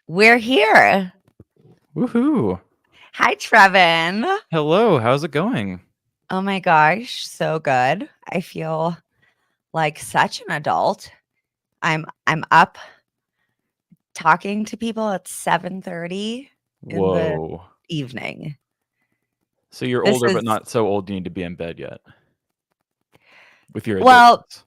We're here. Woohoo! Hi, Trevin. Hello, how's it going? Oh my gosh, so good. I feel like such an adult. I'm up talking to people at 7:30 in the Whoa. evening. So you're This older, but is not so old you need to be in bed yet with your well, adultness.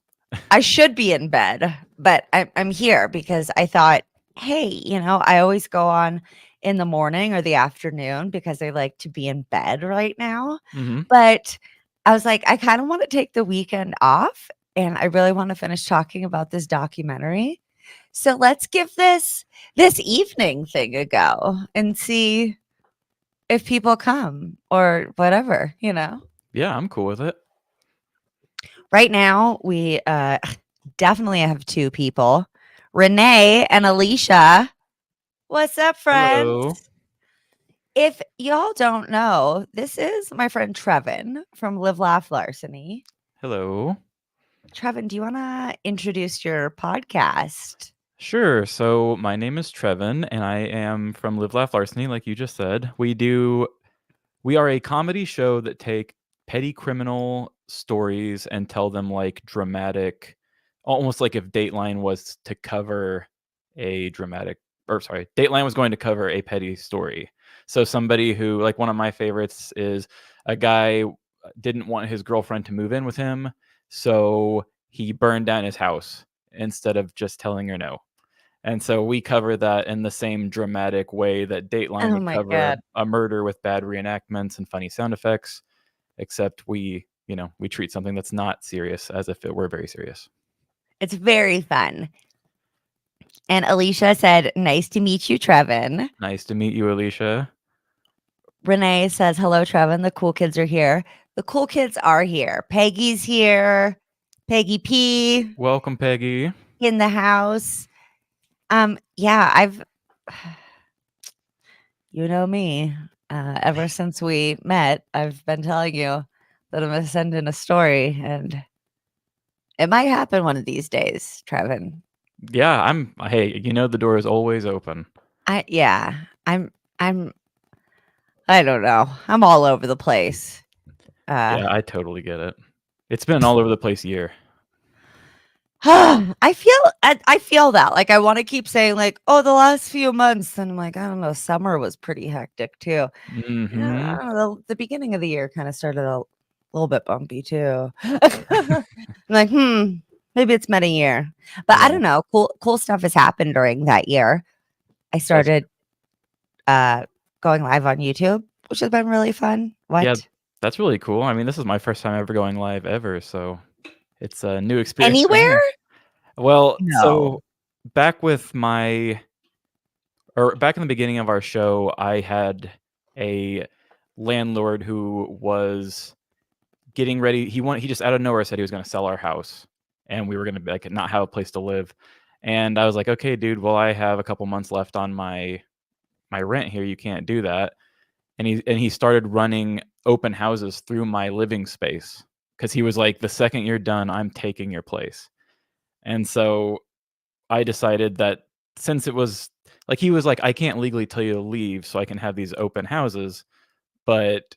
I should be in bed, but I'm here because I thought, hey, I always go on in the morning or the afternoon because I like to be in bed right now. Mm-hmm. But I was like, I kind of want to take the weekend off and I really want to finish talking about this documentary. So let's give this evening thing a go and see if people come or whatever. Yeah, I'm cool with it. Right now, we definitely have two people, Renee and Alicia. What's up, friends? Hello. If y'all don't know, this is my friend Trevin from Live Laugh Larceny. Hello. Trevin, do you want to introduce your podcast? Sure. So my name is Trevin, and I am from Live Laugh Larceny, like you just said. We are a comedy show that take petty criminal stories and tell them like dramatic, almost like if Dateline was to cover a dramatic, or sorry, Dateline was going to cover a petty story. So somebody who, like one of my favorites is a guy didn't want his girlfriend to move in with him, so he burned down his house instead of just telling her no. And so we cover that in the same dramatic way that Dateline Oh would my cover God. a murder with bad reenactments and funny sound effects, except we treat something that's not serious as if it were very serious. It's very fun. And Alicia said, nice to meet you, Trevin. Nice to meet you, Alicia. Renee says, hello, Trevin. The cool kids are here. The cool kids are here. Peggy's here. Peggy P Welcome, Peggy. in the house. Yeah, I've you know me. Ever since we met, I've been telling you that I'm gonna send in a story, and it might happen one of these days, Trevin. Yeah, hey, the door is always open. Yeah, I'm I don't know. I'm all over the place. Uh Yeah, I totally get it. It's been an all over the place year. I feel that. Like I want to keep saying like, oh, the last few months, and I'm like, I don't know, summer was pretty hectic too. Mm-hmm. I don't know, the beginning of the year kind of started a little bit bumpy too. I'm like, maybe it's been a year. But I Yeah, don't know. Cool stuff has happened during that year. I that's started uh going live on YouTube, which has been really fun. yeah, What? that's really cool. I mean, this is my first time ever going live ever, so it's a new experience for Anywhere? me. Well, No. so back with my or back in the beginning of our show, I had a landlord who was getting ready. He just out of nowhere said he was going to sell our house, and we were going to like not have a place to live. And I was like, okay, dude. Well, I have a couple months left on my rent here. You can't do that. And he started running open houses through my living space because he was like, the second you're done, I'm taking your place. And so I decided that since it was like he was like, I can't legally tell you to leave so I can have these open houses, but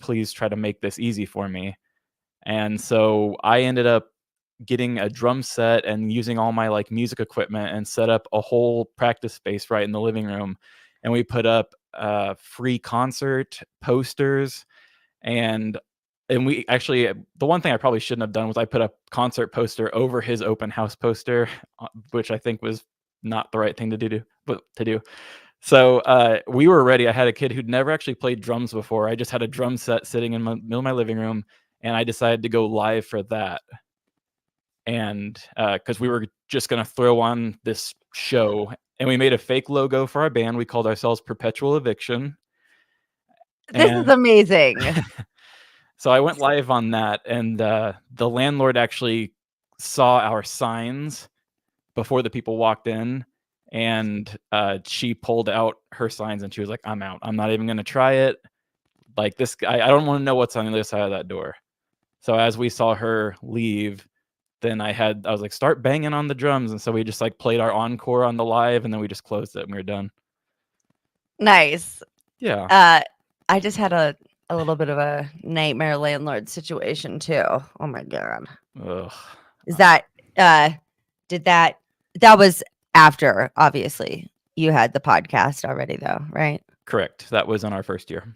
please try to make this easy for me. And so I ended up getting a drum set and using all my like music equipment and set up a whole practice space right in the living room. And we put up free concert posters and we actually the one thing I probably shouldn't have done was I put a concert poster over his open house poster, which I think was not the right thing to do. So we were ready. I had a kid who'd never actually played drums before. I just had a drum set sitting in the middle of my living room, and I decided to go live for that. And because we were just gonna throw on this show, and we made a fake logo for our band. We called ourselves Perpetual Eviction, This is and amazing. so I went live on that, and the landlord actually saw our signs before the people walked in, and she pulled out her signs and she was like, I'm out. I'm not even going to try it. Like this guy, I don't want to know what's on the other side of that door. So as we saw her leave, then I was like, start banging on the drums. And so we just like played our encore on the live, and then we just closed it and we were done. Nice. Yeah. I just had a little bit of a nightmare landlord situation too. Oh my God. Ugh. Is that, that was after, obviously, you had the podcast already though, right? Correct. That was in our first year.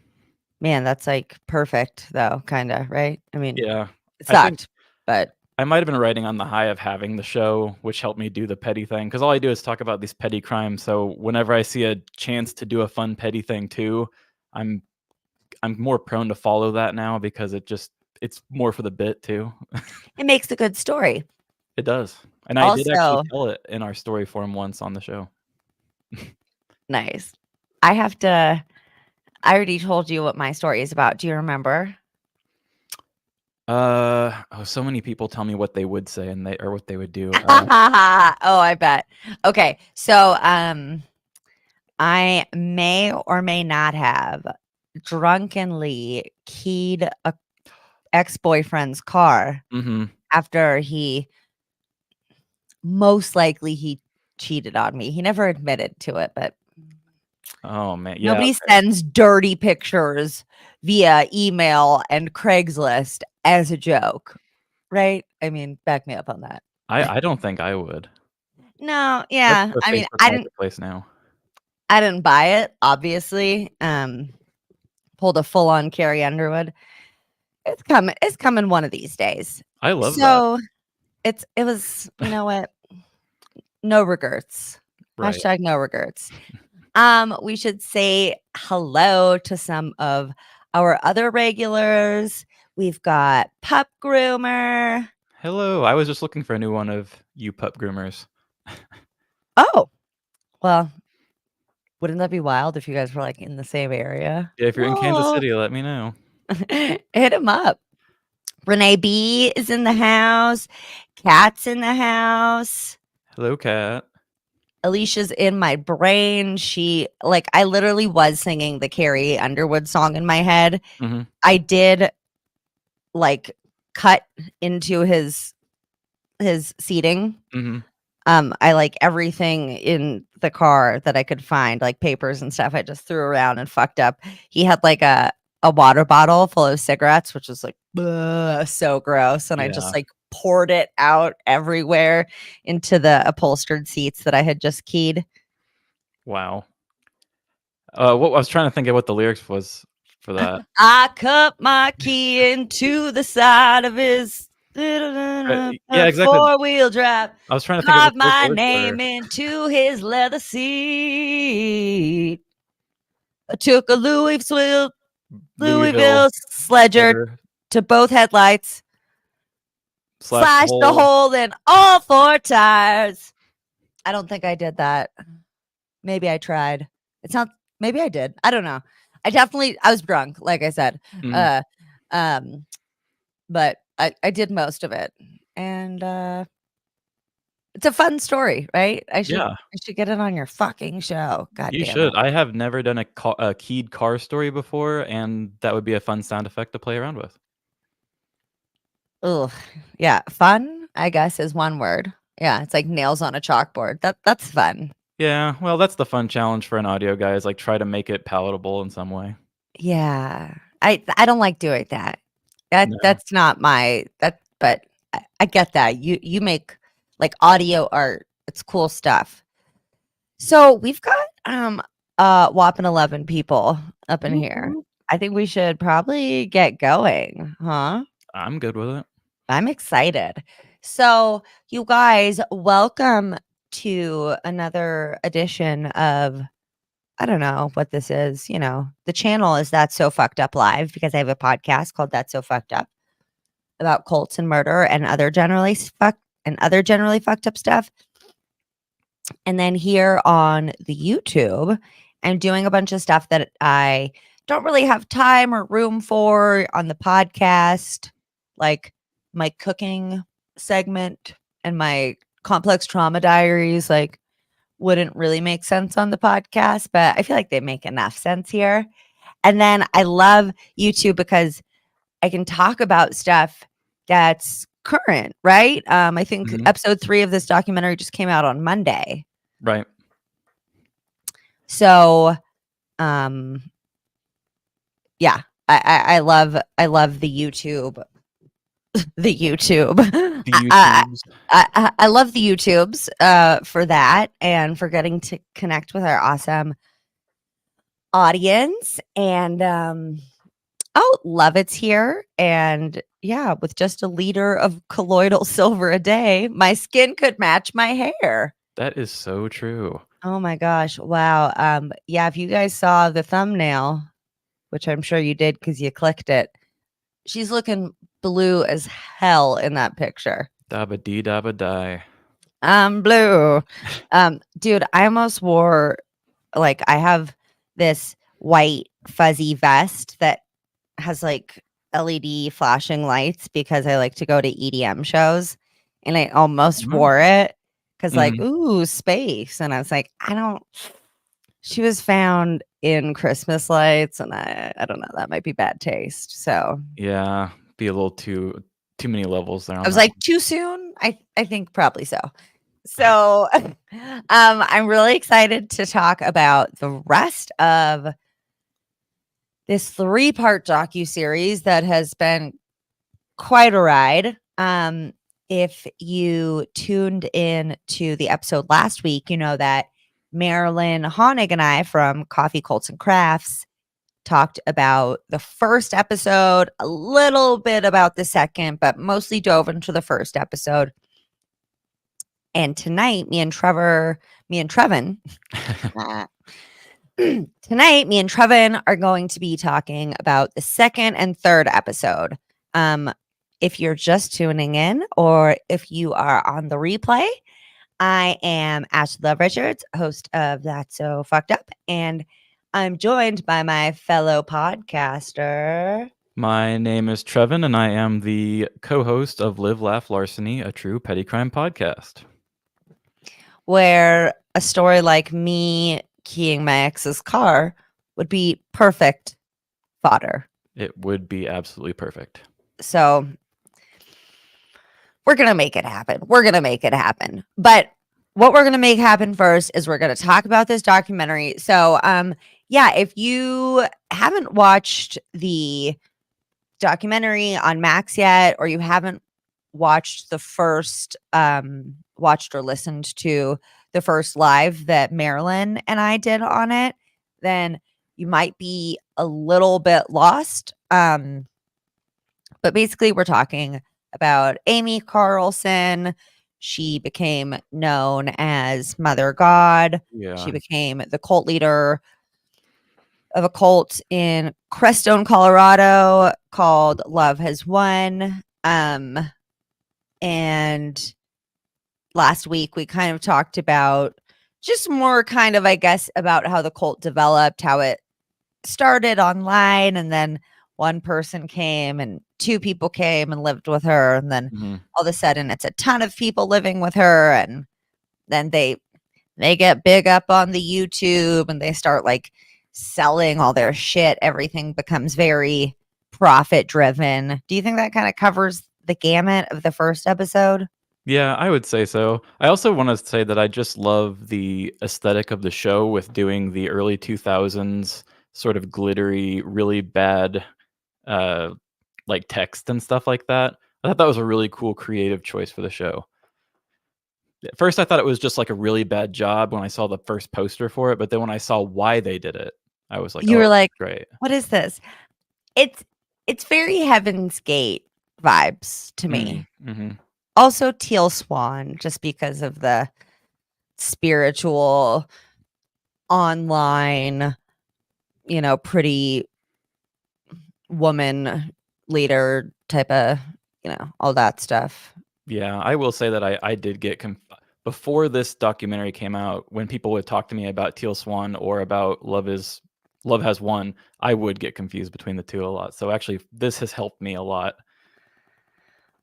Man, that's like perfect though, kind of, right? I mean, Yeah. it I think sucked, but I might have been riding on the high of having the show, which helped me do the petty thing. Because all I do is talk about these petty crimes. So whenever I see a chance to do a fun petty thing too, I'm more prone to follow that now because it's more for the bit too. it makes a good story. It does. And I did actually Also, tell it in our story form once on the show. nice. I already told you what my story is about. Do you remember? So many people tell me what they would say or what they would do. Oh, I bet. Okay. So, I may or may not have drunkenly keyed a ex-boyfriend's car Mhm. after most likely he cheated on me. He never admitted to it, but Oh man, yeah. nobody Okay. sends dirty pictures via email and Craigslist as a joke, right? I mean, back me up on that. I don't think I would. No, That's yeah. the I mean, Facebook Marketplace now. I didn't buy it, obviously. Pulled a full-on Carrie Underwood. It's coming one of these days. I love that. So, it was, you know what? No regrets. Right. Hashtag no regrets. We should say hello to some of our other regulars. We've got Pup Groomer. Hello. I was just looking for a new one of you pup groomers. Oh, well, wouldn't that be wild if you guys were like in the same area? Yeah, if you're in Kansas Whoa. City, let me know. Hit him up. Renee B is in the house. Kat's in the house. Hello, Kat. Alicia's in my brain. I literally was singing the Carrie Underwood song in my head. Mhm. I did like cut into his seating. Mhm. I like everything in the car that I could find, like papers and stuff. I just threw around and fucked up. He had like a water bottle full of cigarettes, which was like so gross, and I just Yeah. like poured it out everywhere into the upholstered seats that I had just keyed. Wow. What I was trying to think of what the lyrics was for that. I cut my key into the side of his Yeah, exactly. four-wheel drive. I was trying to think of Carved what those my words were. name into his leather seat. I took a Louisville Louisville sledger letter to both headlights, slash the slashed the hole. hole in all four tires. I don't think I did that. Maybe I tried. It's not. Maybe I did. I don't know. I was drunk, like I said. Mhm. Um, but I did most of it, and it's a fun story, right? I Yeah, should get it on your fucking show. God you damn it. should. I have never done a keyed car story before, and that would be a fun sound effect to play around with. Ugh. Yeah, fun, I guess, is one word. Yeah, it's like nails on a chalkboard. That's fun. Yeah, well, that's the fun challenge for an audio guy is like try to make it palatable in some way. Yeah. I don't like doing that. No. That's not my but I get that. You make like audio art. It's cool stuff. So we've got whopping 11 people up in Whoop, here. whoop. I think we should probably get going, huh? I'm good with it. I'm excited. So, you guys, welcome to another edition of I don't know what this is. The channel is That's So Fucked Up Live because I have a podcast called That's So Fucked Up about cults and murder and other generally fucked up stuff. And then here on the YouTube, I'm doing a bunch of stuff that I don't really have time or room for on the podcast, like my cooking segment and my complex trauma diaries, like wouldn't really make sense on the podcast, but I feel like they make enough sense here. And then I love YouTube because I can talk about stuff that's current, right? I think Mhm. episode 3 of this documentary just came out on Monday. Right. So, yeah, I love the YouTube. The YouTube. The YouTubes. I love the YouTubes for that and for getting to connect with our awesome audience. And oh, love it's here. And yeah, with just a liter of colloidal silver a day, my skin could match my hair. That is so true. Oh my gosh. Wow. Yeah, if you guys saw the thumbnail, which I'm sure you did because you clicked it, she's looking blue as hell in that picture. Dabba dee dabba die. I'm blue. Dude, I almost wore like I have this white fuzzy vest that has like LED flashing lights because I like to go to EDM shows, and I almost Mhm. wore it because like, Mhm. ooh, space. And I was like, I don't she was found in Christmas lights, and I don't know, that might be bad taste. So Yeah, be a little too many levels there I on was that like, one. too soon? I think probably so. So, I'm really excited to talk about the rest of this 3-part docuseries that has been quite a ride. If you tuned in to the episode last week, you know that Marilyn Honig and I from Coffee, Colts, and Crafts talked about the first episode, a little bit about the second, but mostly dove into the first episode. And tonight, me and Trevin, uh, tonight, me and Trevin are going to be talking about the second and third episode. If you're just tuning in or if you are on the replay, I am Ashley Love Richards, host of That's So Fucked Up, and I'm joined by my fellow podcaster. My name is Trevin, and I am the co-host of Live, Laugh, Larceny, a true petty crime podcast. Where a story like me keying my ex's car would be perfect fodder. It would be absolutely perfect. So we're going to make it happen. We're going to make it happen. But what we're going to make happen first is we're going to talk about this documentary. So, yeah, if you haven't watched the documentary on Max yet, or you haven't watched the first, watched or listened to the first live that Marilyn and I did on it, then you might be a little bit lost. But basically, we're talking about Amy Carlson. She became known as Mother God. She Yeah. became the cult leader of a cult in Crestone, Colorado called Love Has Won. And last week we kind of talked about just more kind of, I guess, about how the cult developed, how it started online, and then one person came and 2 people came and lived with her, and then Mhm. all of a sudden it's a ton of people living with her, and then they get big up on the YouTube and they start like selling all their shit. Everything becomes very profit driven. Do you think that kind of covers the gamut of the first episode? Yeah, I would say so. I also want to say that I just love the aesthetic of the show with doing the early 2000s sort of glittery, really bad uh like text and stuff like that. I thought that was a really cool creative choice for the show. At first I thought it was just like a really bad job when I saw the first poster for it, but then when I saw why they did it, I was like, You "Oh, were like, great." what is this? It's very Heaven's Gate vibes to Mm, me. mhm. Also Teal Swan, just because of the spiritual online, pretty woman leader type of, all that stuff. Yeah, I will say that I did get before this documentary came out, when people would talk to me about Teal Swan or about Love Has Won, I would get confused between the two a lot. So actually, this has helped me a lot.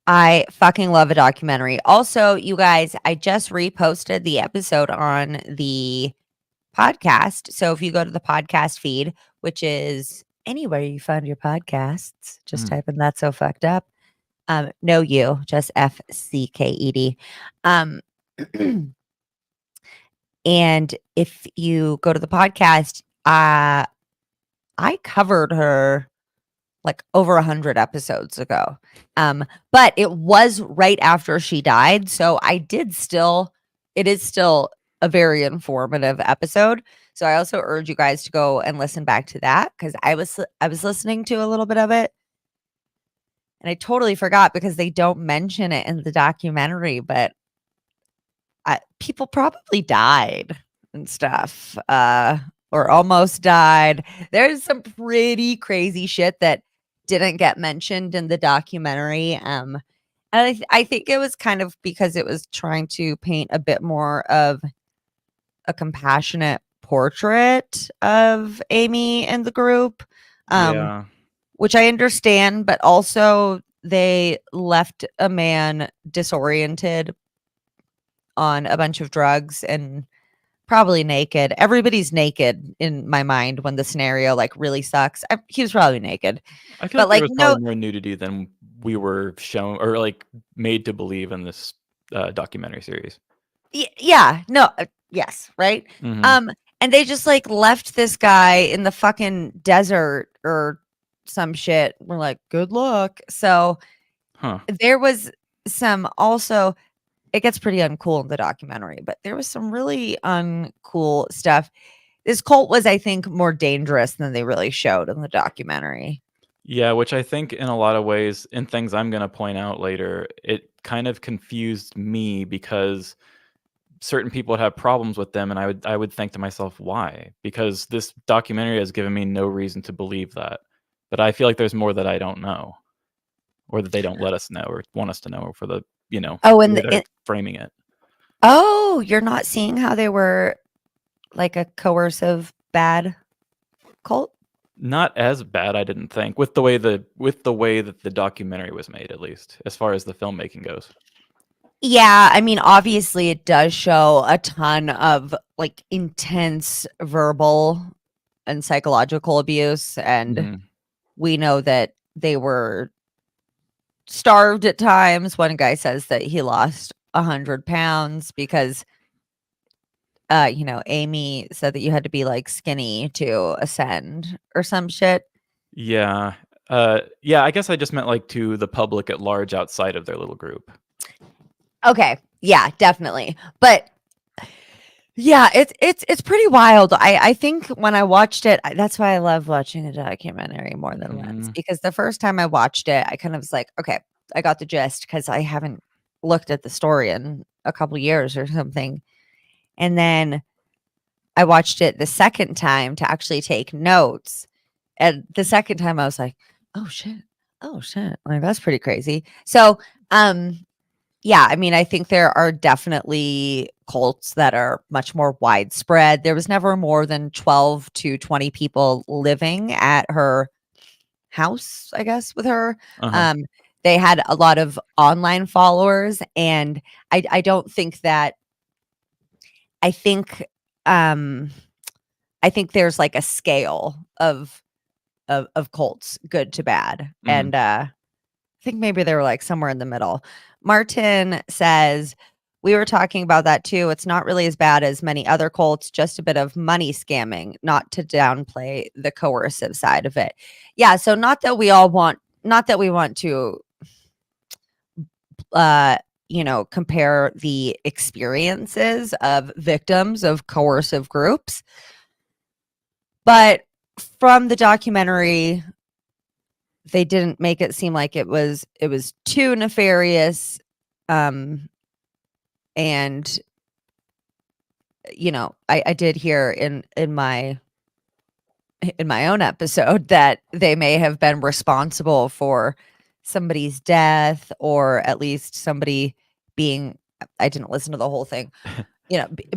I fucking love a documentary. Also, you guys, I just reposted the episode on the podcast. So if you go to the podcast feed, which is anywhere you find your podcasts, just Mm. type in That's So Fucked Up. No you, just FCKED. Um, and if you go to the podcast, I covered her like over 100 episodes ago. But it was right after she died, so it is still a very informative episode. So I also urge you guys to go and listen back to that, because I was listening to a little bit of it and I totally forgot because they don't mention it in the documentary, but people probably died and stuff, or almost died. There's some pretty crazy shit that didn't get mentioned in the documentary. And I think it was kind of because it was trying to paint a bit more of a compassionate portrait of Amy and the group, Yeah. which I understand, but also they left a man disoriented on a bunch of drugs and probably naked. Everybody's naked in my mind when the scenario like really sucks. He was probably naked, I feel but like there like was no, probably more nudity than we were shown or like made to believe in this documentary series. yeah, no, yes, right. Hmm. Um, and they just like left this guy in the fucking desert or some shit. We're like, good luck. So Huh. there was some also. It gets pretty uncool in the documentary, but there was some really uncool stuff. This cult was, I think, more dangerous than they really showed in the documentary. Yeah, which I think in a lot of ways, in things I'm going to point out later, it kind of confused me because certain people would have problems with them, and I would think to myself, why? Because this documentary has given me no reason to believe that. But I feel like there's more that I don't know, or that they don't let us know, or want us to know for the Oh, way they're framing it. oh, you're not seeing how they were like a coercive bad cult? Not as bad, I didn't think, with the way that the documentary was made, at least as far as the filmmaking goes. Yeah, I mean, obviously it does show a ton of like intense verbal and psychological abuse, and Hmm. we know that they were starved at times. One guy says that he lost 100 pounds because Amy said that you had to be like skinny to ascend or some shit. Yeah. Yeah, I guess I just meant like to the public at large outside of their little group. Okay. Yeah, definitely. But yeah, it's pretty wild. I think when I watched it, that's why I love watching a documentary more than once, Mhm. because the first time I watched it, I kind of was like, okay, I got the gist because I haven't looked at the story in a couple years or something. And then I watched it the second time to actually take notes. And the second time I was like, "Oh shit. Oh shit. Like that's pretty crazy." So, yeah, I mean, I think there are definitely cults that are much more widespread. There was never more than 12 to 20 people living at her house, I guess, with her. Uh-huh. Um, they had a lot of online followers, and I don't think that I think um I think there's like a scale of cults, good to bad. Mhm. And I think maybe they were like somewhere in the middle. Martin says, we were talking about that too. It's not really as bad as many other cults, just a bit of money scamming, not to downplay the coercive side of it. Yeah. So not that we want to, uh, compare the experiences of victims of coercive groups. But from the documentary, they didn't make it seem like it was too nefarious. Um, and I did hear in my own episode that they may have been responsible for somebody's death, or at least somebody being. I didn't listen to the whole thing.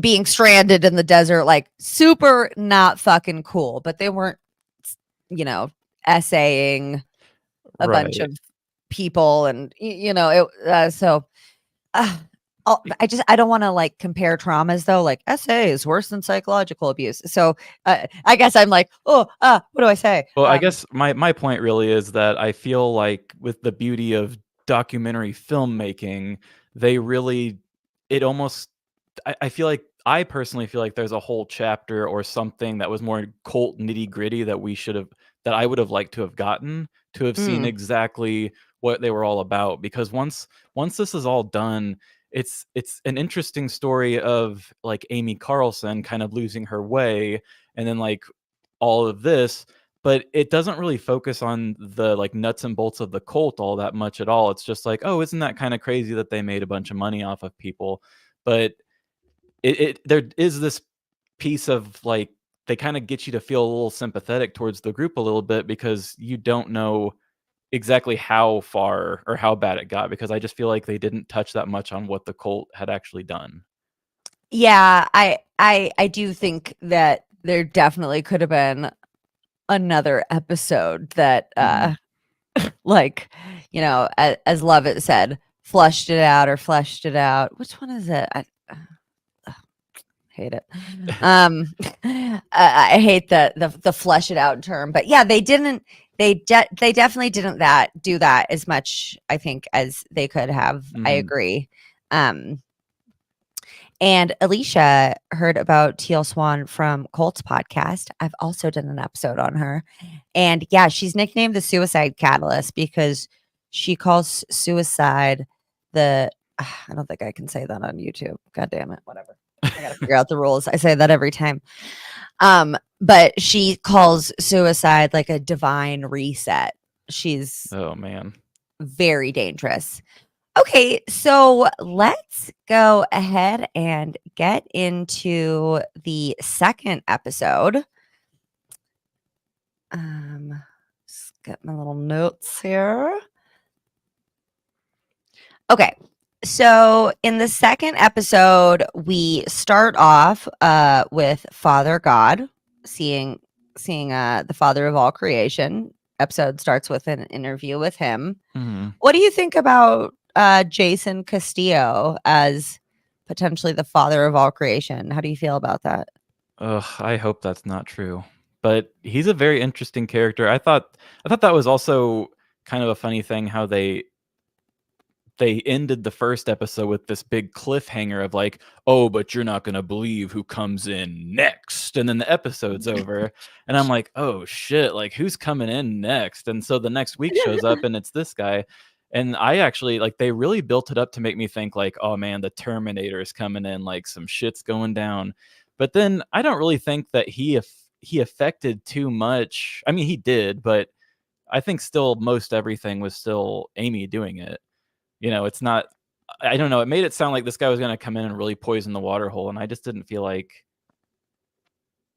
Being stranded in the desert, like super not fucking cool. But they weren't, essaying a bunch Right. of people, and so uh, I don't want to like compare traumas though. Like SA is worse than psychological abuse. So I guess I'm like, what do I say? Well, I guess my point really is that I feel like with the beauty of documentary filmmaking, they really, it almost, I feel like, I personally feel like there's a whole chapter or something that was more cult nitty gritty that we should have, that I would have liked to have gotten to have seen Mm. exactly what they were all about. Because once this is all done, it's an interesting story of like Amy Carlson kind of losing her way, and then like all of this, but it doesn't really focus on the like nuts and bolts of the cult all that much at all. It's just like, oh, isn't that kind of crazy that they made a bunch of money off of people? But it there is this piece of like, they kind of get you to feel a little sympathetic towards the group a little bit, because you don't know exactly how far or how bad it got, because I just feel like they didn't touch that much on what the cult had actually done. Yeah, I do think that there definitely could have been another episode that Mhm. like, as Lovett said, flushed it out or fleshed it out. Which one is it? I hate it. I hate the flesh it out term, but yeah, they didn't. They definitely didn't do that as much, I think, as they could have. I Mhm. agree. And Alicia heard about Teal Swan from Colt's podcast. I've also done an episode on her. And yeah, she's nicknamed the suicide catalyst because she calls suicide I don't think I can say that on YouTube. God damn it. Whatever. I gotta figure out the rules. I say that every time. But she calls suicide like a divine reset. She's Oh man. very dangerous. Okay, so let's go ahead and get into the second episode. Just get my little notes here. Okay, so in the second episode, we start off with Father God seeing the Father of all creation. Episode starts with an interview with him. Mhm. What do you think about Jason Castillo as potentially the father of all creation? How do you feel about that? Ugh, I hope that's not true. But he's a very interesting character. I thought that was also kind of a funny thing how they ended the first episode with this big cliffhanger of like, "Oh, but you're not gonna believe who comes in next," and then the episode's over, and I'm like, "Oh shit! Like, who's coming in next?" And so the next week shows up, and it's this guy, and I actually like, they really built it up to make me think like, "Oh man, the Terminator is coming in, like some shit's going down," but then I don't really think that he affected too much. I mean, he did, but I think still most everything was still Amy doing it. It's not, I don't know, it made it sound like this guy was gonna come in and really poison the water hole, and I just didn't feel like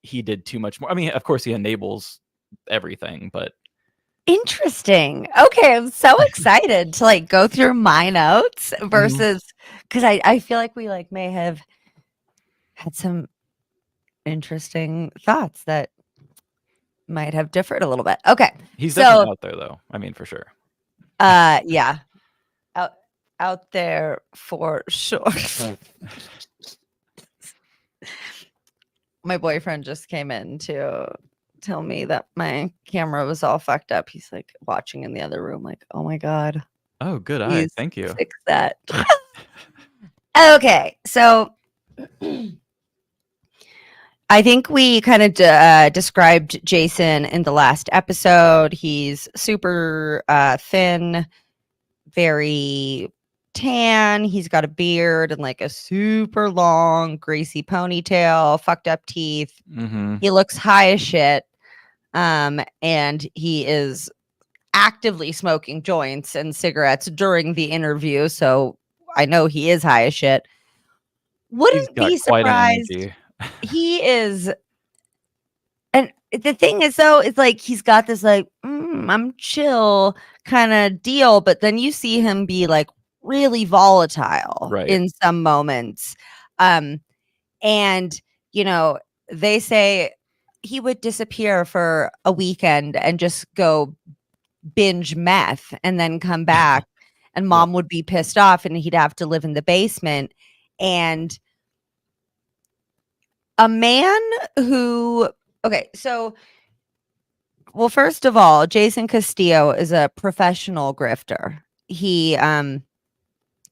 he did too much more. I mean, of course, he enables everything, but Interesting. Okay, I'm so excited to like go through my notes Mhm. versus because I feel like we like may have had some interesting thoughts that might have differed a little bit. Okay. He's definitely So out there, though. I mean, for sure. yeah, out out there for sure. My boyfriend just came in to tell me that my camera was all fucked up. He's like watching in the other room, like, oh my God, Oh, good eye. please Thank you. fix that. Okay, so I think we kind of described Jason in the last episode. He's super thin, very tan. He's got a beard and like a super long, greasy ponytail, fucked up teeth. Mhm. He looks high as shit. And he is actively smoking joints and cigarettes during the interview. So I know he is high as shit. He's Wouldn't got be quite an surprised. energy. He is. And the thing is, though, is like he's got this like, I'm chill kind of deal. But then you see him be like really volatile Right. in some moments. Um, and, you know, they say he would disappear for a weekend and just go binge meth and then come back and Yeah. mom would be pissed off and he'd have to live in the basement. And a man who, okay, so, well, first of all, Jason Castillo is a professional grifter. He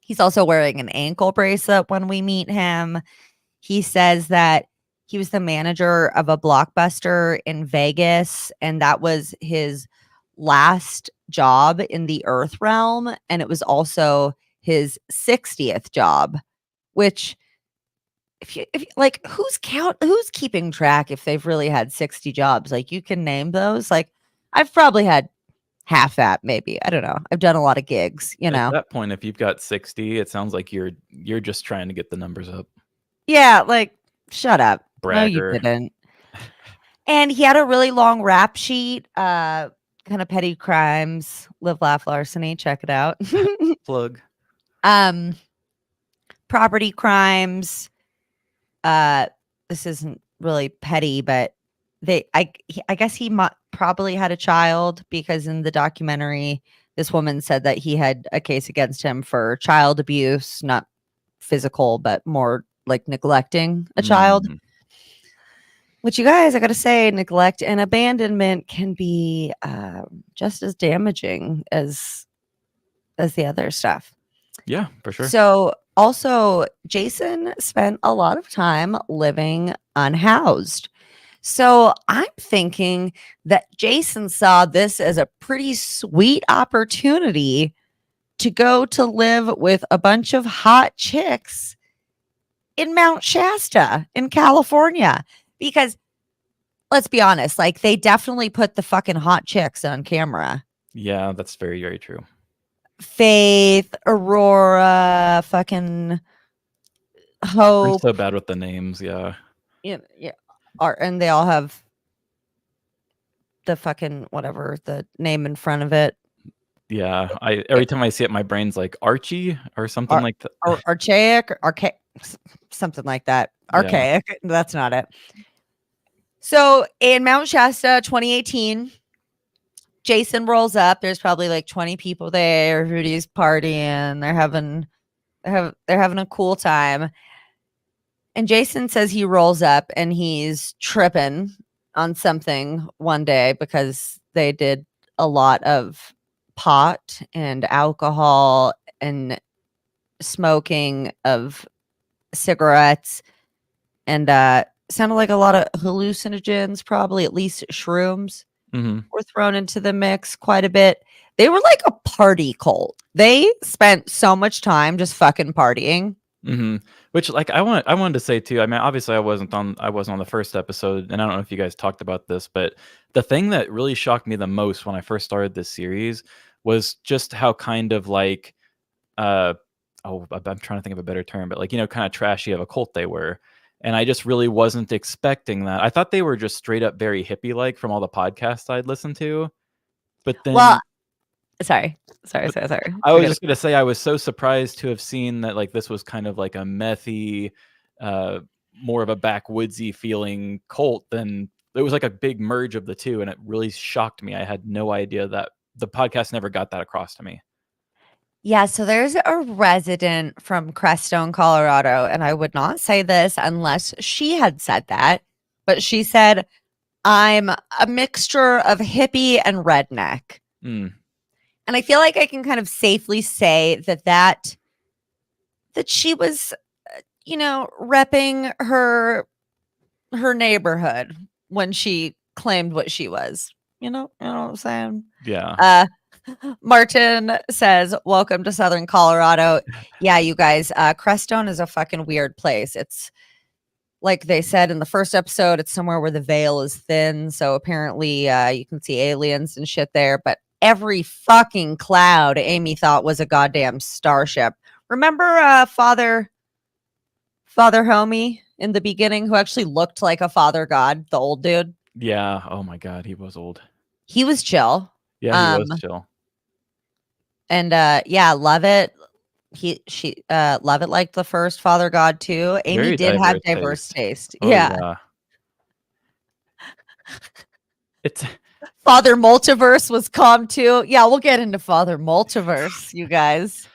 he's also wearing an ankle bracelet when we meet him. He says that he was the manager of a Blockbuster in Vegas, and that was his last job in the Earth realm, and it was also his 60th job, which if you like, who's keeping track if they've really had 60 jobs? Like, you can name those. Like, I've probably had half that, maybe. I don't know. I've done a lot of gigs, you At know. that point, if you've got 60, it sounds like you're just trying to get the numbers up. Yeah, like, shut up. No, you Bragger. didn't. And he had a really long rap sheet, kind of petty crimes, live, laugh, larceny. Check it out. Plug. um, Property crimes. This isn't really petty, but I guess he probably had a child, because in the documentary, this woman said that he had a case against him for child abuse, not physical, but more like neglecting a child. Mm. Which, you guys, I gotta say, neglect and abandonment can be just as damaging as the other stuff. Yeah, for sure. So, also, Jason spent a lot of time living unhoused. So, I'm thinking that Jason saw this as a pretty sweet opportunity to go to live with a bunch of hot chicks in Mount Shasta in California. Because let's be honest, like, they definitely put the fucking hot chicks on camera. Yeah, that's very, very true. Faith, Aurora, fucking We're Hope. so bad with the names, yeah. Yeah, and they all have the fucking whatever, the name in front of it. Yeah, every time I see it, my brain's like Archie or something like that. Or archaic, something like that. Yeah. Archaic. That's not it. So in Mount Shasta, 2018, Jason rolls up. There's probably like 20 people there. Everybody's partying. They're having a cool time. And Jason says he rolls up and he's tripping on something one day because they did a lot of pot and alcohol and smoking of cigarettes, and sounded like a lot of hallucinogens, probably at least shrooms were thrown into the mix quite a bit. They were like a party cult. They spent so much time just fucking partying. Which, like, I wanted to say too. I mean, obviously, I wasn't on the first episode, and I don't know if you guys talked about this, but the thing that really shocked me the most when I first started this series was just how kind of like, I'm trying to think of a better term, but like, kind of trashy of a cult they were. And I just really wasn't expecting that. I thought they were just straight up very hippie like from all the podcasts I'd listened to. But then, Well, sorry. I was just gonna say I was so surprised to have seen that like this was kind of like a methy, more of a backwoodsy feeling cult than it was like a big merge of the two, and it really shocked me. I had no idea that the podcast never got that across to me. Yeah, so there's a resident from Crestone, Colorado, and I would not say this unless she had said that, but she said, "I'm a mixture of hippie and redneck." And I feel like I can kind of safely say that she was, repping her neighborhood when she claimed what she was. You know what I'm saying? Yeah. Martin says, "Welcome to Southern Colorado." Yeah, you guys, Crestone is a fucking weird place. It's like they said in the first episode, it's somewhere where the veil is thin. So apparently you can see aliens and shit there. But every fucking cloud Amy thought was a goddamn starship. Remember Father Homie in the beginning, who actually looked like a father god, the old dude? Yeah. Oh my God, he was old. He was chill. Yeah, he was chill. And yeah, love it. She love it like the first father god too. Amy Very did have diverse taste. Yeah. It's Father Multiverse was calm too. Yeah, we'll get into Father Multiverse, you guys.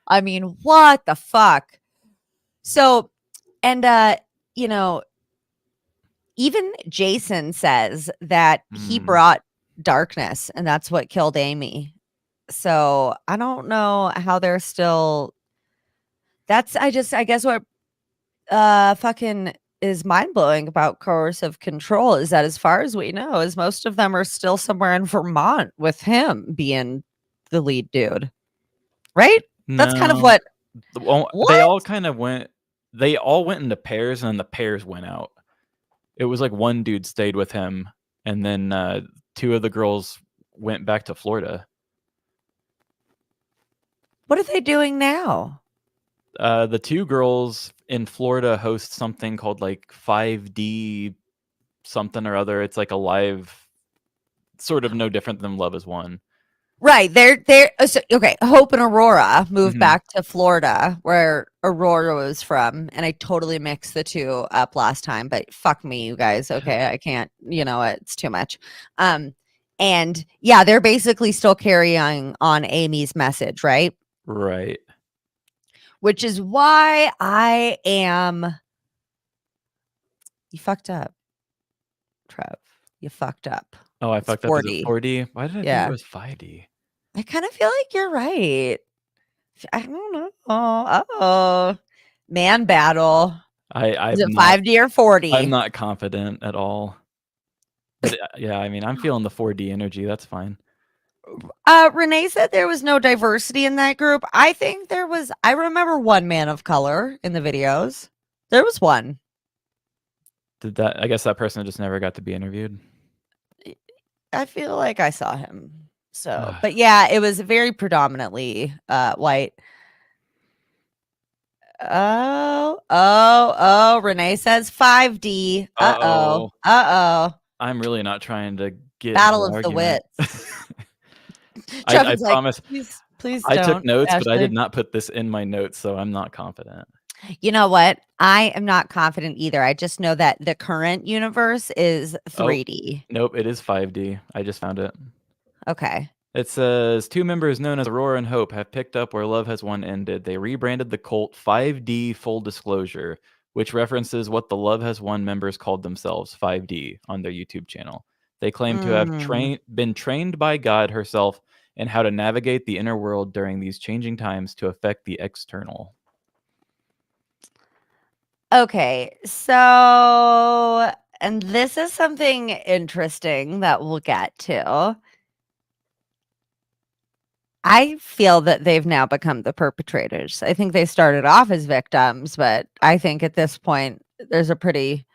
I mean, what the fuck? So, and even Jason says that he brought darkness, and that's what killed Amy. So I don't know how they're still. I guess what fucking is mind blowing about coercive control is that as far as we know, is most of them are still somewhere in Vermont with him being the lead dude. Right? That's kind of No. what They what? all kind of went. They all went into pairs, and then the pairs went out. It was like one dude stayed with him, and then 2 of the girls went back to Florida. What are they doing now? The 2 girls in Florida host something called like 5D something or other. It's like a live, sort of no different than Love Is One. Right. So, okay. Hope and Aurora moved Mhm. back to Florida where Aurora was from. And I totally mixed the two up last time, but fuck me, you guys. Okay. I can't, it's too much. And yeah, they're basically still carrying on Amy's message, right? Right. Which is why you fucked up, Trev. You fucked up. Oh, I It's fucked up. Is it 4D. 4D? Why did I think it Yeah. was 5D? I kind of feel like you're right. I don't know. Uh-oh. Man battle. Is I'm it not 5D or I'm 40? not confident at all. But, yeah, I mean, I'm feeling the 4D energy, that's fine. Renee said there was no diversity in that group. I remember one man of color in the videos. There was one. I guess that person just never got to be interviewed? I feel like I saw him. So, but yeah, it was very predominantly white. Oh, Renee says 5D. Uh-oh. Uh-oh. Uh-oh. I'm really not trying to get in Battle an of the argument. wits. I Trevin's like, promise please I took don't, notes, but I did Ashley. not put this in my notes, so I'm not confident. You know what? I am not confident either. I just know that the current universe is Oh, 3D. nope, it is 5D. I just found it. Okay. It says 2 members known as Aurora and Hope have picked up where Love Has Won ended. They rebranded the cult 5D Full Disclosure, which references what the Love Has Won members called themselves, 5D, on their YouTube channel. They claim to have been trained by God herself in how to navigate the inner world during these changing times to affect the external. Okay. So, and this is something interesting that we'll get to. I feel that they've now become the perpetrators. I think they started off as victims, but I think at this point there's a pretty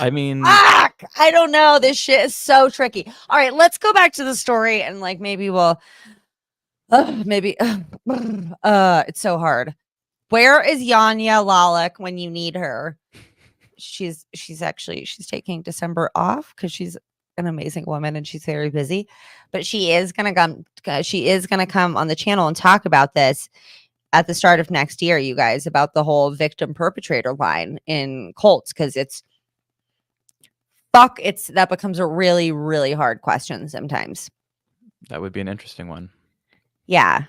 I mean, Fuck! I don't know. This shit is so tricky. All right, let's go back to the story and like maybe we'll it's so hard. Where is Yanya Lalek when you need her? She's taking December off because she's an amazing woman and she's very busy. But she is gonna come on the channel and talk about this at the start of next year, you guys, about the whole victim perpetrator line in cults, because that becomes a really, really hard question sometimes. that would be an interesting one. Yeah,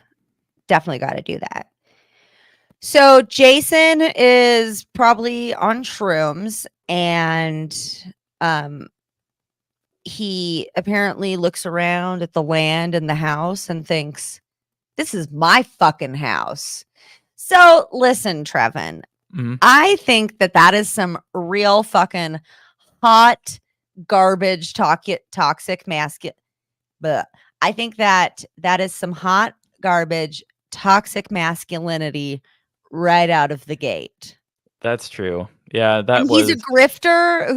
definitely got to do that. So Jason is probably on shrooms, and he apparently looks around at the land and the house and thinks, this is my fucking house. So listen, Trevin, I think that is some real fucking hot garbage toxic masculine. But I think that is some hot garbage toxic masculinity right out of the gate. That's true. Yeah, And he's a grifter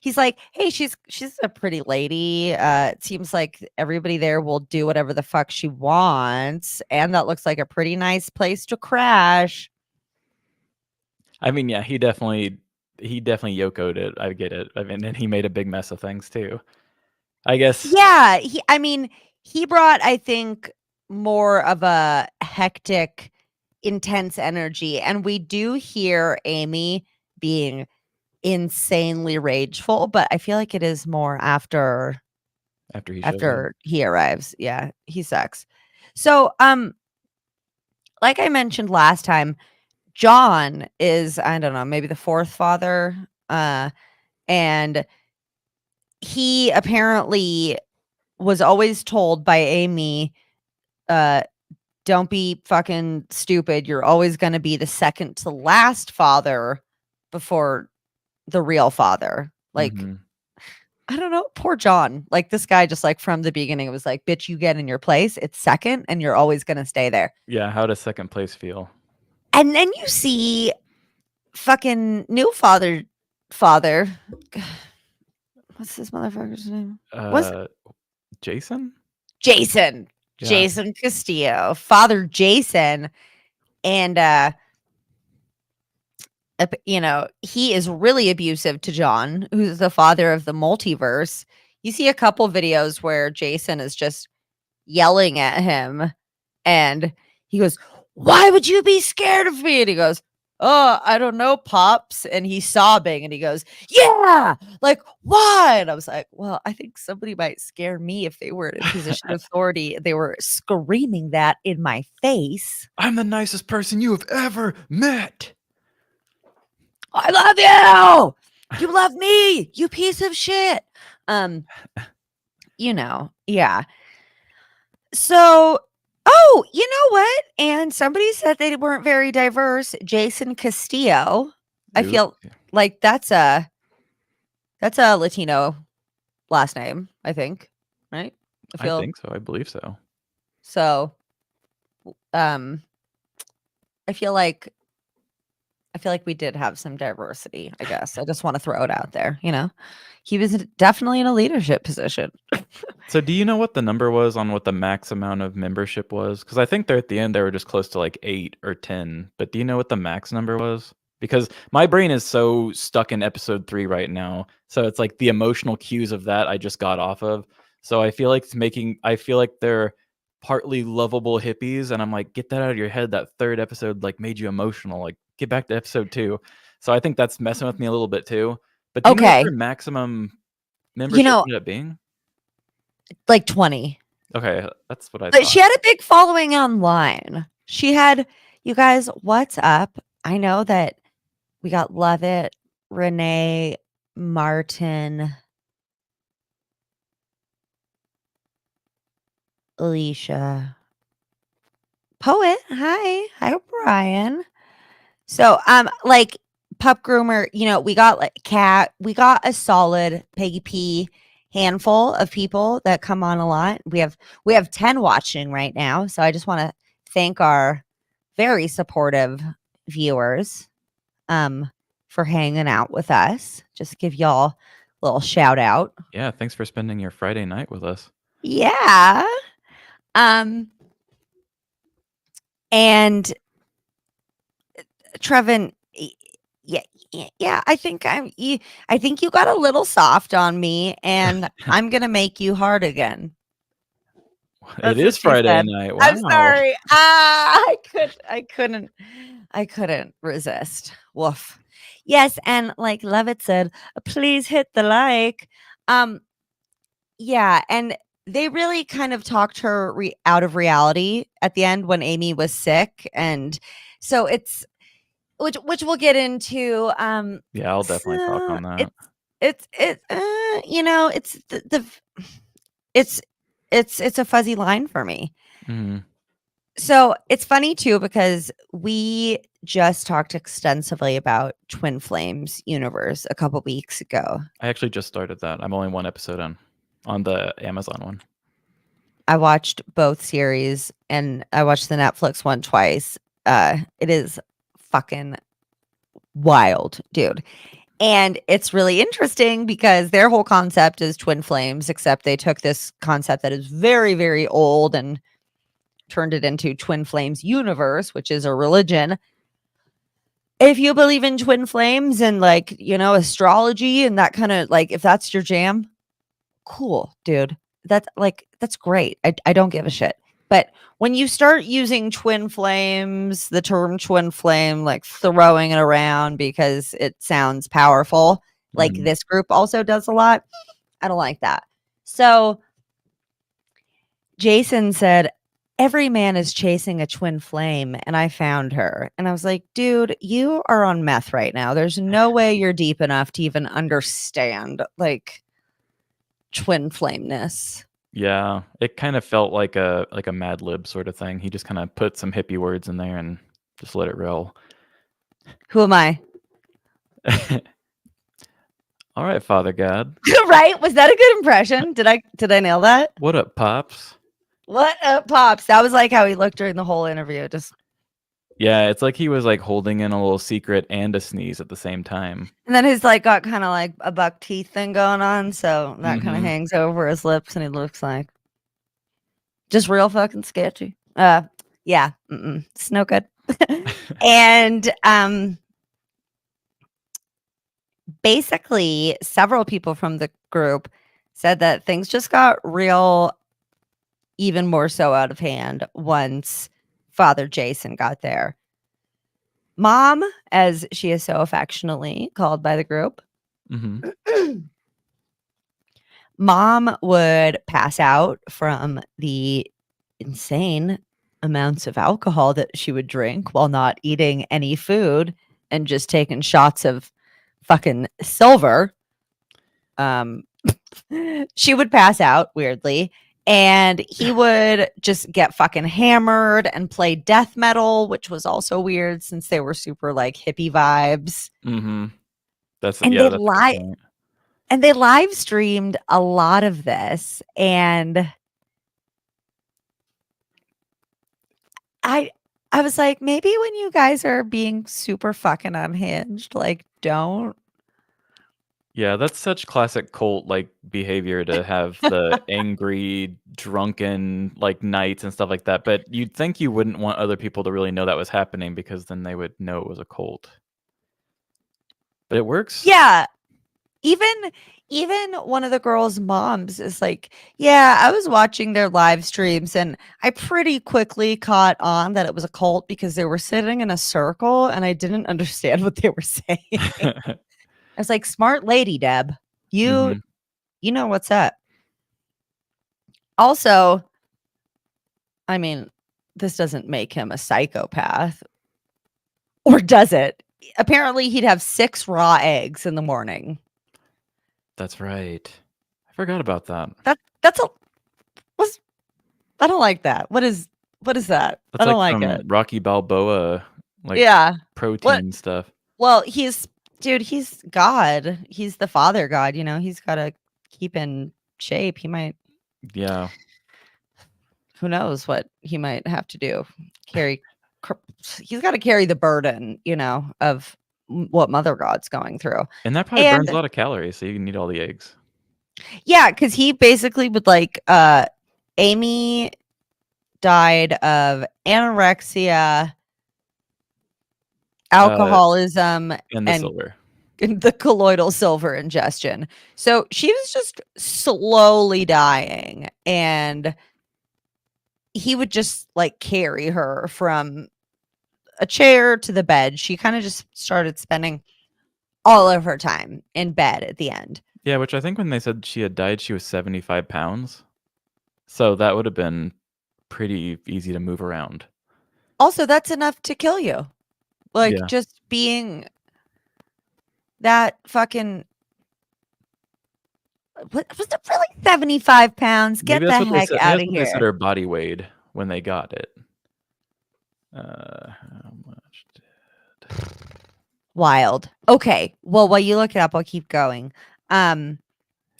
he's like, hey, she's a pretty lady. It seems like everybody there will do whatever the fuck she wants. And that looks like a pretty nice place to crash. I mean, yeah, he definitely Yoko'd it. I get it. I mean, and he made a big mess of things too. I guess. Yeah, he brought, I think, more of a hectic, intense energy. And we do hear Amy being insanely rageful, but I feel like it is more after he arrives. Yeah, he sucks. So, like I mentioned last time, John is, I don't know, maybe the fourth father, and he apparently was always told by Amy, don't be fucking stupid. You're always going to be the second to last father before the real father. Like, Mhm. I don't know, poor John. Like, this guy just like from the beginning, it was like, bitch, you get in your place. It's second and you're always going to stay there. Yeah, how does second place feel? And then you see fucking new father. What's this motherfucker's name? Was Jason? Jason. Yeah. Jason Castillo. Father Jason. And you know, he is really abusive to John, who's the father of the multiverse. You see a couple videos where Jason is just yelling at him and he goes, "Why would you be scared of me?" And he goes, "Oh, I don't know, Pops." And he's sobbing and he goes, "Yeah, like why?" And I was like, well, I think somebody might scare me if they were in a position of authority. They were screaming that in my face. I'm the nicest person you have ever met. I love you. You love me, you piece of shit. You know, yeah. So, oh, you know what? And somebody said they weren't very diverse. Jason Castillo. I Ooh, feel like that's a Latino last name, I think, right? I think so. I believe so. So. Um, I feel like we did have some diversity, I guess. I just want to throw it out there, you know. He was definitely in a leadership position. So do you know what the number was on what the max amount of membership was? Because I think they're at the end, they were just close to like 8 or 10. But do you know what the max number was? Because my brain is so stuck in episode 3 right now. So it's like the emotional cues of that I just got off of. So I feel like I feel like they're partly lovable hippies. And I'm like, get that out of your head. That third episode like made you emotional. Like get back to episode 2. So I think that's messing with me a little bit too. But do you know what Okay. their maximum You membership know, ended up being? like 20. Okay, that's what I But she thought. had a big following online. She had, you guys, what's up? I know that we got Lovett, Renee, Martin, Alicia, Poet. Hi, Brian. So, like pup groomer, you know, we got like Cat, we got a solid Peggy P handful of people that come on a lot. We have 10 watching right now. So I just want to thank our very supportive viewers for hanging out with us. Just give y'all a little shout out. Yeah, thanks for spending your Friday night with us. Yeah. Um and Trevin, yeah, yeah. I think I think you got a little soft on me, and I'm gonna make you hard again. It That's what is she Friday said. night. I'm Wow. sorry. I couldn't resist. Woof. Yes, and like Levitt said, please hit the like. Um, yeah, and they really kind of talked her out of reality at the end when Amy was sick, and so it's which we'll get into. Yeah, I'll definitely talk So on that. you know, it's it's it's a fuzzy line for me. Mhm. So it's funny too because we just talked extensively about Twin Flames universe a couple weeks ago. I actually just started that. I'm only 1 episode on the Amazon one. I watched both series and I watched the Netflix one twice. It is fucking wild, dude. And it's really interesting because their whole concept is twin flames, except they took this concept that is very, very old and turned it into Twin Flames Universe, which is a religion. If you believe in twin flames and like, you know, astrology and that kind of like, if that's your jam, cool, dude. That's great. I don't give a shit. But when you start using twin flames, the term twin flame, like throwing it around because it sounds powerful, like Mhm. this group also does a lot, I don't like that. So Jason said, every man is chasing a twin flame, and I found her. And I was like, dude, you are on meth right now. There's no way you're deep enough to even understand like twin flameness. Yeah, it kind of felt like a Mad Lib sort of thing. He just kind of put some hippie words in there and just let it roll. Who am I? All right, Father God. Right? Was that a good impression? Did I nail that? What up, Pops? What up, Pops? That was like how he looked during the whole interview. Just Yeah, it's like he was like holding in a little secret and a sneeze at the same time. and then his like got kind of like a buck teeth thing going on, so that kind of Mhm. hangs over his lips, and he looks like just real fucking sketchy. Yeah, it's no good. And basically, several people from the group said that things just got real, even more so out of hand once Father Jason got there. Mom, as she is so affectionately called by the group, Mhm. Mom would pass out from the insane amounts of alcohol that she would drink while not eating any food and just taking shots of fucking silver. Um, she would pass out weirdly, and he would just get fucking hammered and play death metal, which was also weird since they were super like hippie vibes. Mhm. That's And yeah, that's a good point. they live streamed a lot of this, and I I was like, maybe when you guys are being super fucking unhinged, like don't. Yeah, that's such classic cult like behavior to have the angry, drunken like nights and stuff like that. But you'd think you wouldn't want other people to really know that was happening because then they would know it was a cult. But it works. Yeah, even one of the girls' moms is like, "Yeah, I was watching their live streams and I pretty quickly caught on that it was a cult because they were sitting in a circle and I didn't understand what they were saying." I was like, "Smart lady, Deb. You Mhm. you know what's up." Also, I mean, this doesn't make him a psychopath, or does it? Apparently, he'd have 6 raw eggs in the morning. That's right. I forgot about that. That's a was I don't like that. What is that? I That's don't like like some it. Rocky Balboa like Yeah. What? protein stuff. Well, he's God. He's the father God, he's gotta keep in shape. He might Yeah. who knows what he might have to do. Carry cr He's gotta carry the burden, of what Mother God's going through. And that probably burns a And lot of calories, so you need all the eggs. yeah, because he basically would like, Amy died of anorexia, Uh, alcoholism, and the and silver. the colloidal silver ingestion. So she was just slowly dying, and he would just like carry her from a chair to the bed. She kind of just started spending all of her time in bed at the end. Yeah, which I think when they said she had died, she was 75 pounds. So that would have been pretty easy to move around. Also, that's enough to kill you. Like Yeah. just being that fucking what was it really 75 pounds? Maybe Get that's the what they heck said. Maybe out that's of what they said here. her body weighed when they got it. How much Wild. Okay. Well, while you look it up, I'll keep going. Um,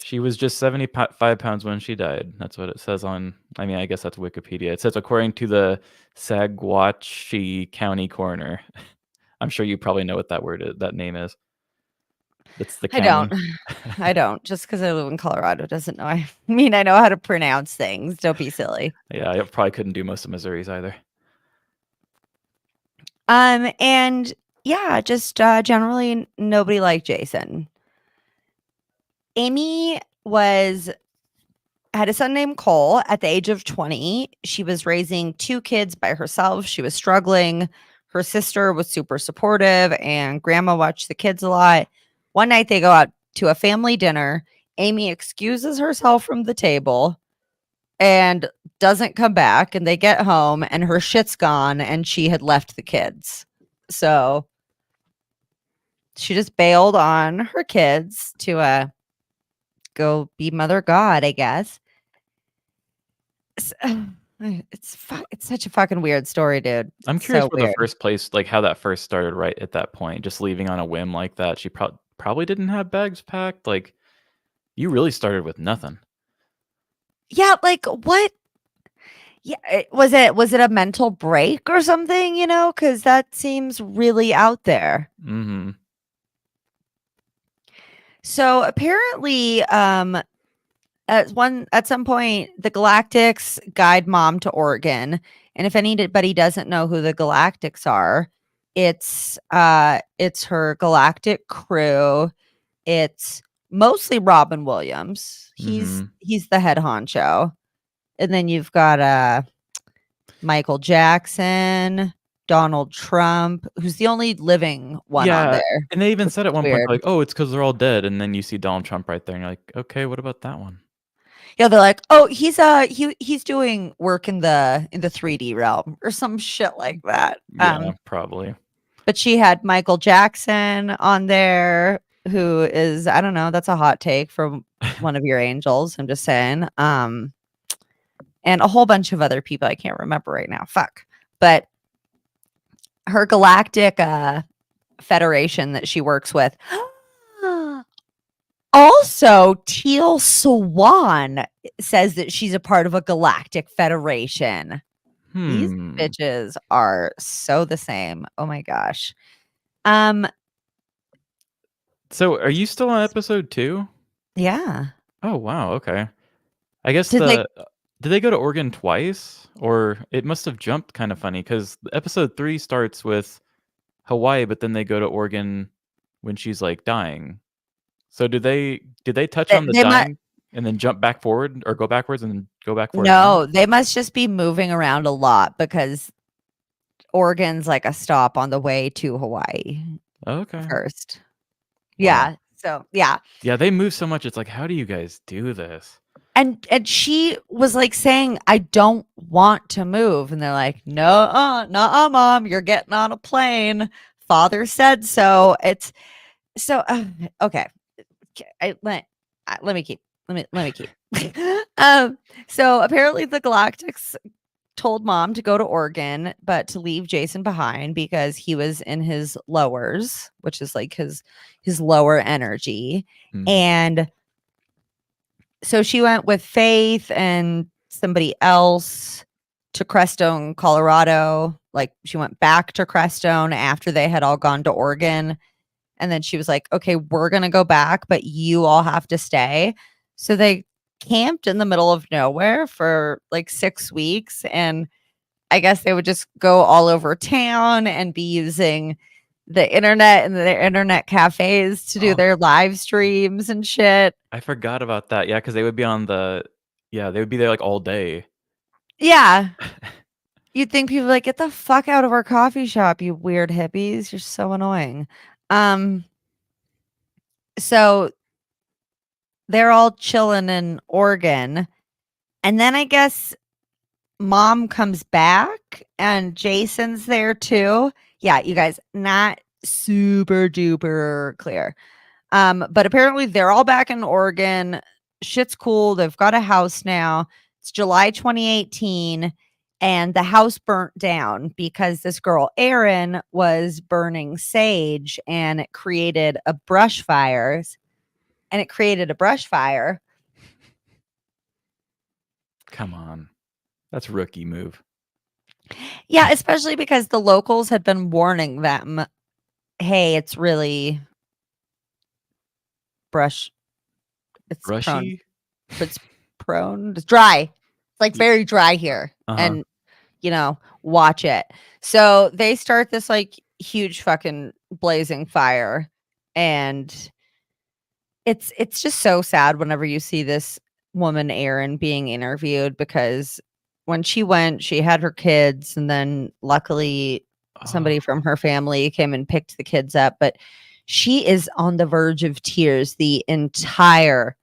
She was just 75 pounds when she died. That's what it says on, I mean, I guess that's Wikipedia. It says according to the Saguache County coroner. I'm sure you probably know what that name is. It's the I don't. county. I don't. Just because I live in Colorado doesn't know. I mean, I know how to pronounce things. Don't be silly. Yeah, I probably couldn't do most of Missouri's either. And yeah, just generally nobody liked Jason. Amy was had a son named Cole at the age of 20. She was raising 2 kids by herself. She was struggling. Her sister was super supportive, and grandma watched the kids a lot. One night they go out to a family dinner. Amy excuses herself from the table and doesn't come back, and they get home and her shit's gone and she had left the kids. So she just bailed on her kids to go be mother god, I guess. It's such a fucking weird story, dude. I'm It's curious so where the weird. first place, like how that first started right at that point, just leaving on a whim like that. She probably didn't have bags packed. Like, you really started with nothing. Yeah, like what? Yeah, was it a mental break or something, cuz that seems really out there. Mhm. So apparently at some point the Galactics guide Mom to Oregon, and if anybody doesn't know who the Galactics are, it's her galactic crew. It's mostly Robin Williams. Mhm. He's the head honcho. And then you've got Michael Jackson, Donald Trump, who's the only living one on Yeah, there, and they even which said at is one point, weird. like, "Oh, it's because 'cause they're all dead," and then you see Donald Trump right there, and you're like, "Okay, what about that one?" Yeah, they're like, "Oh, he's doing work in the 3D realm or some shit like that." Yeah, probably. But she had Michael Jackson on there, who is, I don't know, that's a hot take from one of your angels, I'm just saying. And a whole bunch of other people I can't remember right now. Fuck. But her galactic federation that she works with. Also, Teal Swan says that she's a part of a galactic federation. These Hmm. bitches are so the same. Oh my gosh. Um, So, are you still on episode 2? yeah. Oh, wow, okay. I guess Did they did they go to Oregon twice? Or it must have jumped kinda funny because episode 3 starts with Hawaii, but then they go to Oregon when she's, like, dying. So did they touch they, on the they must dying and then jump back forward or go backwards and then go back forward again? no, they must just be moving around a lot because Oregon's like a stop on the way to Hawaii Okay. first. Wow. Yeah. So yeah. Yeah, they move so much, it's like, "How do you guys do this?" And she was like saying, "I don't want to move." And they're like, "No, nuh-uh, Mom, you're getting on a plane. Father said so." It's so okay. Let me keep. Let me keep. um, so apparently the Galactics told Mom to go to Oregon, but to leave Jason behind because he was in his lowers, which is like his lower energy. Mm. And so she went with Faith and somebody else to Crestone, Colorado. Like she went back to Crestone after they had all gone to Oregon. And then she was like, "Okay, we're going to go back, but you all have to stay." So they camped in the middle of nowhere for like 6 weeks. And I guess they would just go all over town and be using the internet and their internet cafes to do Oh, their live streams and shit. I forgot about that. Yeah, because they would be on the yeah, they would be there, like, all day. Yeah. You'd think people like, "Get the fuck out of our coffee shop, you weird hippies. You're so annoying." Um, so they're all chilling in Oregon. And then I guess Mom comes back and Jason's there too. Yeah, you guys, not super duper clear. But apparently they're all back in Oregon. Shit's cool. They've got a house now. It's July 2018, and the house burnt down because this girl, Erin, was burning sage and it created a brush fires. And it created a brush fire. Come on. That's rookie move. Yeah, especially because the locals had been warning them, "Hey, it's really brush it's prone Brushy? it's prone it's dry. It's, like, Ye very dry here, Uh-huh. and, watch it." So, they start this, like, huge fucking blazing fire, and it's just so sad whenever you see this woman, Erin, being interviewed because when she went, she had her kids, and then luckily somebody Oh, from her family came and picked the kids up, but she is on the verge of tears the entire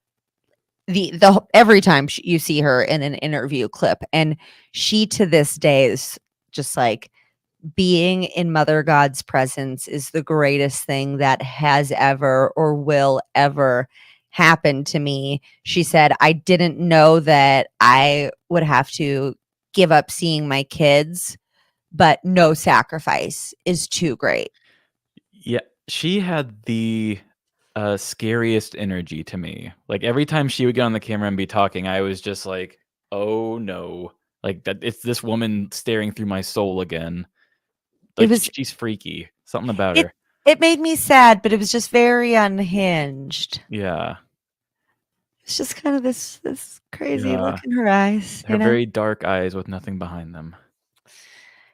the every time you see her in an interview clip, and she to this day is just like, being in Mother God's presence is the greatest thing that has ever or will ever happened to me, she said, I didn't know that I would have to give up seeing my kids, but no sacrifice is too great. Yeah, she had the scariest energy to me. Like every time she would get on the camera and be talking, I was just like, "Oh no!" Like that. It's this woman staring through my soul again. It Like was she's freaky. Something about it her. it made me sad, but it was just very unhinged. Yeah, It's just kind of this crazy look yeah. in her eyes, Her very dark eyes with nothing behind them.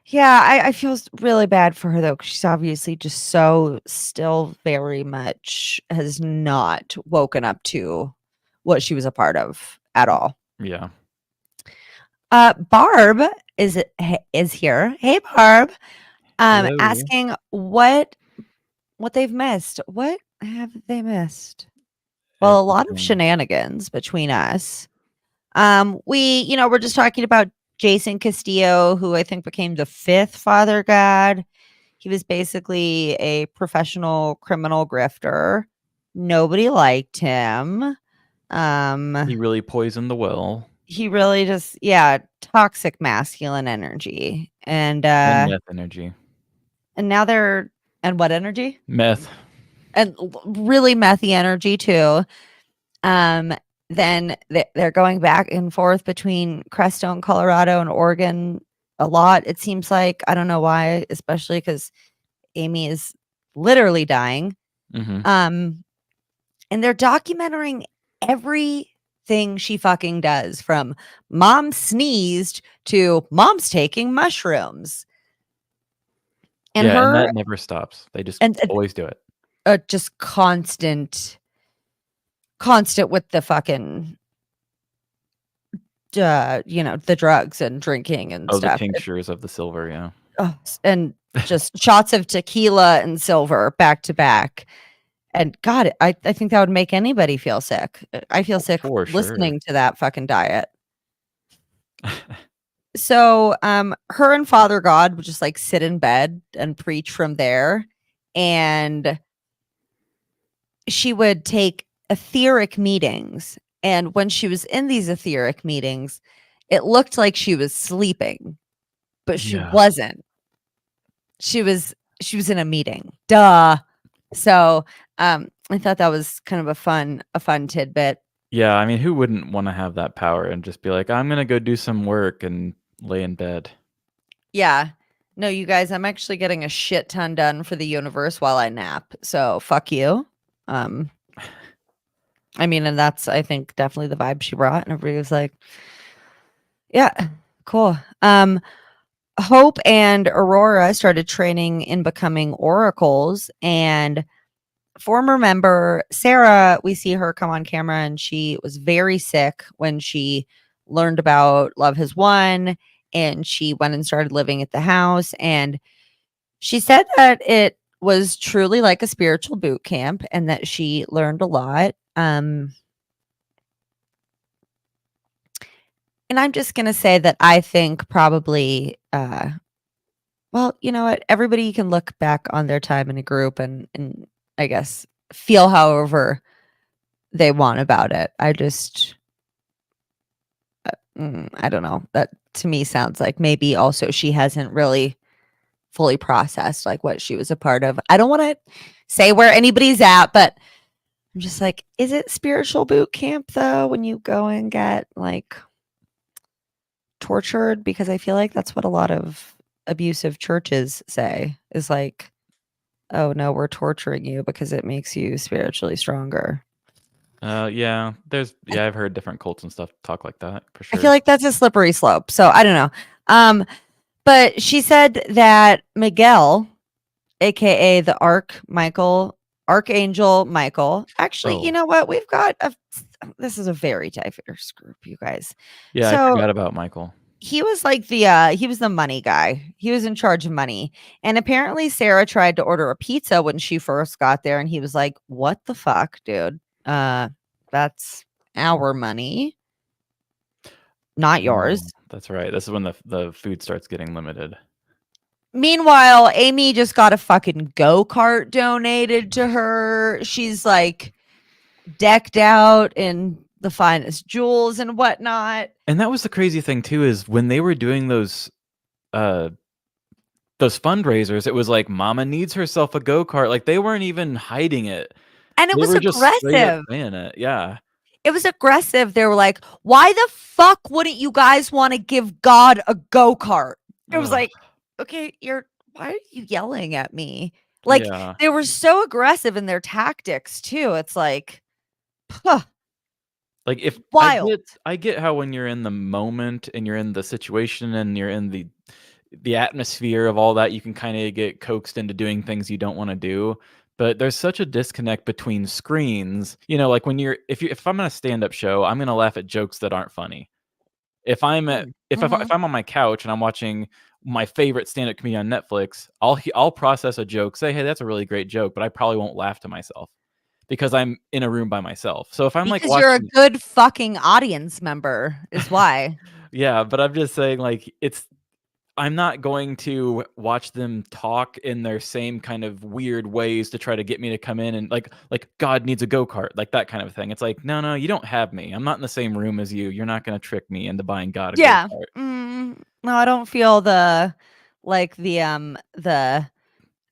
Yeah, I feel really bad for her though, 'cause she's obviously just so still very much has not woken up to what she was a part of at all. Yeah. Barb is here. Hey, Barb. Hello. Asking what they've missed. What have they missed? Well, a lot of Everything. shenanigans between us. We're just talking about Jason Castillo, who I think became the fifth father god. He was basically a professional criminal grifter. Nobody liked him. He really poisoned the well. He really just, yeah, toxic masculine energy. And meth energy. And now they're, and what energy? Meth. And really methy energy too. Um, then they're going back and forth between Crestone, Colorado, and Oregon a lot. It seems like, I don't know why, especially because Amy is literally dying. Mm-hmm. And they're documenting everything she fucking does, from mom sneezed to mom's taking mushrooms. And Yeah, and her that never stops. They just and always do it. just constant with the fucking the drugs and drinking and Oh, the stuff. tinctures of the silver, yeah. And just shots of tequila and silver back to back. And God, I think that would make anybody feel sick. I feel sick For sure. listening to that fucking diet. So, her and Father God would just like sit in bed and preach from there. And she would take etheric meetings. And when she was in these etheric meetings, it looked like she was sleeping, but she Yeah. wasn't. She was in a meeting. Duh. So, I thought that was kind of a fun tidbit. Yeah, I mean, who wouldn't wanna have that power and just be like, "I'm gonna go do some work and lay in bed." Yeah. No, you guys, I'm actually getting a shit ton done for the universe while I nap. So fuck you. I mean, and that's, I think, definitely the vibe she brought. And everybody was like, yeah, cool. Hope and Aurora started training in becoming oracles, and former member Sarah, we see her come on camera, and she was very sick when she learned about Love Has Won, and she went and started living at the house. And she said that it was truly like a spiritual boot camp and that she learned a lot. And I'm just going to say that I think probably, well, you know what? Everybody can look back on their time in a group and I guess feel however they want about it. I just, I don't know. That to me sounds like maybe also she hasn't really fully processed like what she was a part of. I don't want to say where anybody's at, but I'm just like, is it spiritual boot camp though when you go and get like tortured? Because I feel like that's what a lot of abusive churches say is like, oh no, we're torturing you because it makes you spiritually stronger. Yeah, I've heard different cults and stuff talk like that, for I sure. feel like that's a slippery slope. So I don't know. But she said that Miguel, aka the Archangel Michael. Actually, you know what? We've got this is a very diverse group, you guys. Yeah, I So forgot about Michael. he was like he was the money guy. He was in charge of money. And apparently Sarah tried to order a pizza when she first got there, and he was like, "What the fuck, dude? That's our money, not yours." Oh, that's right. This is when the food starts getting limited. Meanwhile, Amy just got a fucking go-kart donated to her. She's like decked out in the finest jewels and whatnot. And that was the crazy thing too, is when they were doing those fundraisers, it was like mama needs herself a go-kart. Like they weren't even hiding it. And it They was were just straight up aggressive. saying it. Yeah. It was aggressive. They were like, why the fuck wouldn't you guys want to give God a go-kart? It was Ugh. like, okay, why are you yelling at me? Like Yeah. they were so aggressive in their tactics too. It's like, huh, Like if wild. I get how when you're in the moment and you're in the situation and you're in the atmosphere of all that, you can kind of get coaxed into doing things you don't want to do. But there's such a disconnect between screens. You know, like when if I'm on a stand-up show, I'm gonna laugh at jokes that aren't funny. If I'm at if Mhm. I'm on my couch and I'm watching my favorite stand-up comedian on Netflix, I'll process a joke, say, "Hey, that's a really great joke," but I probably won't laugh to myself because I'm in a room by myself. So if I'm like Because you're a watching, good fucking audience member is why. yeah, but I'm just saying like I'm not going to watch them talk in their same kind of weird ways to try to get me to come in and like God needs a go-kart, like that kind of thing. It's like, no, you don't have me. I'm not in the same room as you. You're not gonna trick me into buying God a Yeah. go-kart. No, I don't feel the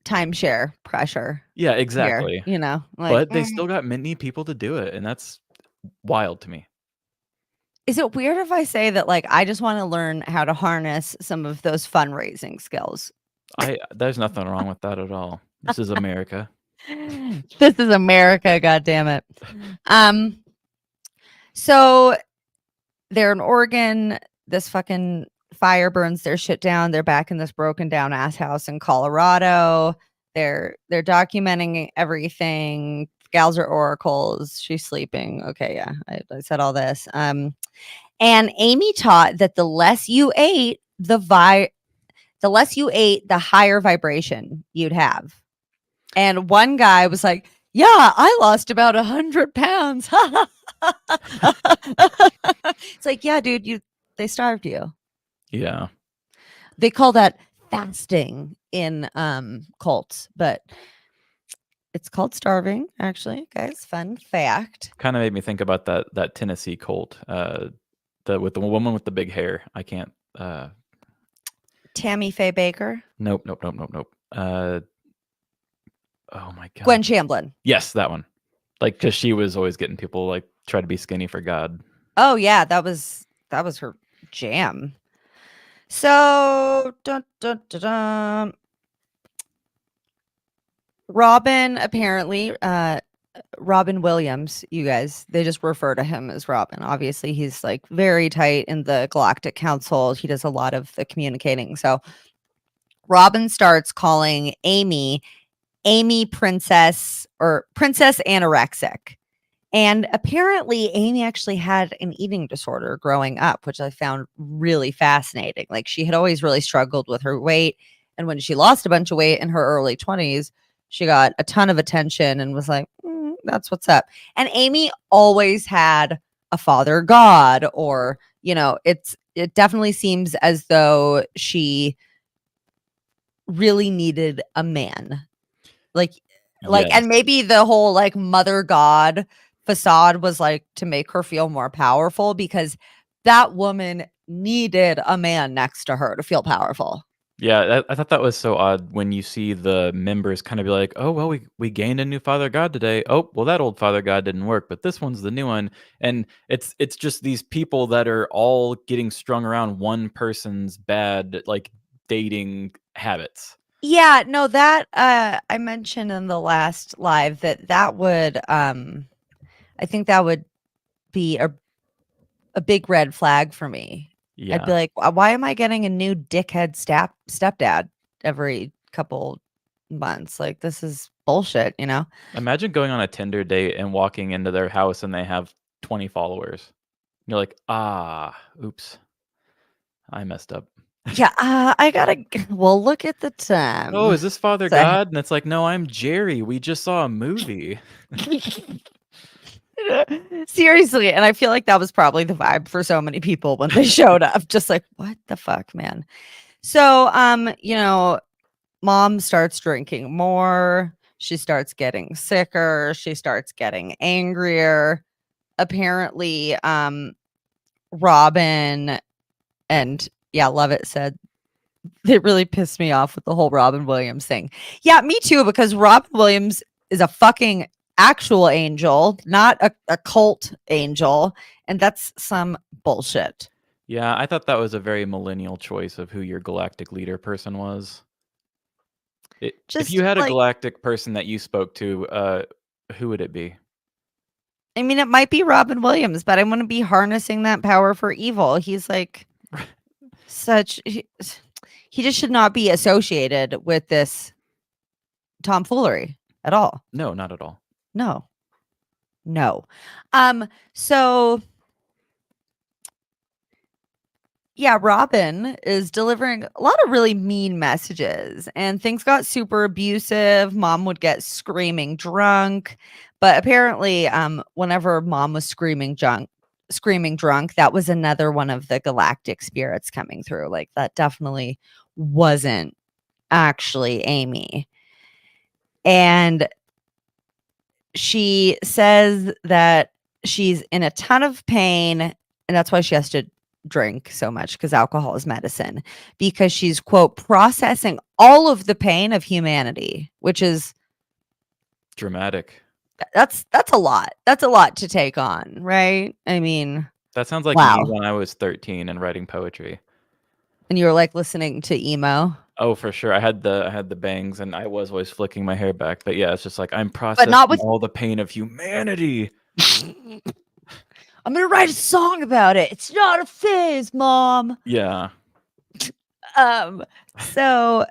timeshare pressure Yeah, here, exactly. like, But they still got many people to do it, and that's wild to me. is it weird if I say that, like, I just wanna learn how to harness some of those fundraising skills? There's nothing wrong with that at all. This is America. This is America, goddammit. Um, so they're in Oregon, this fucking fire burns their shit down, they're back in this broken down ass house in Colorado, they're documenting everything, gals are oracles, she's sleeping, okay, yeah, I said all this, and Amy taught that the less you ate, the higher vibration you'd have. And one guy was like, "Yeah, I lost about 100 pounds." It's like, yeah, dude, they starved you. Yeah. They call that fasting in cults, but it's called starving, actually, guys. Fun fact. Kinda made me think about that Tennessee Colt, with the woman with the big hair. I can't, Tammy Faye Baker, nope, nope, nope, nope, nope. Oh my god. Gwen Shamblin. Yes, that one. Like, because she was always getting people, like, try to be skinny for God. Oh yeah, that was her jam. So, dun, dun, dun, dun. Robin apparently, Robin Williams, you guys, they just refer to him as Robin. Obviously, he's like very tight in the Galactic Council. He does a lot of the communicating. So Robin starts calling Amy Princess or Princess Anorexic. And apparently, Amy actually had an eating disorder growing up, which I found really fascinating. Like, she had always really struggled with her weight. And when she lost a bunch of weight in her early 20s, she got a ton of attention and was like, that's what's up. And Amy always had a father god, or, it definitely seems as though she really needed a man. And Yes. maybe the whole like mother god facade was like to make her feel more powerful, because that woman needed a man next to her to feel powerful. Yeah, I thought that was so odd when you see the members kinda be like, "Oh, well, we gained a new father god today. Oh, well, that old father god didn't work, but this one's the new one." And it's just these people that are all getting strung around one person's bad, like, dating habits. Yeah, no, that I mentioned in the last live that would I think that would be a big red flag for me. I'd be Yeah. like, Why am I getting a new dickhead stepdad every couple months? Like, this is bullshit." Imagine going on a Tinder date and walking into their house and they have 20 followers. You're like, "Ah, oops, I messed up." Yeah, I gotta well, look at the "Oh, time. is this Father So God?" And it's like, "No, I'm Jerry. We just saw a movie." seriously, and I feel like that was probably the vibe for so many people when they showed up, just like, "What the fuck, man?" So, mom starts drinking more. She starts getting sicker. She starts getting angrier. Apparently, Robin and Lovett said it really pissed me off with the whole Robin Williams thing. Yeah, me too, because Robin Williams is a fucking actual angel, not a cult angel, and that's some bullshit. Yeah, I thought that was a very millennial choice of who your galactic leader person was. If you Just had a like, galactic person that you spoke to, who would it be? I mean, it might be Robin Williams, but I wouldn't be harnessing that power for evil. He's like he just should not be associated with this tomfoolery at all. No, not at all. No. So yeah, Robin is delivering a lot of really mean messages, and things got super abusive. Mom would get screaming drunk, but apparently, whenever Mom was screaming drunk, that was another one of the galactic spirits coming through. Like, that definitely wasn't actually Amy. And she says that she's in a ton of pain, and that's why she has to drink so much, because alcohol is medicine, because she's, quote, processing all of the pain of humanity, which is dramatic. That's a lot. That's a lot to take on, right? I mean, that sounds like wow. Me when I was 13 and writing poetry. And you were like listening to emo. Oh, for sure. I had the bangs, and I was always flicking my hair back. But yeah, it's just like I'm processing all the pain of humanity. I'm gonna write a song about it. It's not a phase, Mom. Yeah. So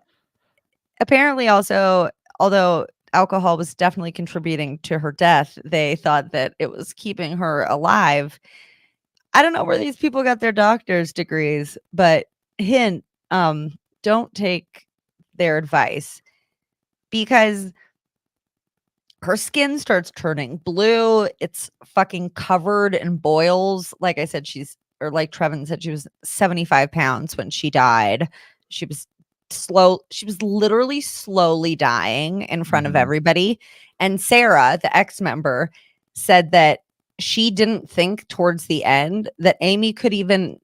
apparently, also, although alcohol was definitely contributing to her death, they thought that it was keeping her alive. I don't know where these people got their doctor's degrees, but hint, don't take their advice, because her skin starts turning blue. It's fucking covered in boils. Like I said, like Trevin said, she was 75 pounds when she died. She was literally slowly dying in front of everybody. And Sarah, the ex-member, said that she didn't think towards the end that Amy could even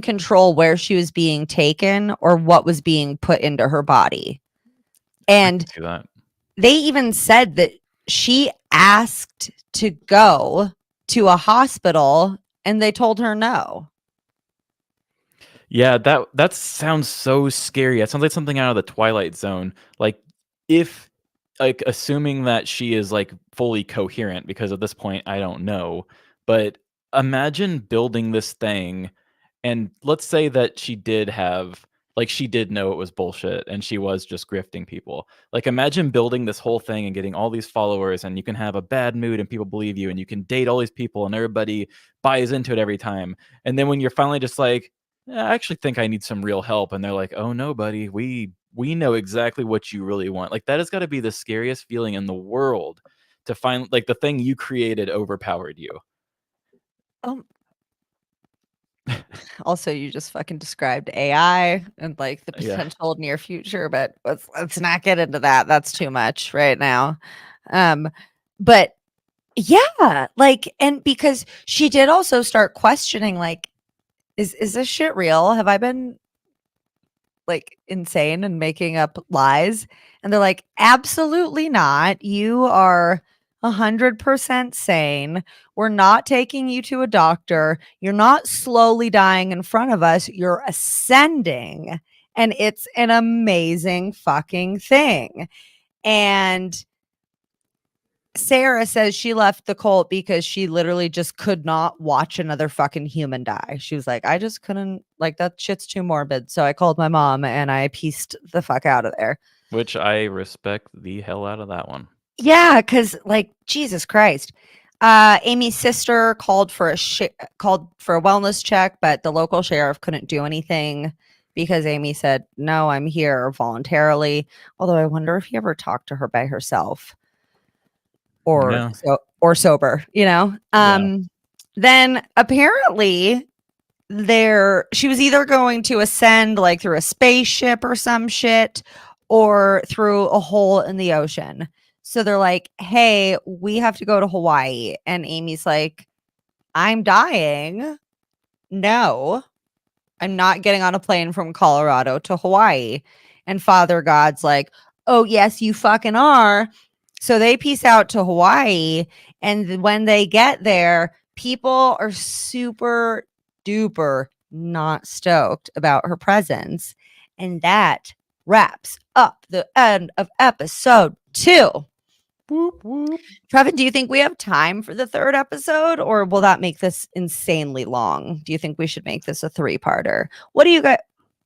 control where she was being taken or what was being put into her body. And they even said that she asked to go to a hospital and they told her no. Yeah, that sounds so scary. It sounds like something out of the Twilight Zone. Like, if, like, assuming that she is like fully coherent, because at this point I don't know, but imagine building this thing, and let's say that she did know it was bullshit and she was just grifting people. Like, imagine building this whole thing and getting all these followers, and you can have a bad mood and people believe you, and you can date all these people and everybody buys into it every time. And then when you're finally just like, I actually think I need some real help, and they're like, oh no, buddy, we know exactly what you really want. Like, that has got to be the scariest feeling in the world, to find like the thing you created overpowered you. Also, you just fucking described AI and like the potential near future, but let's not get into that. That's too much right now. But yeah, like, and because she did also start questioning, like, is this shit real? Have I been like insane and making up lies? And they're like, absolutely not. You are 100% sane. We're not taking you to a doctor. You're not slowly dying in front of us. You're ascending. And it's an amazing fucking thing. And Sarah says she left the cult because she literally just could not watch another fucking human die. She was like, I just couldn't, like, that shit's too morbid. So I called my mom and I pieced the fuck out of there. Which I respect the hell out of that one. Yeah, because, like, Jesus Christ. Amy's sister called for a wellness check, but the local sheriff couldn't do anything because Amy said, no, I'm here voluntarily. Although I wonder if he ever talked to her by herself. Or sober, you know. Then apparently she was either going to ascend like through a spaceship or some shit, or through a hole in the ocean. So they're like, hey, we have to go to Hawaii. And Amy's like, I'm dying. No, I'm not getting on a plane from Colorado to Hawaii. And Father God's like, oh, yes, you fucking are. So they peace out to Hawaii. And when they get there, people are super duper not stoked about her presence. And that wraps up the end of episode 2. Whoop, whoop. Trevin, do you think we have time for the 3rd episode, or will that make this insanely long? Do you think we should make this a 3-parter? What do you guys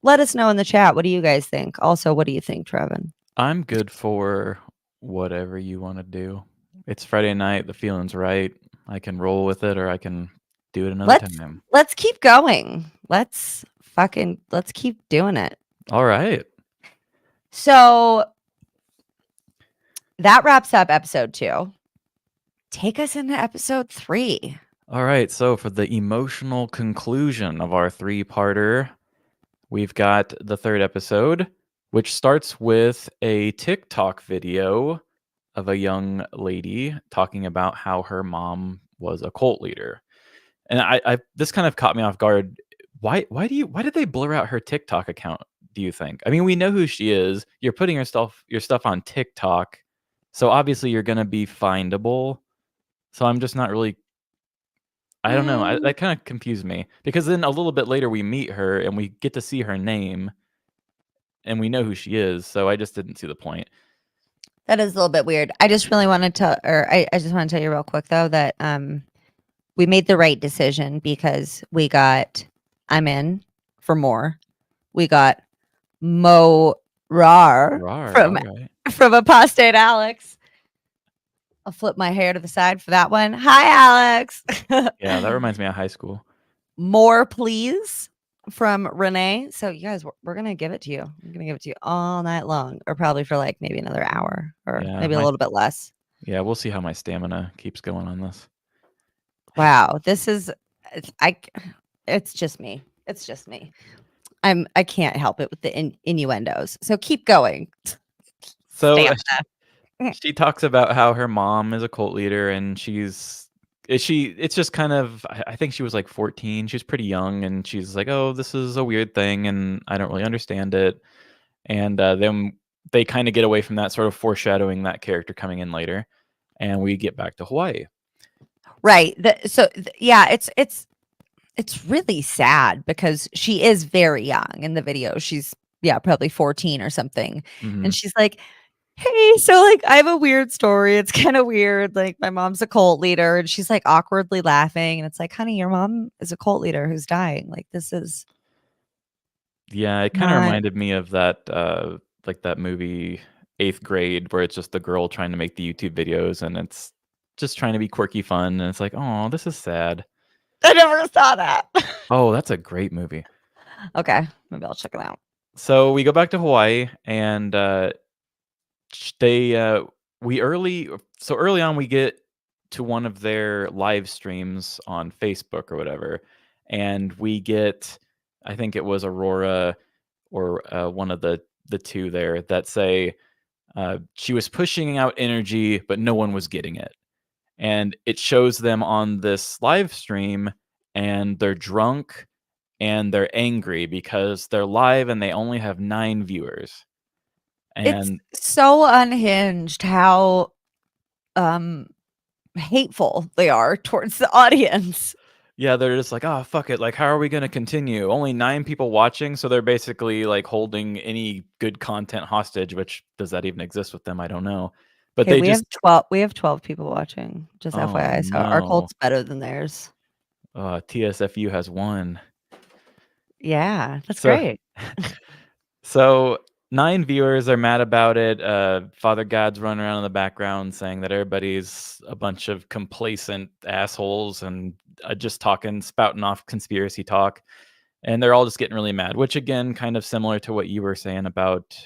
let us know in the chat? What do you guys think? Also, what do you think, Trevin? I'm good for whatever you want to do. It's Friday night. The feeling's right. I can roll with it, or I can do it another time. Let's keep going. Let's keep doing it. All right. So that wraps up episode 2. Take us into episode 3. All right. So for the emotional conclusion of our 3-parter, we've got the 3rd episode, which starts with a TikTok video of a young lady talking about how her mom was a cult leader. And I this kind of caught me off guard. Why did they blur out her TikTok account, do you think? I mean, we know who she is. You're putting your stuff on TikTok. So obviously you're going to be findable. So I'm just not really, I don't know. That kind of confused me, because then a little bit later we meet her and we get to see her name and we know who she is. So I just didn't see the point. That is a little bit weird. I just really want to I just want to tell you real quick though that we made the right decision, because we got I'm in for more. We got Mo Rar from Apostate Alex. I'll flip my hair to the side for that one. Hi, Alex. Yeah, that reminds me of high school. More Please from Renee. So you guys, we're going to give it to you. I'm going to give it to you all night long, or probably for like maybe another hour, or maybe a little bit less. Yeah, we'll see how my stamina keeps going on this. Wow, this is it's just me. It's just me. I can't help it with the innuendos. So keep going. So she talks about how her mom is a cult leader, and it's just kind of, I think she was like 14. She's pretty young, and she's like, oh, this is a weird thing and I don't really understand it. And then they kind of get away from that, sort of foreshadowing that character coming in later, and we get back to Hawaii. Right. Yeah, it's really sad, because she is very young in the video. She's probably 14 or something. Mm-hmm. And she's like, hey, so like I have a weird story. It's kind of weird. Like my mom's a cult leader, and she's like awkwardly laughing. And it's like, honey, your mom is a cult leader who's dying. Like this is. Yeah, it kind of reminded me of that, like that movie 8th Grade, where it's just the girl trying to make the YouTube videos, and it's just trying to be quirky fun. And it's like, oh, this is sad. I never saw that. Oh, that's a great movie. Okay, maybe I'll check it out. So we go back to Hawaii, and early on we get to one of their live streams on Facebook or whatever, and we get, I think it was Aurora or one of the two there that say she was pushing out energy, but no one was getting it. And it shows them on this live stream, and they're drunk and they're angry because they're live and they only have 9 viewers. And it's so unhinged how hateful they are towards the audience. Yeah, they're just like, oh, fuck it. Like, how are we going to continue? Only 9 people watching. So they're basically like holding any good content hostage, which does that even exist with them? I don't know. But we have 12 people watching. Just FYI. So our cult's better than theirs. TSFU has 1. Yeah, that's great. So 9 viewers are mad about it. Father God's running around in the background saying that everybody's a bunch of complacent assholes and just spouting off conspiracy talk. And they're all just getting really mad, which again, kind of similar to what you were saying about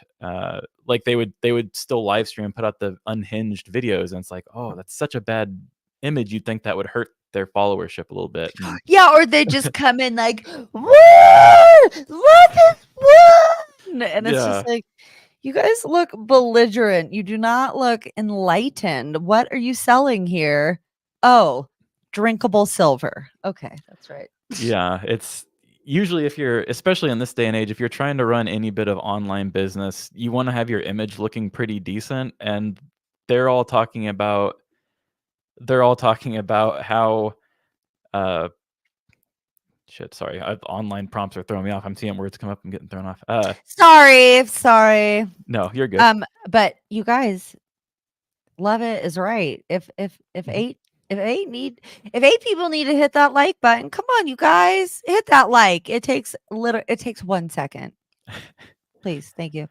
like they would still live stream and put out the unhinged videos. And it's like, oh, that's such a bad image. You'd think that would hurt their followership a little bit. Yeah, or they just come in like, what is one? And it's just like, You guys look belligerent. You do not look enlightened. What are you selling here? Oh, drinkable silver. Okay, that's right. Yeah, it's usually if you're especially in this day and age, if you're trying to run any bit of online business, you wanna have your image looking pretty decent, and they're all talking about they're all talking about how, uh shit, sorry, online prompts are throwing me off. I'm seeing words come up, I'm getting thrown off. Sorry. No, you're good. But you guys, Love It is right. If Mhm. if 8 people need to hit that like button, come on, you guys, hit that like. It takes 1 second. Please, thank you.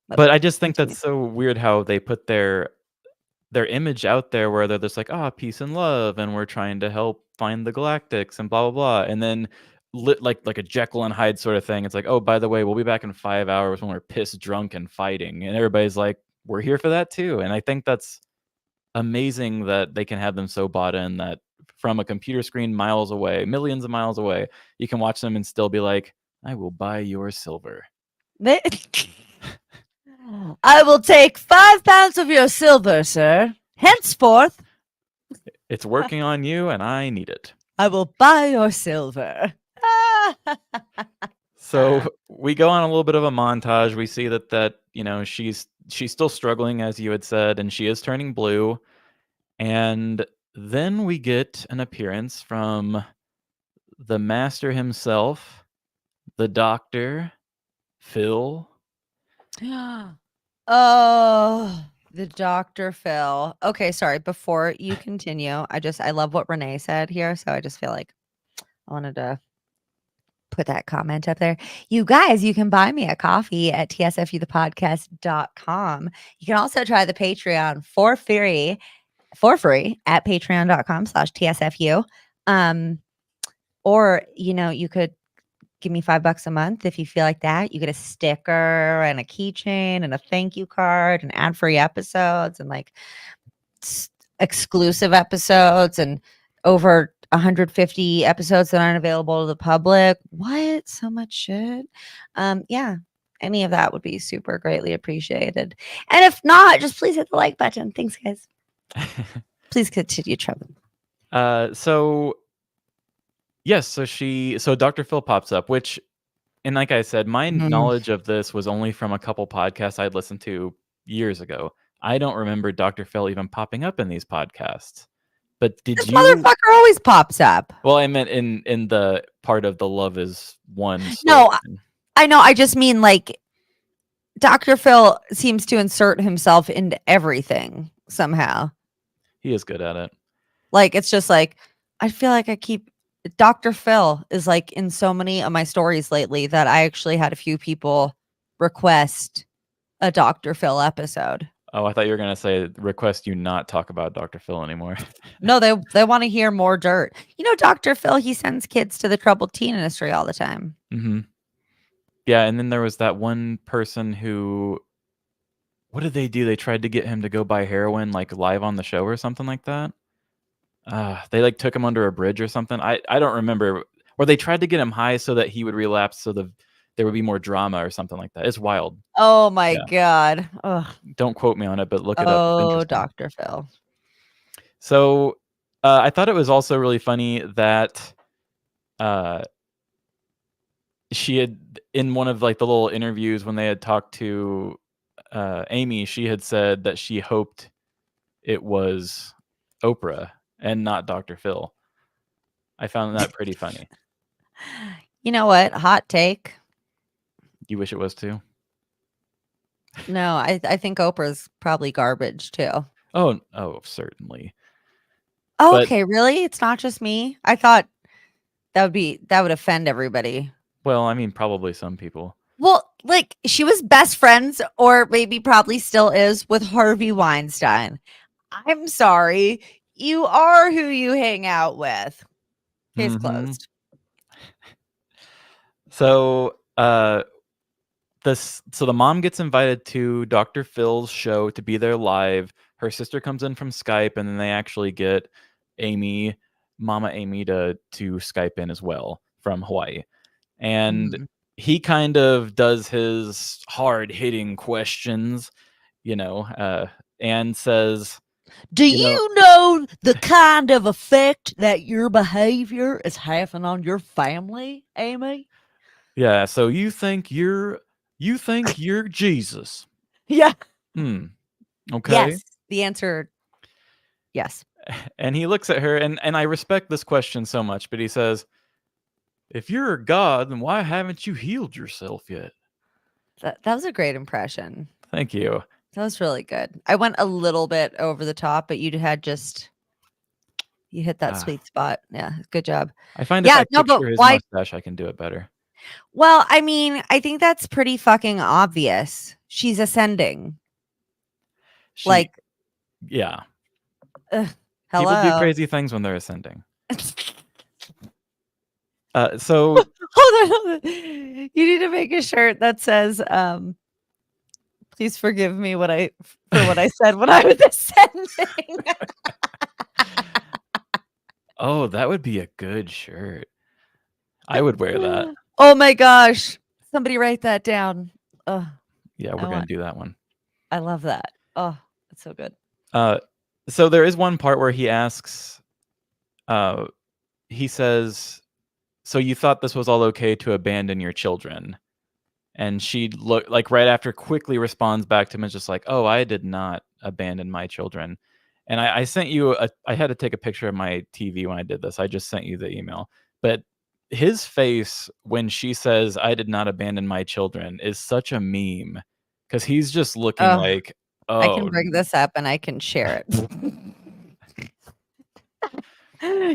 But I just think that's Continue. so weird how they put their image out there where they're just like, "Ah, peace and love, and we're trying to help find the galactics and blah, blah, blah," and then like a Jekyll and Hyde sort of thing. It's like, "Oh, by the way, we'll be back in 5 hours when we're pissed drunk and fighting," and everybody's like, "We're here for that too," and I think that's amazing that they can have them so bought in that from a computer screen miles away, millions of miles away, you can watch them and still be like, "I will buy your silver." They I will take 5 pounds of your silver, sir. Henceforth, It's working on you, and I need it. I will buy your silver. So we go on a little bit of a montage. We see that she's still struggling, as you had said, and she is turning blue. And then we get an appearance from the master himself, the doctor, Phil. Oh, the Dr. Phil. Okay, sorry, before you continue, I love what Renee said here, so I just feel like I wanted to put that comment up there. You guys, you can buy me a coffee at tsfuthepodcast.com. You can also try the Patreon for free at patreon.com/tsfu. Or, you could give me $5 a month if you feel like that. You get a sticker and a keychain and a thank you card and ad-free episodes and like exclusive episodes and over 150 episodes that aren't available to the public. What? So much shit. Yeah. Any of that would be super greatly appreciated. And if not, just please hit the like button. Thanks, guys. Please continue, Trevin. So yes, so Dr. Phil pops up, which, and like I said, my knowledge of this was only from a couple podcasts I'd listened to years ago. I don't remember Dr. Phil even popping up in these podcasts. But did This you? motherfucker always pops up. Well, I meant in the part of the Love Is One No, storyline. I know. I just mean like Dr. Phil seems to insert himself into everything somehow. He is good at it. Like, it's just like, I feel like Dr. Phil is like in so many of my stories lately that I actually had a few people request a Dr. Phil episode. Oh, I thought you were gonna say request you not talk about Dr. Phil anymore. No, they want to hear more dirt. Dr. Phil, he sends kids to the troubled teen industry all the time. Mm-hmm. Yeah, and then there was that one person who, what did they do? They tried to get him to go buy heroin, like live on the show or something like that. They like took him under a bridge or something. I don't remember. Or they tried to get him high so that he would relapse, so there would be more drama or something like that. It's wild. Oh my Yeah. God. Ugh. Don't quote me on it, but look it up. It's Oh, interesting. Dr. Phil. So I thought it was also really funny that she had, in one of like the little interviews when they had talked to Amy, she had said that she hoped it was Oprah and not Dr. Phil. I found that pretty funny. You know what? Hot take. You wish it was too? No, I think Oprah's probably garbage too. Oh, certainly. Oh, But, okay, really? It's not just me? I thought that would offend everybody. well, I mean, probably some people. Well, like she was best friends or maybe probably still is with Harvey Weinstein. I'm sorry. You are who you hang out with. Case closed. So, so the mom gets invited to Dr. Phil's show to be there live. Her sister comes in from Skype, and then they actually get Mama Amy to Skype in as well from Hawaii. And he kind of does his hard-hitting questions, and says, Do you know, you know the kind of effect that your behavior is having on your family, Amy? yeah, so you think you're Jesus. Yeah. Okay. Yes. The answer, yes. And he looks at her, and I respect this question so much, but he says, if you're a god, then why haven't you healed yourself yet? That was a great impression. Thank you. That was really good. I went a little bit over the top, but you hit that sweet spot. Yeah, good job. I find Yeah, if I no, but picture his why? mustache, I can do it better. Well, I mean, I think that's pretty fucking obvious. She's ascending. Like, Yeah. ugh, People do hello. crazy things when they're ascending. So Hold on. You need to make a shirt that says, please forgive me for what I said when I was ascending. oh, that would be a good shirt. I would wear that. Oh my gosh. Somebody write that down. Oh, Yeah, we're going to do that one. I love that. Oh, that's so good. So there is one part where he asks, he says, so you thought this was all okay to abandon your children? And she right after quickly responds back to him, is just like, oh, I did not abandon my children. And I sent you I had to take a picture of my TV when I did this. I just sent you the email. But his face when she says, I did not abandon my children, is such a meme, because he's just looking like, oh. I can bring this up and I can share it.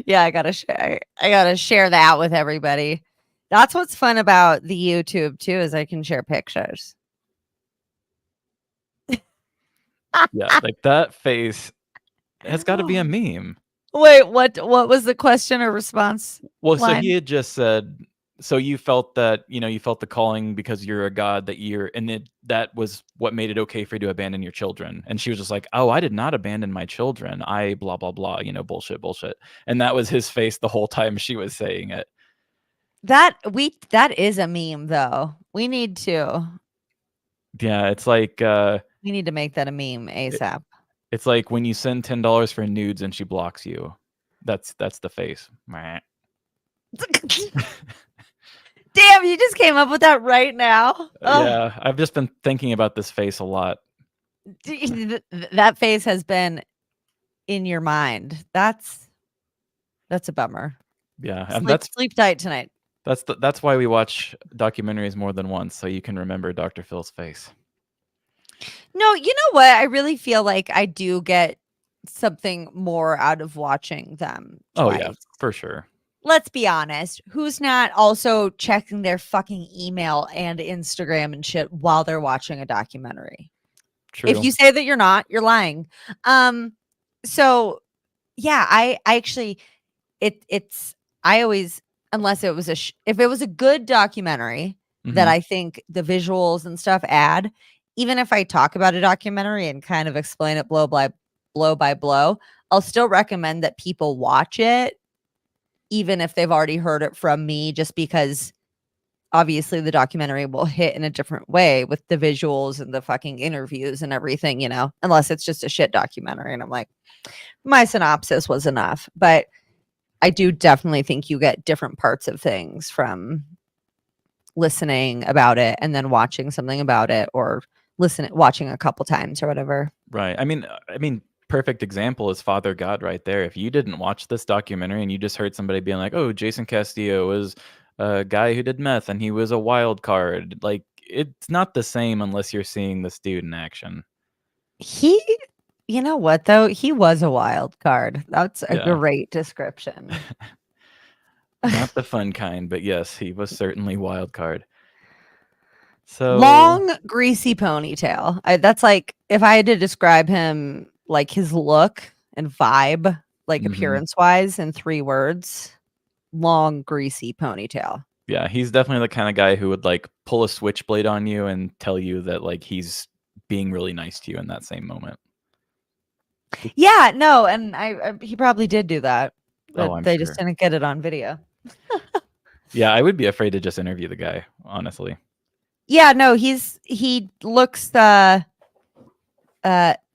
Yeah, I gotta share that with everybody. That's what's fun about the YouTube too, is I can share pictures. Yeah, like that face has got to be a meme. Wait, what was the question or response? Well, so line? he had just said, so you felt that, you felt the calling because you're a god, that was what made it okay for you to abandon your children. And she was just like, oh, I did not abandon my children. I blah, blah, blah, bullshit. And that was his face the whole time she was saying it. That is a meme though. We need to. Yeah, it's like we need to make that a meme ASAP. It's like when you send $10 for nudes and she blocks you. That's the face. Damn, you just came up with that right now. Yeah, I've just been thinking about this face a lot. That face has been in your mind. That's a bummer. Yeah, and sleep tight tonight. That's why we watch documentaries more than once, so you can remember Dr. Phil's face. No, you know what? I really feel like I do get something more out of watching them twice. Oh yeah, for sure. Let's be honest. Who's not also checking their fucking email and Instagram and shit while they're watching a documentary? True. If you say that you're not, you're lying. So yeah, I actually, I always, unless it was if it was a good documentary that I think the visuals and stuff add, even if I talk about a documentary and kind of explain it blow by blow, I'll still recommend that people watch it, even if they've already heard it from me, just because obviously the documentary will hit in a different way with the visuals and the fucking interviews and everything, unless it's just a shit documentary. And I'm like, my synopsis was enough. But I do definitely think you get different parts of things from listening about it and then watching something about it, or watching a couple times or whatever. Right. I mean, perfect example is Father God right there. If you didn't watch this documentary and you just heard somebody being like, oh, Jason Castillo was a guy who did meth and he was a wild card, like, it's not the same unless you're seeing this dude in action. You know what, though? He was a wild card. That's a great description. Not the fun kind, but yes, he was certainly wild card. So long, greasy ponytail. That's like, if I had to describe him, like his look and vibe, like appearance wise, in 3 words: long, greasy ponytail. Yeah, he's definitely the kind of guy who would like pull a switchblade on you and tell you that like he's being really nice to you in that same moment. Yeah, no, and he probably did do that. But I'm they sure. just didn't get it on video. Yeah, I would be afraid to just interview the guy, honestly. Yeah, no, he looks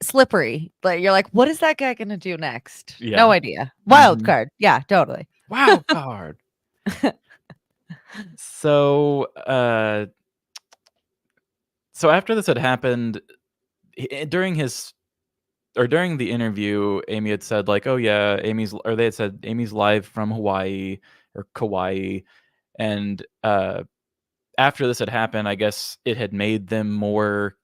slippery. But you're like, what is that guy gonna do next? Yeah. No idea. Wild Mhm. card. Yeah, totally. Wild card. So, so after this had happened, during the interview, Amy had said like, "Oh yeah, they had said Amy's live from Hawaii or Kauai," and after this had happened, I guess it had made the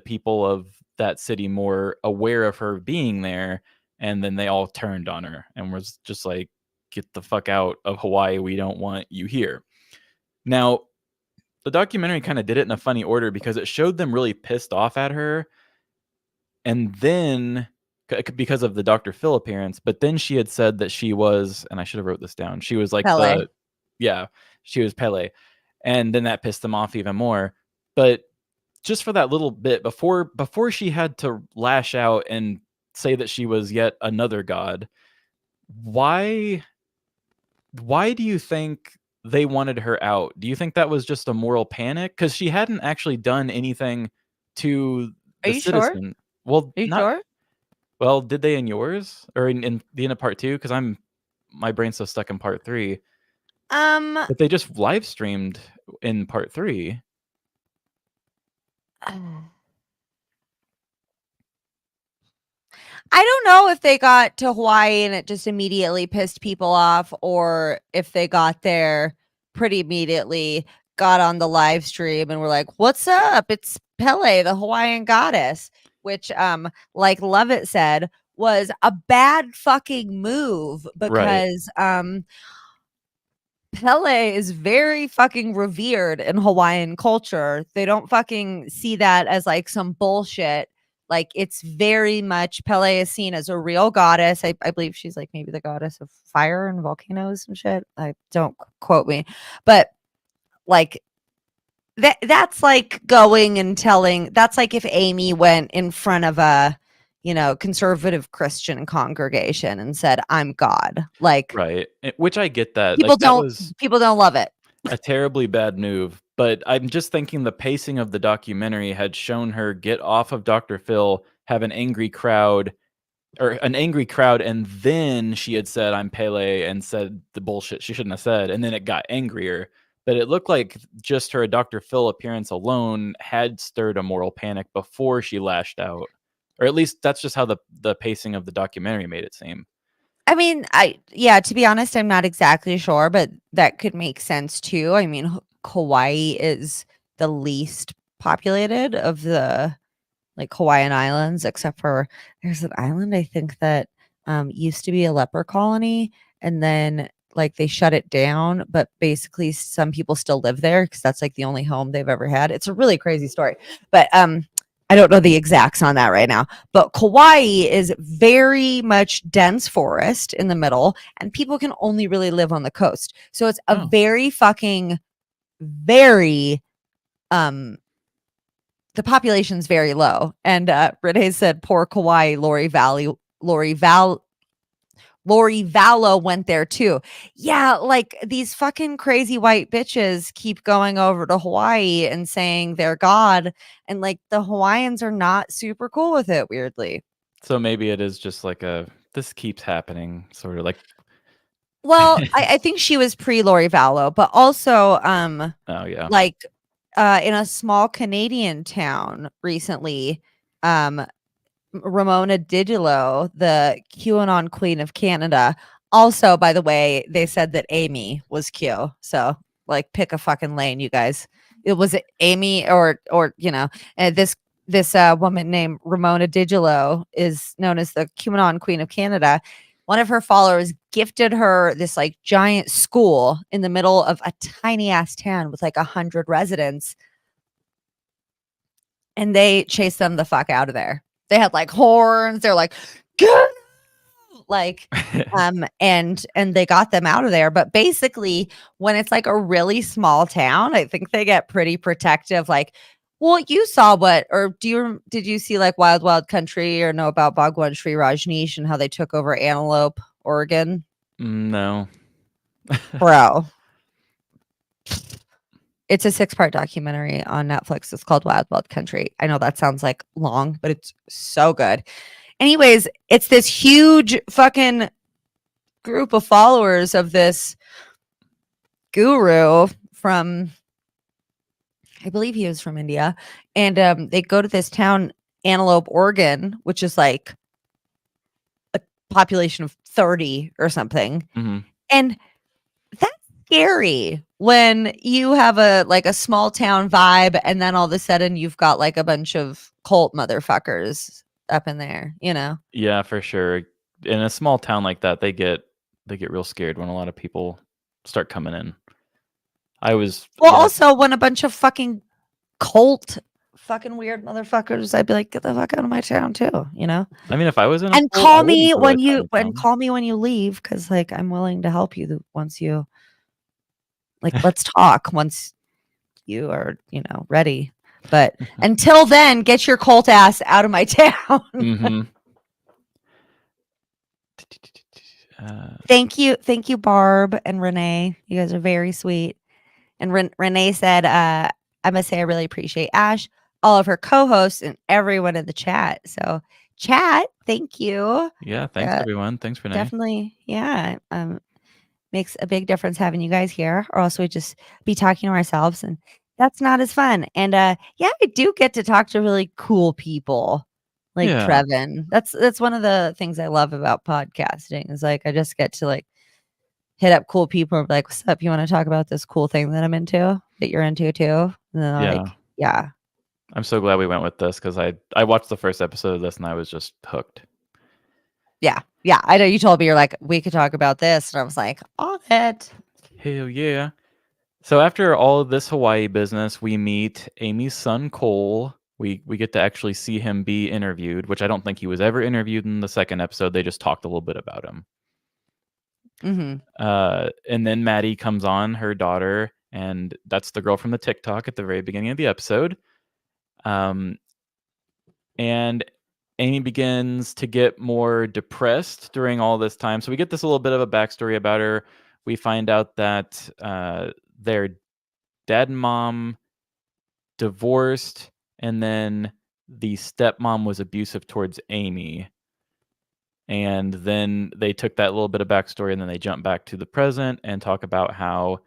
people of that city more aware of her being there, and then they all turned on her and was just like, "Get the fuck out of Hawaii. We don't want you here." Now, the documentary kind of did it in a funny order because it showed them really pissed off at her, and then because of the Dr. Phil appearance, but then she had said that she was, and I should have wrote this down. She was like Pele. she was Pele, and then that pissed them off even more. But just for that little bit before she had to lash out and say that she was yet another god, why do you think they wanted her out? Do you think that was just a moral panic? Because she hadn't actually done anything to Are the you sure? citizen. Well, Are you not sure? well. Did they in yours or in the end of part 2? Because my brain's so stuck in part 3. Um, But they just live streamed in part 3. I don't know if they got to Hawaii and it just immediately pissed people off, or if they got there pretty immediately, got on the live stream and were like, "What's up? It's Pele, the Hawaiian goddess," which, like Lovett said, was a bad fucking move Right. because Pele is very fucking revered in Hawaiian culture. They don't fucking see that as like some bullshit. Like, it's very much, Pele is seen as a real goddess. I believe she's like maybe the goddess of fire and volcanoes and shit. I don't quote me, but like that's like going and telling. That's like if Amy went in front of a conservative Christian congregation and said, "I'm God." Like, Right. Which I get that. people Like that don't was people don't love it. a terribly bad move, but I'm just thinking the pacing of the documentary had shown her get off of Dr. Phil, have an angry crowd, and then she had said, "I'm Pele," and said the bullshit she shouldn't have said, and then it got angrier. But it looked like just her Dr. Phil appearance alone had stirred a moral panic before she lashed out. Or at least that's just how the pacing of the documentary made it seem. I mean, to be honest, I'm not exactly sure, but that could make sense too. I mean, Hawaii is the least populated of the like Hawaiian islands, except for there's an island I think that used to be a leper colony, and then like they shut it down, but basically some people still live there because that's like the only home they've ever had. It's a really crazy story, but I don't know the exacts on that right now, but Kauai is very much dense forest in the middle, and people can only really live on the coast. So it's a Oh. very fucking, very, the population's very low. And Renee said, poor Kauai, Lori Vallow went there too. Yeah, like these fucking crazy white bitches keep going over to Hawaii and saying they're God, and like the Hawaiians are not super cool with it, weirdly. So maybe it is just like this keeps happening, sort of like. Well, I think she was pre Lori Vallow, but also Oh yeah. like in a small Canadian town recently, Ramona Digilow, the QAnon queen of Canada. Also, by the way, they said that Amy was Q. So, like, pick a fucking lane, you guys. It was Amy or this woman named Ramona Digilow is known as the QAnon queen of Canada. One of her followers gifted her this like giant school in the middle of a tiny ass town with like 100 residents, and they chased them the fuck out of there. They had like horns. They're like, get out! Like, and they got them out of there. But basically, when it's like a really small town, I think they get pretty protective. Like, well, you saw did you see like Wild Wild Country or know about Bhagwan Sri Rajneesh and how they took over Antelope, Oregon? No. Bro, It's a 6-part documentary on Netflix. It's called Wild Wild Country. I know that sounds like long, but it's so good. Anyways, it's this huge fucking group of followers of this guru from, I believe he was from India, and they go to this town, Antelope, Oregon, which is like a population of 30 or something, Mhm. and that's scary when you have a small town vibe, and then all of a sudden you've got like a bunch of cult motherfuckers up in there, you know. Yeah, for sure. In a small town like that, they get real scared when a lot of people start coming in. Well, also when a bunch of fucking cult fucking weird motherfuckers, I'd be like, get the fuck out of my town too, you know. I mean, if I was in a And cult, I call wouldn't me go to when a you tiny town. call me when you leave, because like I'm willing to help you once you like let's talk once you are, you know, ready. But until then, get your cult ass out of my town. Mhm. Thank you, Barb and Renee. You guys are very sweet. And Renee said, I must say I really appreciate Ash, all of her co-hosts, and everyone in the chat. So chat, thank you. Yeah, thanks everyone. Thanks, Renee. Definitely, yeah. Makes a big difference having you guys here, or else we just be talking to ourselves, and that's not as fun. And yeah, I do get to talk to really cool people like Yeah. Trevin. That's one of the things I love about podcasting is like I just get to like hit up cool people and be like, what's up? You want to talk about this cool thing that I'm into that you're into too? And then I'm Yeah. like, yeah. I'm so glad we went with this because I watched the first episode of this and I was just hooked. Yeah. Yeah. I know you told me you're like, we could talk about this. And I was like, on it. Hell yeah. So after all of this Hawaii business, we meet Amy's son Cole. We get to actually see him be interviewed, which I don't think he was ever interviewed in the second episode. They just talked a little bit about him. And then Maddie comes on, her daughter, and that's the girl from the TikTok at the very beginning of the episode. And Amy begins to get more depressed during all this time. So we get this little bit of a backstory about her. We find out that their dad and mom divorced, and then the stepmom was abusive towards Amy. And then they took that little bit of backstory and then they jump back to the present and talk about how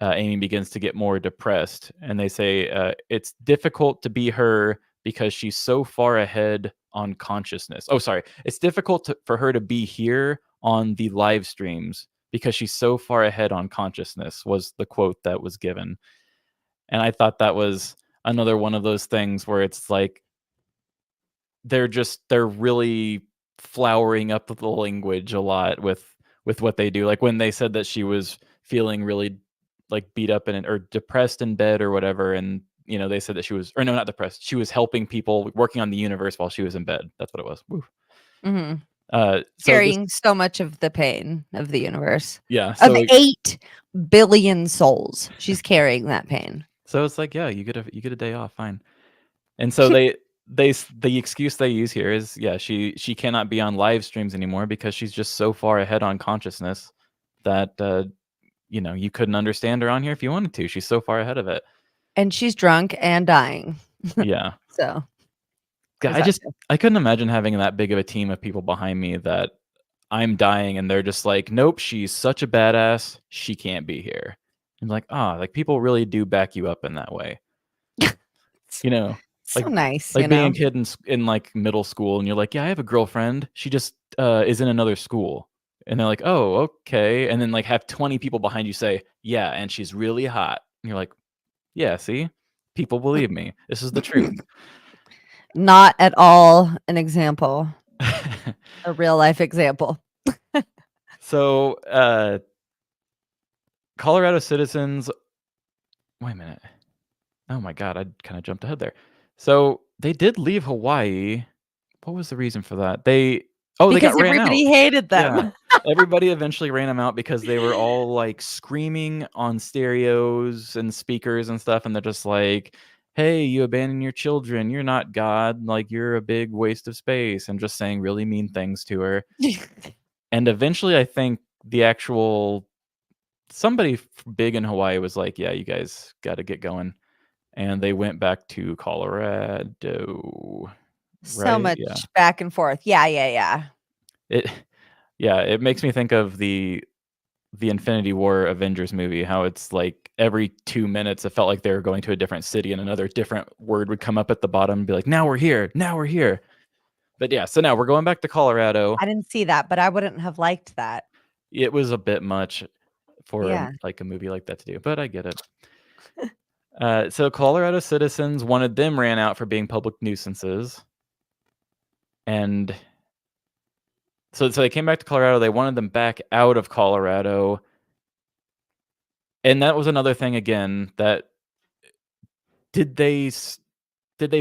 Amy begins to get more depressed. And they say it's difficult to be her because she's so far ahead on consciousness. Oh, sorry. It's difficult for her to be here on the live streams because she's so far ahead on consciousness, was the quote that was given. And I thought that was another one of those things where it's like they're really flowering up the language a lot with what they do. Like when they said that she was feeling really like beat up or depressed in bed or whatever, and you know they said that she was, or no, not depressed. She was helping people, working on the universe while she was in bed. That's what it was. Woo. So carrying so much of the pain of the universe. Yeah. Of So 8 billion souls, she's carrying that pain. So it's like, yeah, you get a day off, fine. And so the excuse they use here is, yeah, she cannot be on live streams anymore because she's just so far ahead on consciousness that you know, you couldn't understand her on here if you wanted to. She's so far ahead of it. And she's drunk and dying. Yeah. So I couldn't imagine having that big of a team of people behind me that I'm dying and they're just like, nope, she's such a badass, she can't be here. And like, like people really do back you up in that way. You know, so nice. Like you being know? a kid in like middle school and you're like, yeah, I have a girlfriend. She just is in another school. And they're like, oh, okay. And then like have 20 people behind you say, yeah, and she's really hot. And you're like, yeah, see, people believe me. This is the truth. Not at all an example. A real life example. So Colorado citizens, wait a minute. Oh my God, I kind of jumped ahead there. So they did leave Hawaii. What was the reason for that? They got ran out. Everybody hated them. Yeah. Everybody eventually ran them out because they were all like screaming on stereos and speakers and stuff, and they're just like, hey, you abandon your children, you're not God, like you're a big waste of space, and just saying really mean things to her. And eventually I think the actual somebody big in Hawaii was like, yeah, you guys got to get going. And they went back to Colorado. So Right? much Yeah. back and forth. Yeah. It makes me think of the Infinity War Avengers movie, how it's like every 2 minutes it felt like they were going to a different city and another different word would come up at the bottom and be like, now we're here. But yeah, so now we're going back to Colorado. I didn't see that, but I wouldn't have liked that. It was a bit much for Yeah. like a movie like that to do, but I get it. So Colorado citizens wanted them ran out for being public nuisances. And so they came back to Colorado. They wanted them back out of Colorado. And that was another thing again, that did they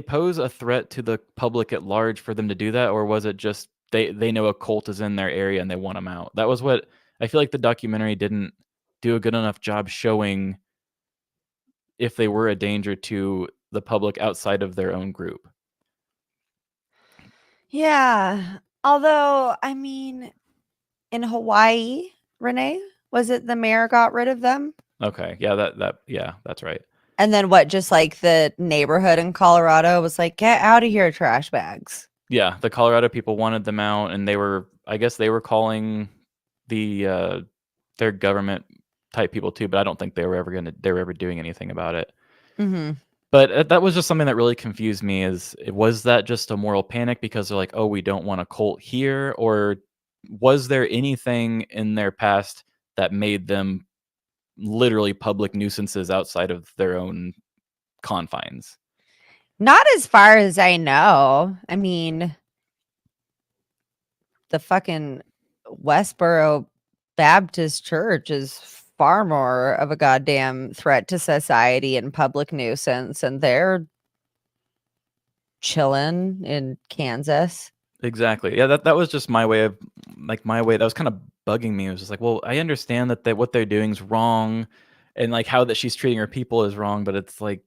pose a threat to the public at large for them to do that, or was it just they know a cult is in their area and they want them out? That was what I feel like the documentary didn't do a good enough job showing if they were a danger to the public outside of their own group. Yeah. Although, I mean, in Hawaii, Renee, was it the mayor got rid of them? Okay. Yeah, that's right. And then what, just like the neighborhood in Colorado was like, get out of here, trash bags. Yeah, the Colorado people wanted them out, and I guess they were calling the their government type people too, but I don't think they were ever doing anything about it. Mm-hmm. But that was just something that really confused me. Was that just a moral panic because they're like, oh, we don't want a cult here, or was there anything in their past that made them literally public nuisances outside of their own confines? Not as far as I know. I mean, the fucking Westboro Baptist Church is far more of a goddamn threat to society and public nuisance, and they're chilling in Kansas. Exactly. Yeah, that was just my way that was kind of bugging me. It was just like, well, I understand that what they're doing is wrong, and like how that she's treating her people is wrong, but it's like,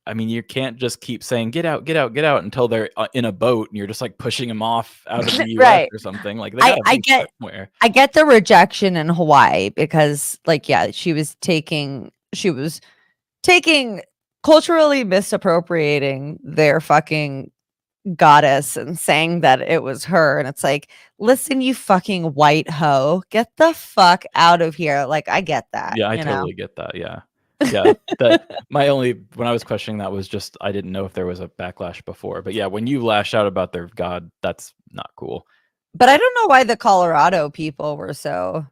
I mean, you can't just keep saying get out, get out, get out until they're in a boat and you're just like pushing them off out of the US Right. or something. Like they gotta be somewhere. I get the rejection in Hawaii because, like, yeah, she was taking culturally misappropriating their fucking goddess and saying that it was her. And it's like, listen, you fucking white hoe, get the fuck out of here. Like, I get that. Yeah, I you know? totally get that. Yeah. Yeah. When I was questioning that was just, I didn't know if there was a backlash before. But yeah, when you lash out about their god, that's not cool. But I don't know why the Colorado people were so.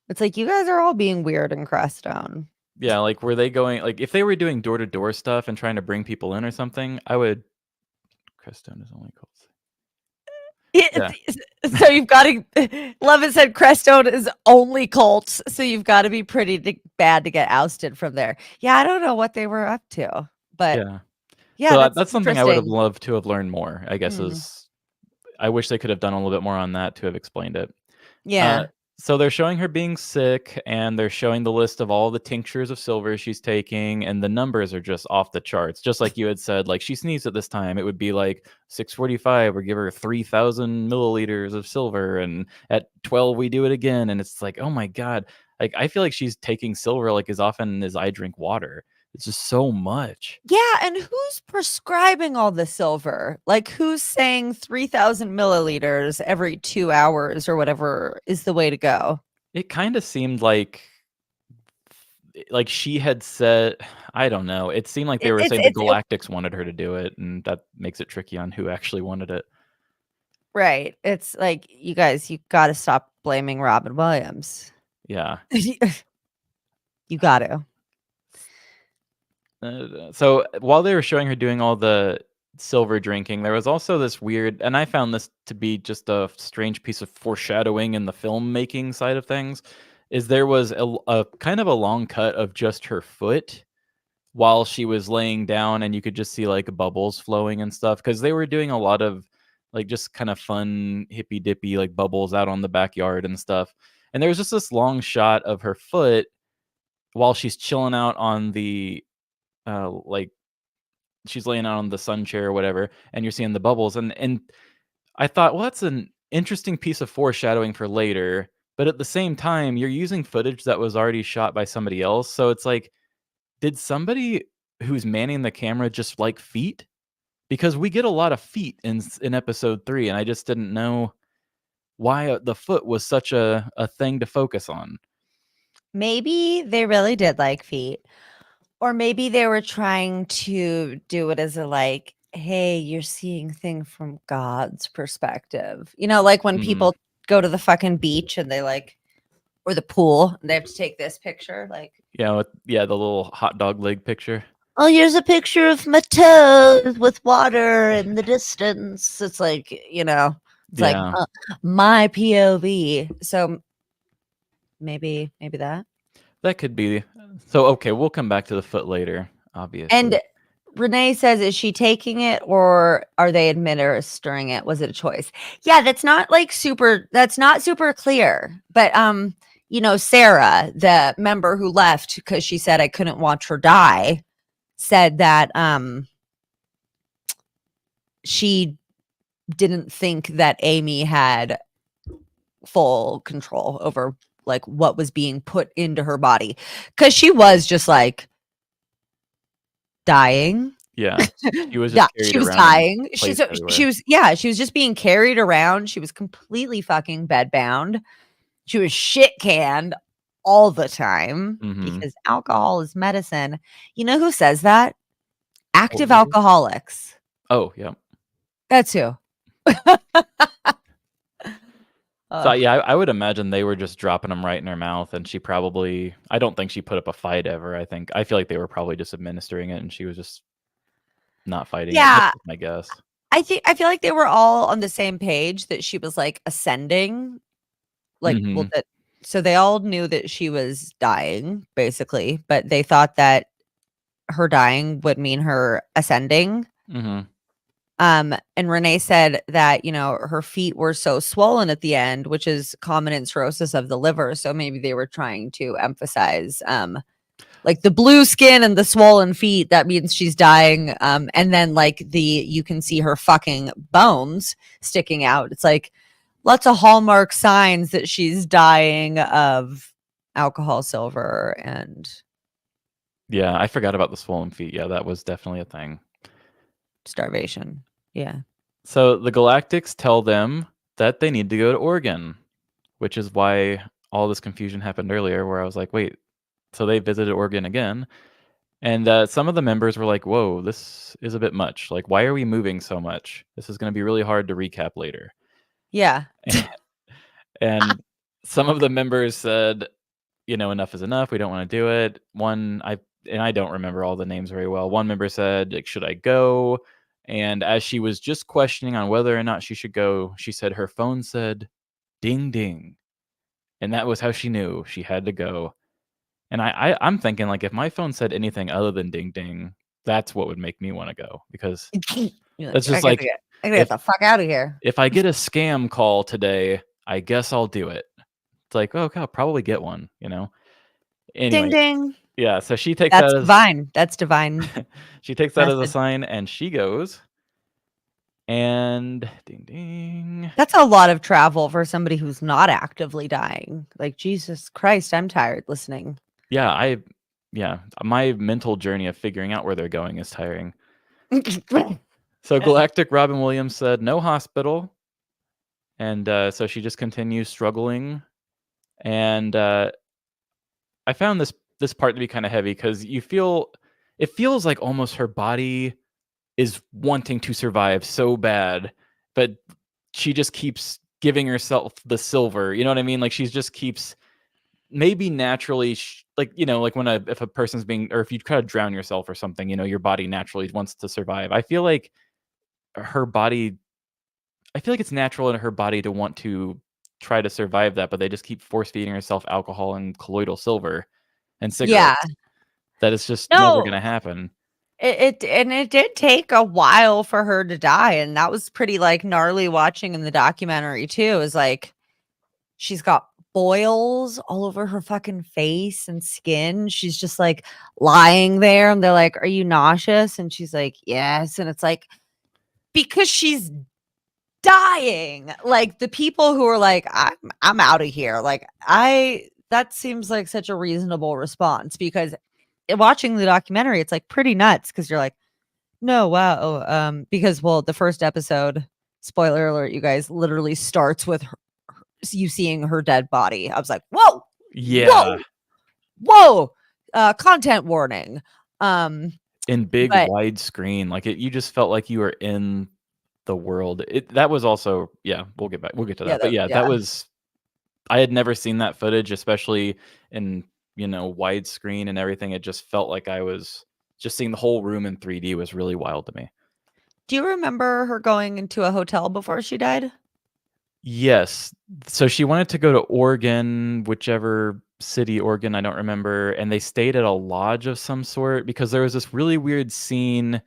It's like, you guys are all being weird in Crestone. Yeah, like were they going, like if they were doing door to door stuff and trying to bring people in or something, I would. Crestone is only called. Yeah. So you've got to. Levin said Crestone is only cults, so you've got to be pretty bad to get ousted from there. Yeah, I don't know what they were up to, but yeah, so that's something I would have interesting. loved to have learned more. I guess I wish they could have done a little bit more on that to have explained it. Yeah. So they're showing her being sick, and they're showing the list of all the tinctures of silver she's taking, and the numbers are just off the charts. Just like you had said, like she sneezed at this time, it would be like 645, or give her 3,000 milliliters of silver, and at 12 we do it again, and it's like, oh my god, like I feel like she's taking silver like as often as I drink water. It's just so much. Yeah, and who's prescribing all the silver? Like, who's saying 3,000 milliliters every 2 hours or whatever is the way to go? It kind of seemed like she had said, I don't know. It seemed like they were saying the Galactics wanted her to do it, and that makes it tricky on who actually wanted it. Right. It's like, you guys, you got to stop blaming Robin Williams. Yeah. You got to. So while they were showing her doing all the silver drinking, there was also this weird, and I found this to be just a strange piece of foreshadowing in the filmmaking side of things, is there was a kind of a long cut of just her foot while she was laying down, and you could just see like bubbles flowing and stuff, because they were doing a lot of like just kind of fun hippy dippy like bubbles out on the backyard and stuff. And there was just this long shot of her foot while she's chilling out on the like she's laying out on the sun chair or whatever, and you're seeing the bubbles, and I thought, well, that's an interesting piece of foreshadowing for later, But at the same time, you're using footage that was already shot by somebody else. So it's like, did somebody who's manning the camera just like feet? Because we get a lot of feet in episode 3, and I just didn't know why the foot was such a thing to focus on. Maybe they really did like feet. Or maybe they were trying to do it as a like, hey, you're seeing things from God's perspective. You know, like when Mhm. people go to the fucking beach and they like, or the pool, and they have to take this picture. Like, Yeah, the little hot dog leg picture. Oh, here's a picture of my toes with water in the distance. it's like, it's like Yeah, my POV. So maybe that. that could be. So, okay, we'll come back to the foot later, obviously. And Renee says, is she taking it or are they administering it? Was it a choice? Yeah, that's not super clear. But Sarah, the member who left because she said I couldn't watch her die, said that she didn't think that Amy had full control over like what was being put into her body. Cause she was just like dying. Yeah, she was Yeah, just carried she was around and dying. placed everywhere. She was just being carried around. She was completely fucking bedbound. She was shit canned all the time Mhm. because alcohol is medicine. You know who says that? Active Old lady? alcoholics. Oh, yeah. That's who. So, yeah, I would imagine they were just dropping them right in her mouth, and she probably I don't think she put up a fight ever. I feel like they were probably just administering it, and she was just not fighting it. That's Yeah, just my guess. I feel like they were all on the same page that she was like ascending. Like, well, Mhm, that so they all knew that she was dying, basically, but they thought that her dying would mean her ascending. mhm, And Renee said that, her feet were so swollen at the end, which is common in cirrhosis of the liver. So maybe they were trying to emphasize like the blue skin and the swollen feet, that means she's dying. And then like you can see her fucking bones sticking out. It's like lots of hallmark signs that she's dying of alcohol, silver, and yeah, I forgot about the swollen feet. Yeah, that was definitely a thing. starvation. Yeah. So, the Galactics tell them that they need to go to Oregon, which is why all this confusion happened earlier, where I was like, "Wait, so they visited Oregon again?" And, some of the members were like, "Whoa, this is a bit much. Like, why are we moving so much? This is gonna be really hard to recap later." Yeah. And some of the members said, "Enough is enough. We don't wanna do it." I don't remember all the names very well. One member said, like, "Should I go?" And as she was just questioning on whether or not she should go, she said her phone said, "Ding, ding." And that was how she knew she had to go. And I'm thinking, like, if my phone said anything other than "ding, ding," that's what would make me wanna go, because You're like, that's just like, I gotta get if the fuck out of here. if I get a scam call today, I guess I'll do it. It's like, "Oh, okay, I'll probably get one," you know? Ding Anyway, ding. yeah, so she takes That's that as divine. That's divine she takes that as a message. sign, and she goes, and ding, ding. That's a lot of travel for somebody who's not actively dying. Like, Jesus Christ, I'm tired listening. Yeah, my mental journey of figuring out where they're going is tiring. So Galactic Robin Williams said, "No hospital," and, so she just continues struggling, and, I found this part to be kinda heavy, 'cause it feels like almost her body is wanting to survive so bad, but she just keeps giving herself the silver, you know what I mean? Like, she's just keeps maybe naturally like, like when if a person's being, or if you try to drown yourself or something, your body naturally wants to survive. Her body I feel like it's natural in her body to want to try to survive that, but they just keep force feeding herself alcohol and colloidal silver and Yeah. cigarettes. That is just never No, gonna happen. it did take a while for her to die, and that was pretty like gnarly watching in the documentary too. It was like she's got boils all over her fucking face and skin. She's just like lying there, and they're like, "Are you nauseous?" And she's like, "Yes." And it's like because she's dying. Like the people who are like, I'm out of here. Like that seems like such a reasonable response, because watching the documentary, it's like pretty nuts, because you're like, no, wow. Because the first episode, spoiler alert, you guys, literally starts with you seeing her dead body. I was like, whoa, Yeah. whoa, content warning. In big But widescreen, like you just felt like you were in the world. That was also, we'll get to that. But that was, I had never seen that footage, especially in, widescreen and everything. It just felt like I was just seeing the whole room in 3D was really wild to me. do you remember her going into a hotel before she died? Yes. So she wanted to go to Oregon, whichever city, Oregon, I don't remember. And they stayed at a lodge of some sort, because there was this really weird scene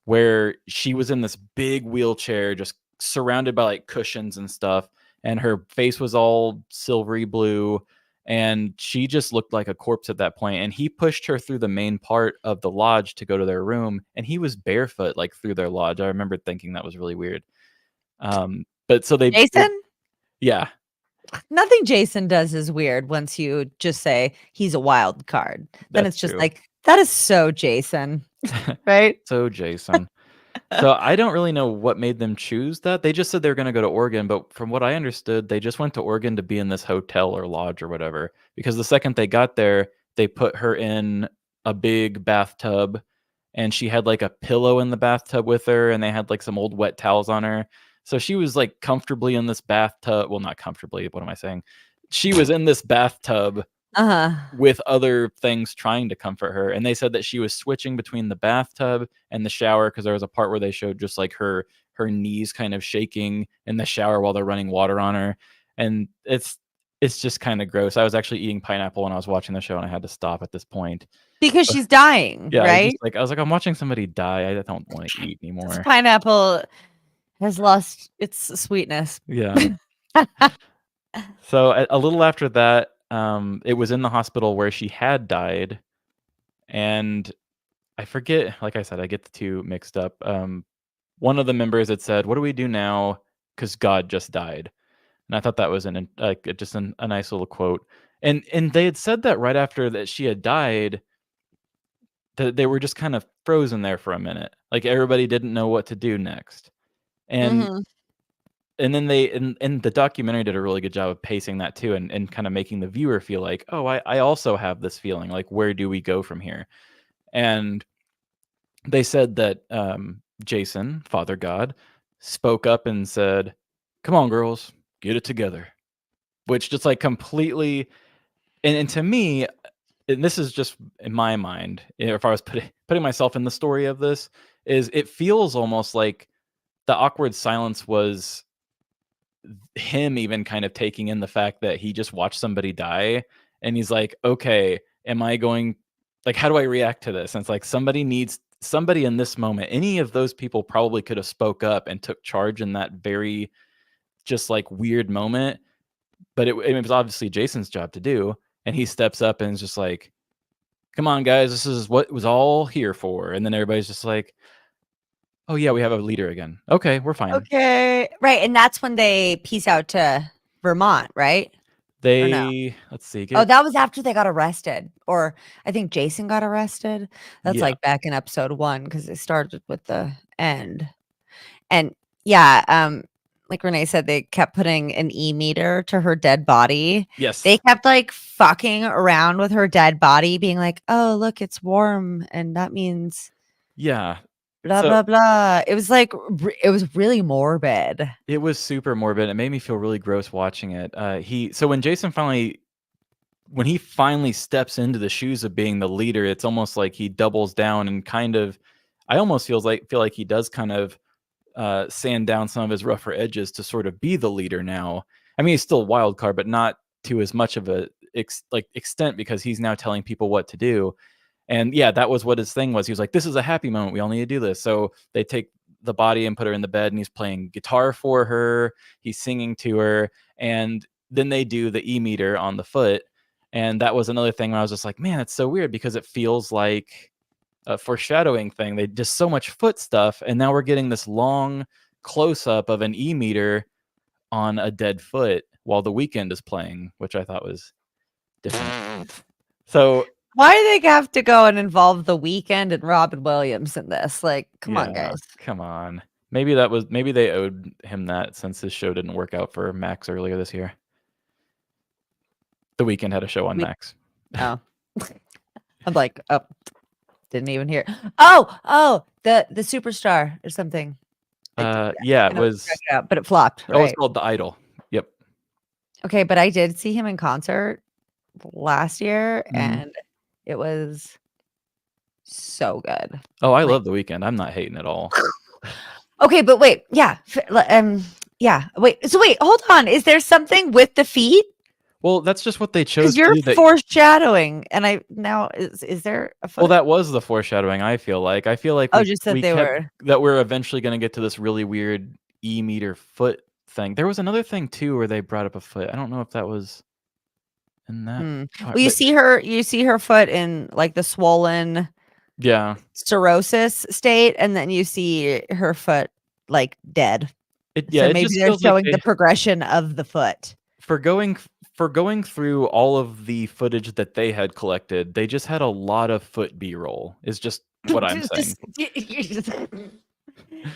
where she was in this big wheelchair, just surrounded by like cushions and stuff. And her face was all silvery blue. And she just looked like a corpse at that point. And he pushed her through the main part of the lodge to go to their room. And he was barefoot, like through their lodge. I remember thinking that was really weird. But so Jason? Yeah. Nothing Jason does is weird once you just say he's a wild card. Then That's it's just true. like, that is so Jason, right? So Jason. So I don't really know what made them choose that. They just said they were going to go to Oregon, but from what I understood, they just went to Oregon to be in this hotel or lodge or whatever. Because the second they got there, they put her in a big bathtub, and she had like a pillow in the bathtub with her, and they had like some old wet towels on her. So she was like comfortably in this bathtub. Well, not comfortably. What am I saying? She was in this bathtub with other things trying to comfort her. And they said that she was switching between the bathtub and the shower, because there was a part where they showed just like her knees kind of shaking in the shower while they're running water on her. And it's just kind of gross. I was actually eating pineapple when I was watching the show, and I had to stop at this point. Because she's dying, Yeah, right? I was like, I'm watching somebody die. I don't want to eat This anymore. pineapple has lost its sweetness. Yeah. So a little after that, it was in the hospital where she had died, and I forget. Like I said, I get the two mixed up. One of the members had said, "What do we do now? Because God just died," and I thought that was a nice little quote. And they had said that right after that she had died, that they were just kind of frozen there for a minute, like everybody didn't know what to do next, and. Mhm. And then and the documentary did a really good job of pacing that too, and kind of making the viewer feel like, oh, I also have this feeling, like, where do we go from here? And they said that Jason, Father God, spoke up and said, come on, girls, get it together. Which just like completely, and to me, and this is just in my mind, if I was putting myself in the story of this, is it feels almost like the awkward silence was him even kind of taking in the fact that he just watched somebody die, and he's like, okay, am I going, like, how do I react to this? And it's like, somebody needs somebody in this moment. Any of those people probably could have spoke up and took charge in that very just like weird moment, but it was obviously Jason's job to do, and he steps up and is just like, come on guys, this is what it was all here for. And then everybody's just like, oh yeah, we have a leader again. Okay, we're fine. Okay. Right. And that's when they peace out to Vermont, right? They, let's see. Oh, that was after they got arrested. Or I think Jason got arrested. That's Yeah. like back in episode 1, because it started with the end. And yeah, like Renee said, they kept putting an e-meter to her dead body. Yes. They kept like fucking around with her dead body, being like, oh, look, it's warm. And that means Yeah. blah, blah, blah. It was like, it was really morbid. It was super morbid. It made me feel really gross watching it. So when Jason when he finally steps into the shoes of being the leader, it's almost like he doubles down and kind of, I almost feel like he does kind of sand down some of his rougher edges to sort of be the leader now. I mean, he's still a wild card, but not to as much of a extent, because he's now telling people what to do. And yeah, that was what his thing was. He was like, this is a happy moment. We all need to do this. So they take the body and put her in the bed, and he's playing guitar for her. He's singing to her. And then they do the e-meter on the foot. And that was another thing where I was just like, man, it's so weird, because it feels like a foreshadowing thing. They just so much foot stuff. And now we're getting this long close up of an e-meter on a dead foot while The Weeknd is playing, which I thought was different. So Why do they have to go and involve The Weeknd and Robin Williams in this? Like, come on, yeah, guys. come on. Maybe they owed him that since his show didn't work out for Max earlier this year. The Weeknd had a show on Max. Oh, I'm like, oh, didn't even hear. Oh, the superstar or something. Yeah, it was. Check it out, but it flopped. It was Right. called The Idol. Yep. Okay, but I did see him in concert last year, Mhm. and it was so good. Oh, I Like- love The Weeknd. I'm not hating at all. Okay, but wait, yeah, yeah. Wait, hold on. Is there something with the feet? Well, that's just what they Because chose to you're do. foreshadowing, and I now is there a foot? Well, that was the foreshadowing. I feel like just that they were. that we're eventually going to get to this really weird e-meter foot thing. There was another thing too where they brought up a foot. I don't know if that was in that. Part, Well, you but see her foot in like the swollen yeah, cirrhosis state, and then you see her foot like dead. so So maybe just they're feels like showing the progression of the foot. for going through all of the footage that they had collected. They just had a lot of foot B-roll. Is just what I'm saying.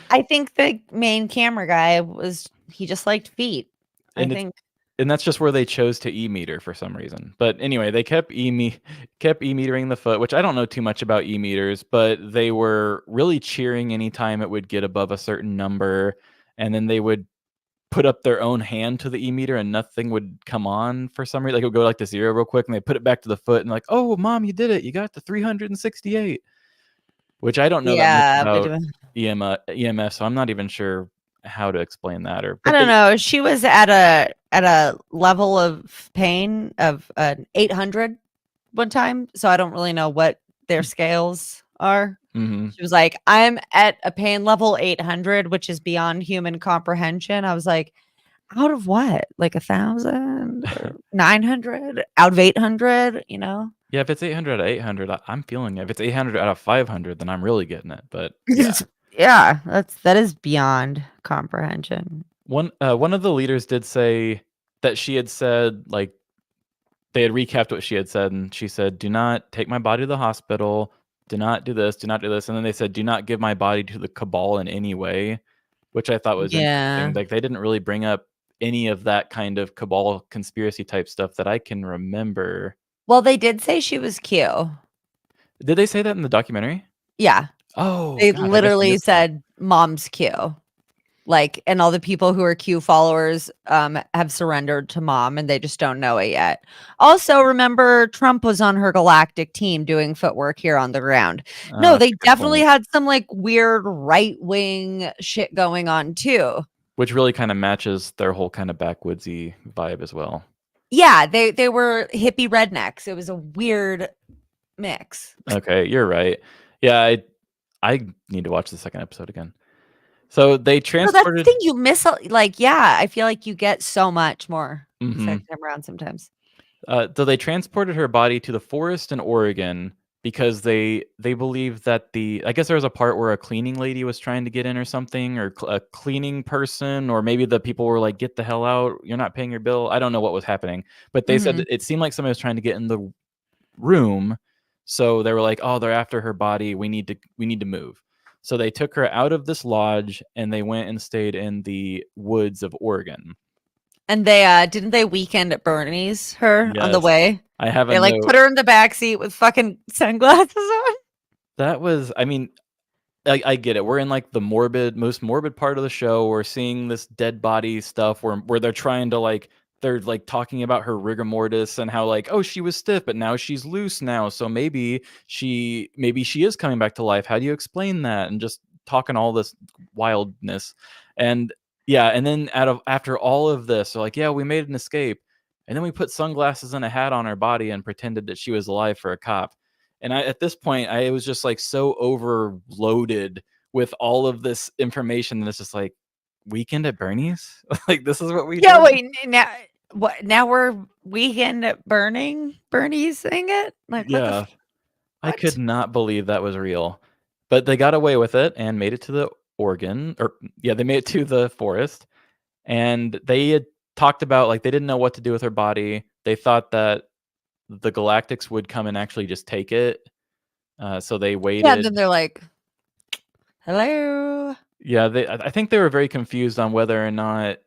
I think the main camera guy he just liked feet. And And that's just where they chose to e-meter for some reason. But anyway, they kept e-metering the foot, which I don't know too much about e-meters, but they were really cheering anytime it would get above a certain number, and then they would put up their own hand to the e-meter and nothing would come on for some reason. Like it would go like to 0 real quick, and they put it back to the foot and like, "Oh, Mom, you did it. You got to 368." Which I don't know that much about EMF, so I'm not even sure how to explain that. I don't know. She was at a level of pain of an 800 one time, so I don't really know what their scales are. Mm-hmm. She was like, "I'm at a pain level 800, which is beyond human comprehension." I was like, "Out of what? Like 1,000 or 900? Out of 800? You know?" Yeah, if it's 800 out of 800, I'm feeling it. If it's 800 out of 500, then I'm really getting it. But yeah, that is beyond comprehension. One of the leaders did say that she had said, like, they had recapped what she had said, and she said, "Do not take my body to the hospital. Do not do this. Do not do this." And then they said, "Do not give my body to the cabal in any way," which I thought was interesting. Like, they didn't really bring up any of that kind of cabal conspiracy type stuff that I can remember. Well, they did say she was Q. Did they say that in the documentary? Yeah. Oh, They God, I guess I literally missed that. said mom's Q. Like, and all the people who are Q followers have surrendered to mom and they just don't know it yet. Also, remember Trump was on her galactic team doing footwork here on the ground. No, they definitely had some like weird right-wing shit going on too. Which really kind of matches their whole kind of backwoodsy vibe as well. Yeah, they were hippie rednecks. It was a weird mix. Okay, you're right. Yeah, I need to watch the second episode again. So they transported. That's the thing, you miss. Like, yeah, I feel like you get so much more the second time around sometimes. So they transported her body to the forest in Oregon because they believe that I guess there was a part where a cleaning lady was trying to get in or something, or a cleaning person, or maybe the people were like, "Get the hell out! You're not paying your bill." I don't know what was happening, but they said that it seemed like somebody was trying to get in the room, so they were like, "Oh, they're after her body. We need to move." So they took her out of this lodge and they went and stayed in the woods of Oregon. And they didn't they weekend at Bernie's her on the way? I have They like put her in the back seat with fucking sunglasses on. That was, I mean, I get it. We're in like the most morbid part of the show. We're seeing this dead body stuff where they're trying to they're like talking about her rigor mortis and how like, oh, she was stiff, but now she's loose now. So maybe she is coming back to life. How do you explain that? And just talking all this wildness. And yeah, and then after all of this, they're like, yeah, we made an escape. And then we put sunglasses and a hat on her body and pretended that she was alive for a cop. And at this point, I was just like so overloaded with all of this information that it's just like, Weekend at Bernie's? Like, this is what we do? Wait, now we're weekend at Bernie's saying it? Like, yeah. I could not believe that was real. But they got away with it and made it to the Oregon, or they made it to the forest, and they had talked about like they didn't know what to do with her body. They thought that the Galactics would come and actually just take it. So they Yeah, and waited. then they're like, "Hello." Yeah, I think they were very confused on whether or not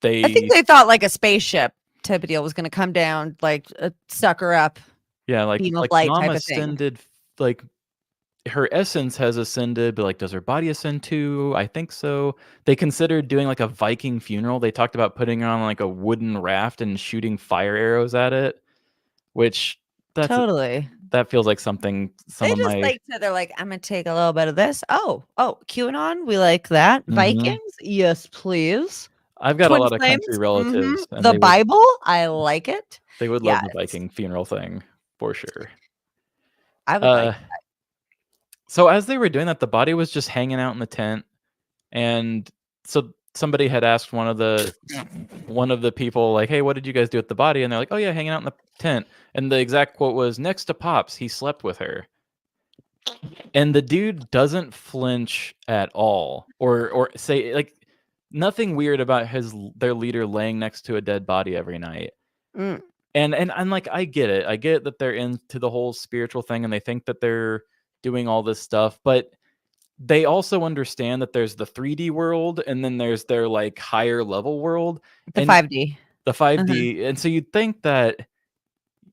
I think they. they thought like a spaceship type of deal was going to come down, like suck her up, Yeah, beam of like light Mom type of thing. ascended, like her essence has ascended, but like does her body ascend too? I think so. They considered doing like a Viking funeral. They talked about putting her on like a wooden raft and shooting fire arrows at it, which Totally. that feels like something some They of just my. like to, they're like, I'm gonna take a little bit of this. Oh, QAnon, we like that. Mhm. Vikings, yes, please. I've got a Twin lot of country flames, relatives, and the Bible, I like it. they would Yeah, love the Viking funeral thing for sure. I would like. So as they were doing that, the body was just hanging out in the tent, and so somebody had asked one of the people like, "Hey, what did you guys do with the body?" And they're like, "Oh yeah, hanging out in the tent." And the exact quote was, "Next to Pops, he slept with her." And the dude doesn't flinch at all, or say like nothing weird about their leader laying next to a dead body every night. Mm. And I'm like, I get it. I get that they're into the whole spiritual thing and they think that they're doing all this stuff, but they also understand that there's the 3D world and then there's their like higher level world The and 5D. the 5D. And so you'd think that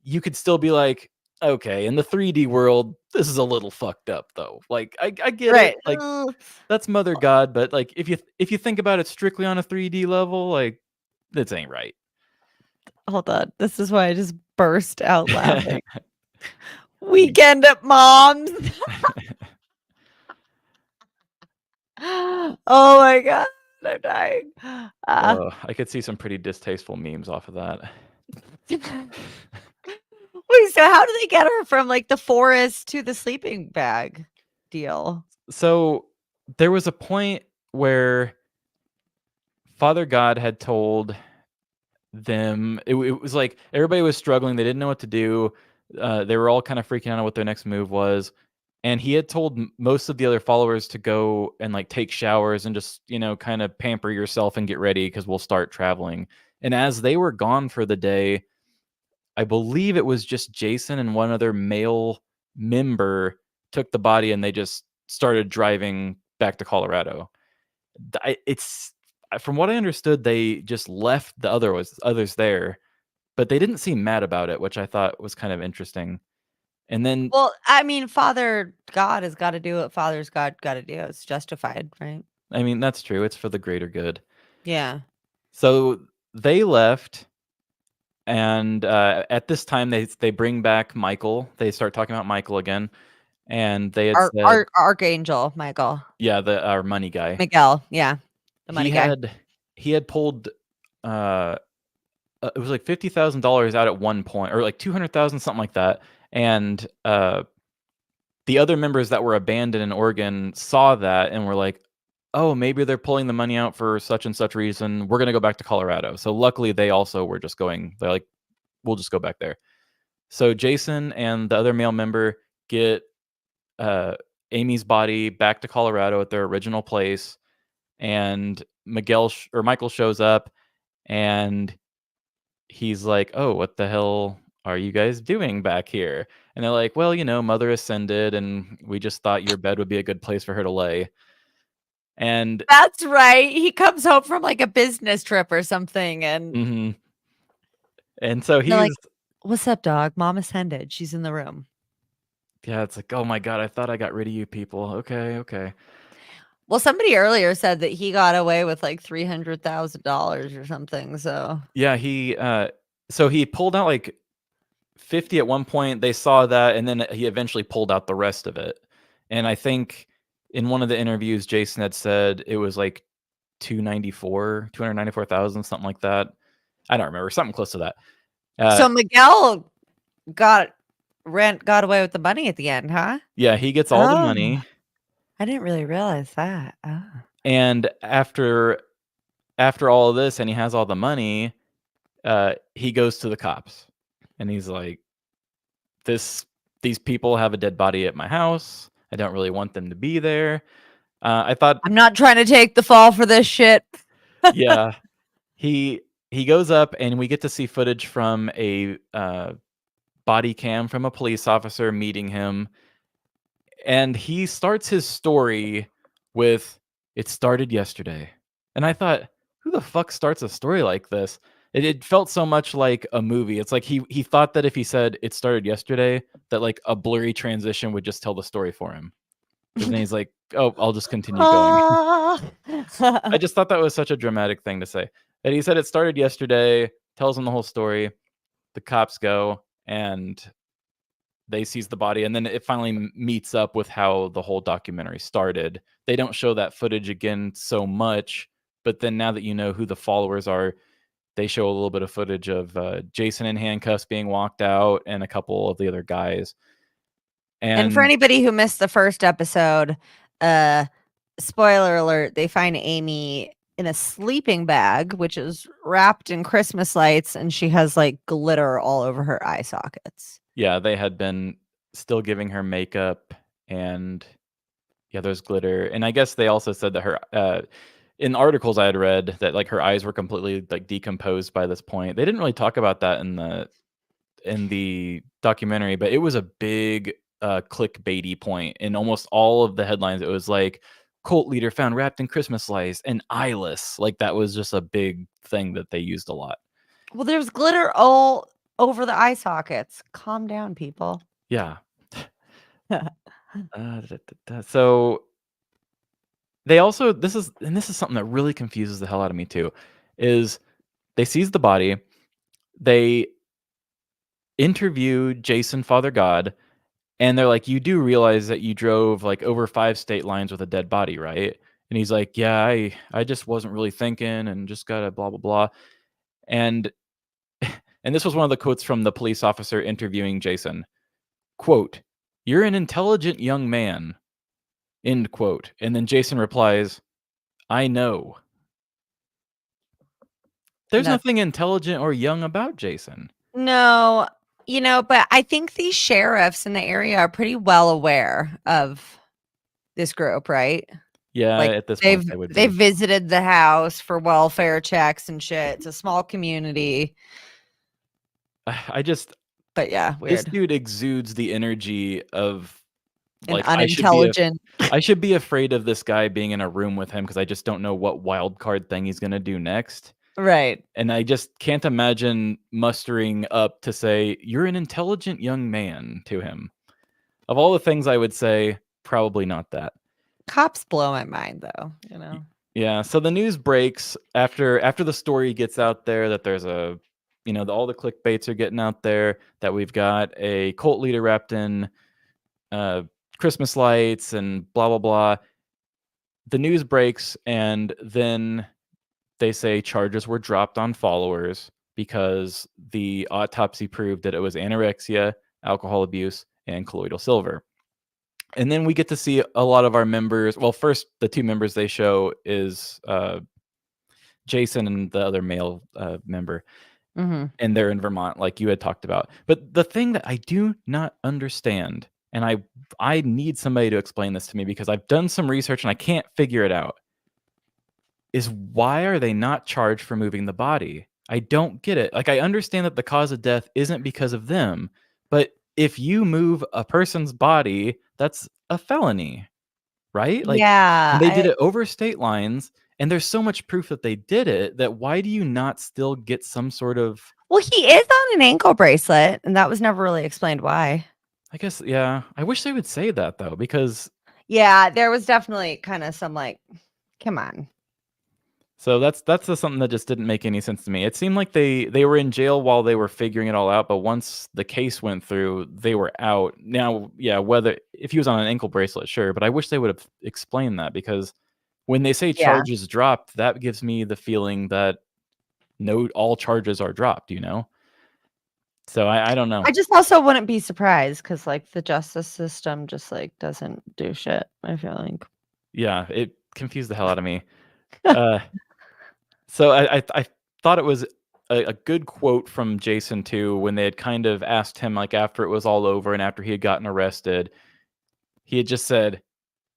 you could still be like, okay, in the 3D world, this is a little fucked up though. Like I get Right. it. Like that's Mother God, but like if you think about it strictly on a 3D level, like this ain't right. Hold on. This is why I just burst out laughing. Weekend at Mom's. Oh my god, I'm dying. I could see some pretty distasteful memes off of that. Wait, so how do they get her from like the forest to the sleeping bag deal? So there was a point where Father God had told them it was like everybody was struggling. They didn't know what to do. They were all kind of freaking out on what their next move was. And he had told most of the other followers to go and like take showers and just, kind of pamper yourself and get ready because we'll start traveling. And as they were gone for the day, I believe it was just Jason and one other male member took the body and they just started driving back to Colorado. It's from what I understood, they just left the others there, but they didn't seem mad about it, which I thought was kind of interesting. And then, Well, I mean, Father God has got to do what Father's God got to do. It's justified, right? I mean, that's true. It's for the greater good. Yeah. So they left, and at this time, they bring back Michael. They start talking about Michael again, and they had said, Archangel Michael. yeah, our money guy. Miguel. Yeah. The money He guy. had pulled it was like $50,000 out at one point, or like 200,000, something like that. And the other members that were abandoned in Oregon saw that and were like, "Oh, maybe they're pulling the money out for such and such reason. We're gonna go back to Colorado." So luckily, they also were just going. They're like, "We'll just go back there." So Jason and the other male member get Amy's body back to Colorado at their original place, and Michael shows up, and he's like, "Oh, what the hell are you guys doing back here?" And they're like, "Well, Mother ascended, and we just thought your bed would be a good place for her to lay." And That's right. He comes home from like a business trip or something, and mhm. And so they're like, he's "What's up, dog? Mom ascended. She's in the room." yeah, it's like, "Oh my god, I thought I got rid of you people." Okay, okay. Well, somebody earlier said that he got away with like $300,000 or something. So Yeah, he pulled out like 50 at one point. They saw that, and then he eventually pulled out the rest of it. And I think in one of the interviews, Jason had said it was like 294,000, something like that. I don't remember, something close to that. so Miguel got away with the money at the end, huh? Yeah, he gets all the money, I didn't really realize that. Oh. and after all of this, and he has all the money, he goes to the cops, and he's like, "These people have a dead body at my house. I don't really want them to be there. I thought, I'm not trying to take the fall for this shit. yeah, he goes up and we get to see footage from a body cam from a police officer meeting him, and he starts his story with, "It started yesterday," and I thought, who the fuck starts a story like this? It felt so much like a movie. It's like he thought that if he said it started yesterday, that like a blurry transition would just tell the story for him. Because then he's like, "Oh, I'll just continue going." I just thought that was such a dramatic thing to say. That he said it started yesterday, tells him the whole story. The cops go and they seize the body, and then it finally meets up with how the whole documentary started. They don't show that footage again so much, but then now that you know who the followers are, they show a little bit of footage of Jason in handcuffs being walked out and a couple of the other guys. And for And anybody who missed the first episode, spoiler alert, they find Amy in a sleeping bag, which is wrapped in Christmas lights, and she has like glitter all over her eye sockets. yeah, they had been still giving her makeup, and yeah, there's glitter. And I guess they also said that her in articles I had read that like her eyes were completely like decomposed by this point. They didn't really talk about that in the documentary, but it was a big clickbaity point. In almost all of the headlines, it was like cult leader found wrapped in Christmas lights and eyeless. Like that was just a big thing that they used a lot. Well, there's glitter all over the eye sockets. Calm down, people. Yeah. So they also this is something that really confuses the hell out of me too, is they seize the body, they interview Jason Father God, and they're like, "You do realize that you drove like over 5 state lines with a dead body, right?" And he's like, "Yeah, I just wasn't really thinking and just gotta blah blah blah." And and this was one of the quotes from the police officer interviewing Jason. Quote, "You're an intelligent young man." End quote. And then Jason replies, "I know." There's That's nothing intelligent or young about Jason. no, but I think these sheriffs in the area are pretty well aware of this group, right? Yeah, Like at this point they would be. they've visited the house for welfare checks and shit. It's a small community, I just but yeah, this weird dude exudes the energy of and like unintelligent. I should be afraid of this guy being in a room with him because I just don't know what wild card thing he's gonna do next. Right. And I just can't imagine mustering up to say, "You're an intelligent young man" to him. Of all the things I would say, probably not that. Cops blow my mind though, Yeah, so the news breaks after the story gets out there that there's a all the clickbaits are getting out there that we've got a cult leader wrapped in Christmas lights and blah blah blah. The news breaks and then they say charges were dropped on followers because the autopsy proved that it was anorexia, alcohol abuse, and colloidal silver. And then we get to see a lot of our members. Well, first, the 2 members they show is Jason and the other male member, Mm-hmm. and they're in Vermont, like you had talked about. But the thing that I do not understand, and I need somebody to explain this to me because I've done some research and I can't figure it out, is why are they not charged for moving the body? I don't get it. Like I understand that the cause of death isn't because of them, but if you move a person's body, that's a felony, right? Like, Yeah, and they did it over state lines, and there's so much proof that they did it that why do you not still get some sort of well, he is on an ankle bracelet, and that was never really explained why. I guess, yeah. I wish they would say that though, because Yeah, there was definitely kind of some like, come on. so that's just something that just didn't make any sense to me. It seemed like they were in jail while they were figuring it all out, but once the case went through, they were out. Now, yeah, whether if he was on an ankle bracelet, sure, but I wish they would have explained that because when they say Yeah. charges dropped, that gives me the feeling that no, all charges are dropped, So I don't know. I just also wouldn't be surprised because like the justice system just like doesn't do shit. I feel like. Yeah, it confused the hell out of me. So I thought it was a good quote from Jason too when they had kind of asked him like after it was all over and after he had gotten arrested, he had just said,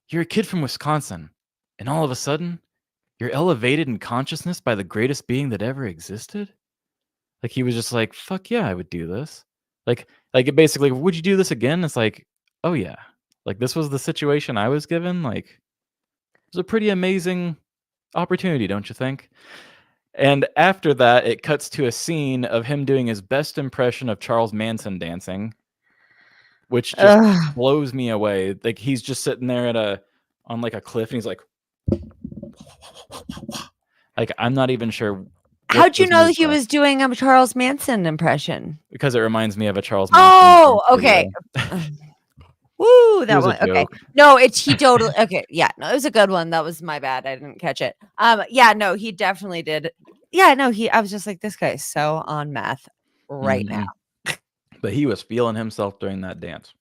"You're a kid from Wisconsin. and all of a sudden, you're elevated in consciousness by the greatest being that ever existed? Like, he was just like, "Fuck yeah, I would do this." Like, it basically, "Would you do this again?" It's like, "Oh, yeah." Like, this was the situation I was given, like, it was a pretty amazing opportunity, don't you think? And after that, it cuts to a scene of him doing his best impression of Charles Manson dancing, which just Ugh. blows me away. Like, he's just sitting there on, like, a cliff, and he's like like, I'm not even sure what How'd you those know moves he are, was doing a Charles Manson impression? because it reminds me of a Charles Manson Oh, dance okay. video. Woo, It that was a one. Okay. joke. No, he totally okay. Yeah, no, it was a good one. That was my bad. I didn't catch it. Yeah, no, he definitely did. Yeah, no, I was just like, this guy's so on meth right now. Mhm. But he was feeling himself during that dance.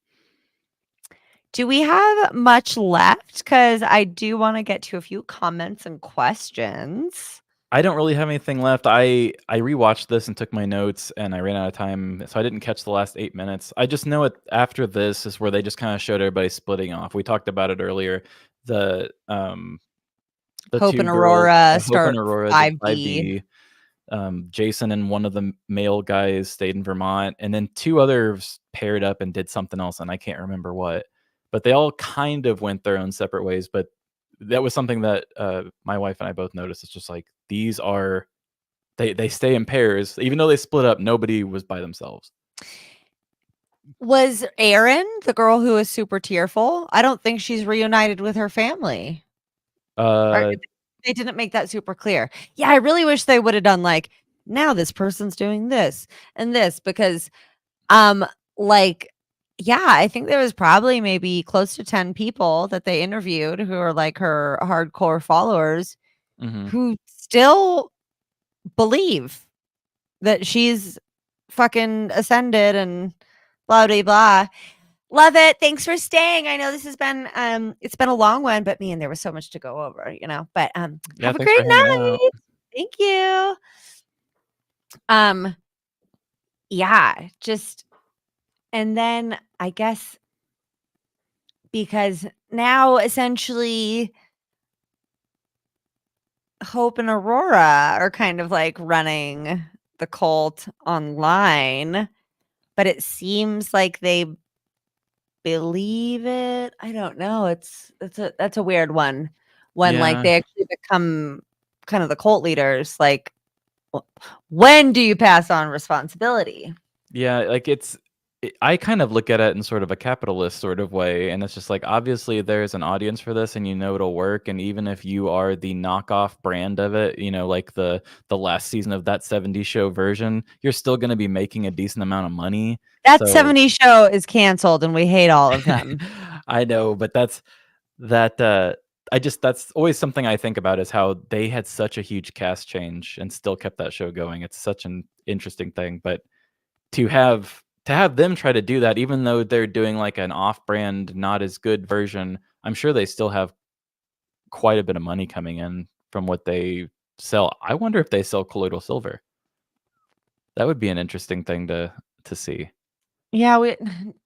Do we have much left? Because I do want to get to a few comments and questions. I don't really have anything left. I rewatched this and took my notes, and I ran out of time, so I didn't catch the last 8 minutes. I just know it after this is where they just kinda showed everybody splitting off. We talked about it earlier. The, um, the Hope 2 and girls, Aurora Hope and start Aurora did 5D. 5D. Jason and one of the male guys stayed in Vermont, and then 2 others paired up and did something else, and I can't remember what. But they all kind of went their own separate ways, but that was something that, my wife and I both noticed. It's just like, these are they stay in pairs. Even though they split up, nobody was by themselves. Was Erin the girl who was super tearful? I don't think she's reunited with her family. Or Uh, they didn't make that super clear. Yeah, I really wish they would have done like, now this person's doing this and this because like yeah, I think there was probably maybe close to 10 people that they interviewed who are like her hardcore followers mhm. who still believe that she's fucking ascended and blah blah blah. Love it. Thanks for staying. I know this has been it's been a long one, but man, there was so much to go over, you know. But Yeah, have a thanks for great hanging out. night. Thank you. Yeah, just and then I guess because now essentially Hope and Aurora are kind of like running the cult online, but it seems like they believe it. I don't know. That's a weird one. When like Yeah. they actually become kind of the cult leaders, like when do you pass on responsibility? Yeah, like I kind of look at it in sort of a capitalist sort of way, and it's just like, obviously there's an audience for this, and you know it'll work, and even if you are the knockoff brand of it, you know, like the last season of That 70s Show version, you're still going to be making a decent amount of money. That So 70 show is canceled and we hate all of them. I know, but that that's always something I think about, is how they had such a huge cast change and still kept that show going. It's such an interesting thing, but to have them try to do that, even though they're doing like an off-brand, not as good version, I'm sure they still have quite a bit of money coming in from what they sell. I wonder if they sell colloidal silver. That would be an interesting thing to see. Yeah,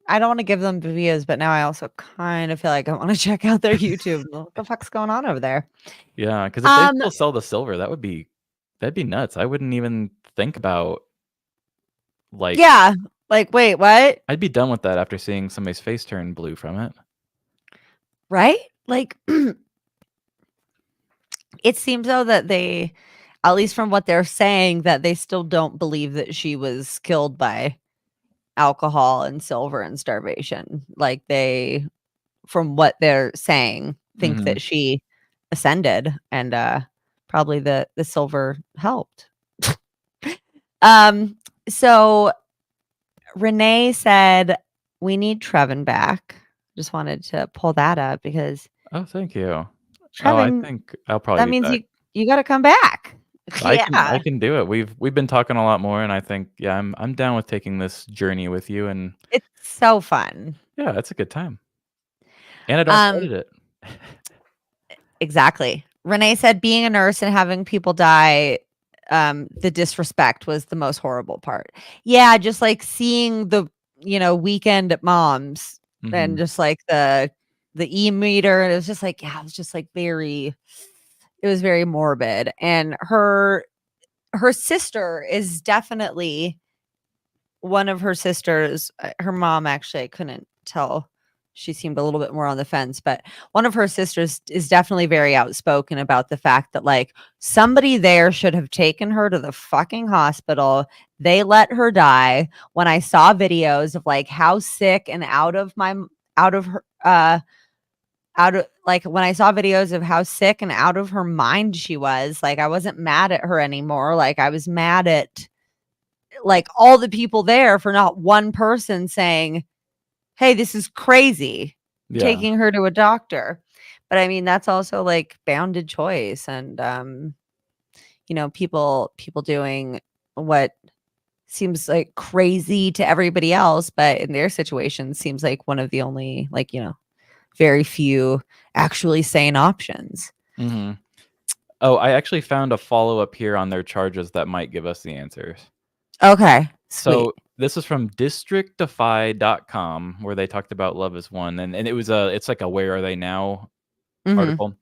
I don't want to give them the views, but now I also kind of feel like I want to check out their YouTube. What the fuck's going on over there? Yeah, because if they Um, still sell the silver, that'd be nuts. I wouldn't even think about, like, yeah. Like, wait, what? I'd be done with that after seeing somebody's face turn blue from it. Right? Like it seems though that they, at least from what they're saying, that they still don't believe that she was killed by alcohol and silver and starvation. Like they, from what they're saying, think Mhm. that she ascended and probably the silver helped. um so Renee said we need Trevin back. Just wanted to pull that up because Oh, thank you. Oh, I Trevin, think I'll probably that be means back. you got to come back. I Yeah, can do it. We've been talking a lot more, and I think, yeah, I'm down with taking this journey with you, and it's so fun. yeah, it's a good time. And I don't Um, edit it. exactly. Renee said being a nurse and having people die, the disrespect was the most horrible part. Yeah, just like seeing the, weekend at mom's and Mhm. just like the the e-meter, and it was just like, yeah, it was just like it was very morbid. And her sister is definitely one of her sisters. Her mom, actually, I couldn't tell. She seemed a little bit more on the fence, but one of her sisters is definitely very outspoken about the fact that like somebody there should have taken her to the fucking hospital. They let her die. When I saw videos of like how sick and out of her out of like when I saw videos of how sick and out of her mind she was, like I wasn't mad at her anymore. Like I was mad at like all the people there for not one person saying, "Hey, this is crazy," Yeah. taking her to a doctor. But I mean, that's also like bounded choice, and people doing what seems like crazy to everybody else, but in their situation seems like one of the only very few actually sane options. Mm-hmm. Oh, I actually found a follow-up here on their charges that might give us the answers. Okay, sweet. So this is from districtdefy.com, where they talked about Love is One, and it's like a Where Are They Now article.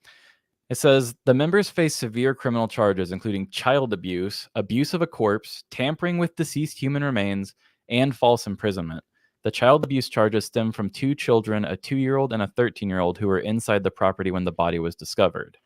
It says the members face severe criminal charges, including child abuse, abuse of a corpse, tampering with deceased human remains, and false imprisonment. The child abuse charges stem from two children, a 2-year-old and a 13-year-old, who were inside the property when the body was discovered.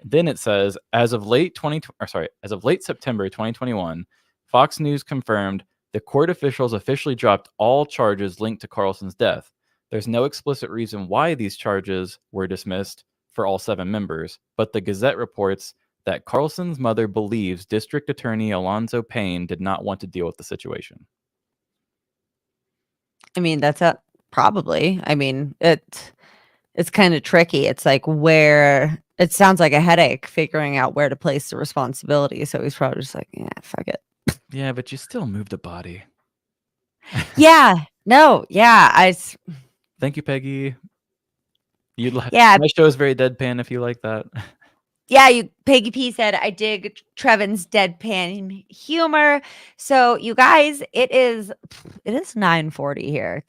Then it says, as of late September 2021, Fox News confirmed the court officials officially dropped all charges linked to Carlson's death. There's no explicit reason why these charges were dismissed for all 7 members, but the Gazette reports that Carlson's mother believes District Attorney Alonzo Payne did not want to deal with the situation. I mean, that's probably. I mean, it's kind of tricky. It's like where it sounds like a headache figuring out where to place the responsibility. So he's probably just like, yeah, fuck it. Yeah, but you still moved a body. Yeah. No. Yeah. Thank you, Peggy. Yeah. My show is very deadpan if you like that. Yeah, Peggy P said, I dig Trevin's deadpan humor. So you guys, it is 9:40 here.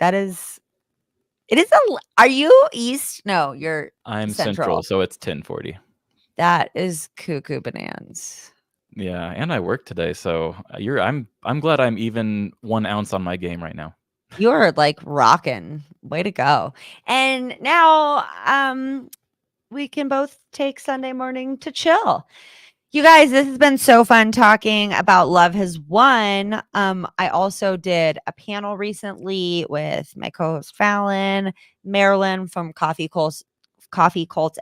Are you east? No, you're I'm central, so it's 10:40. That is cuckoo bananas. Yeah, and I work today, so I'm glad I'm even 1 ounce on my game right now. You're like rocking. Way to go. And now we can both take Sunday morning to chill. You guys, this has been so fun talking about Love Has Won. I also did a panel recently with my co-host Fallon, Marilyn from Coffee Cult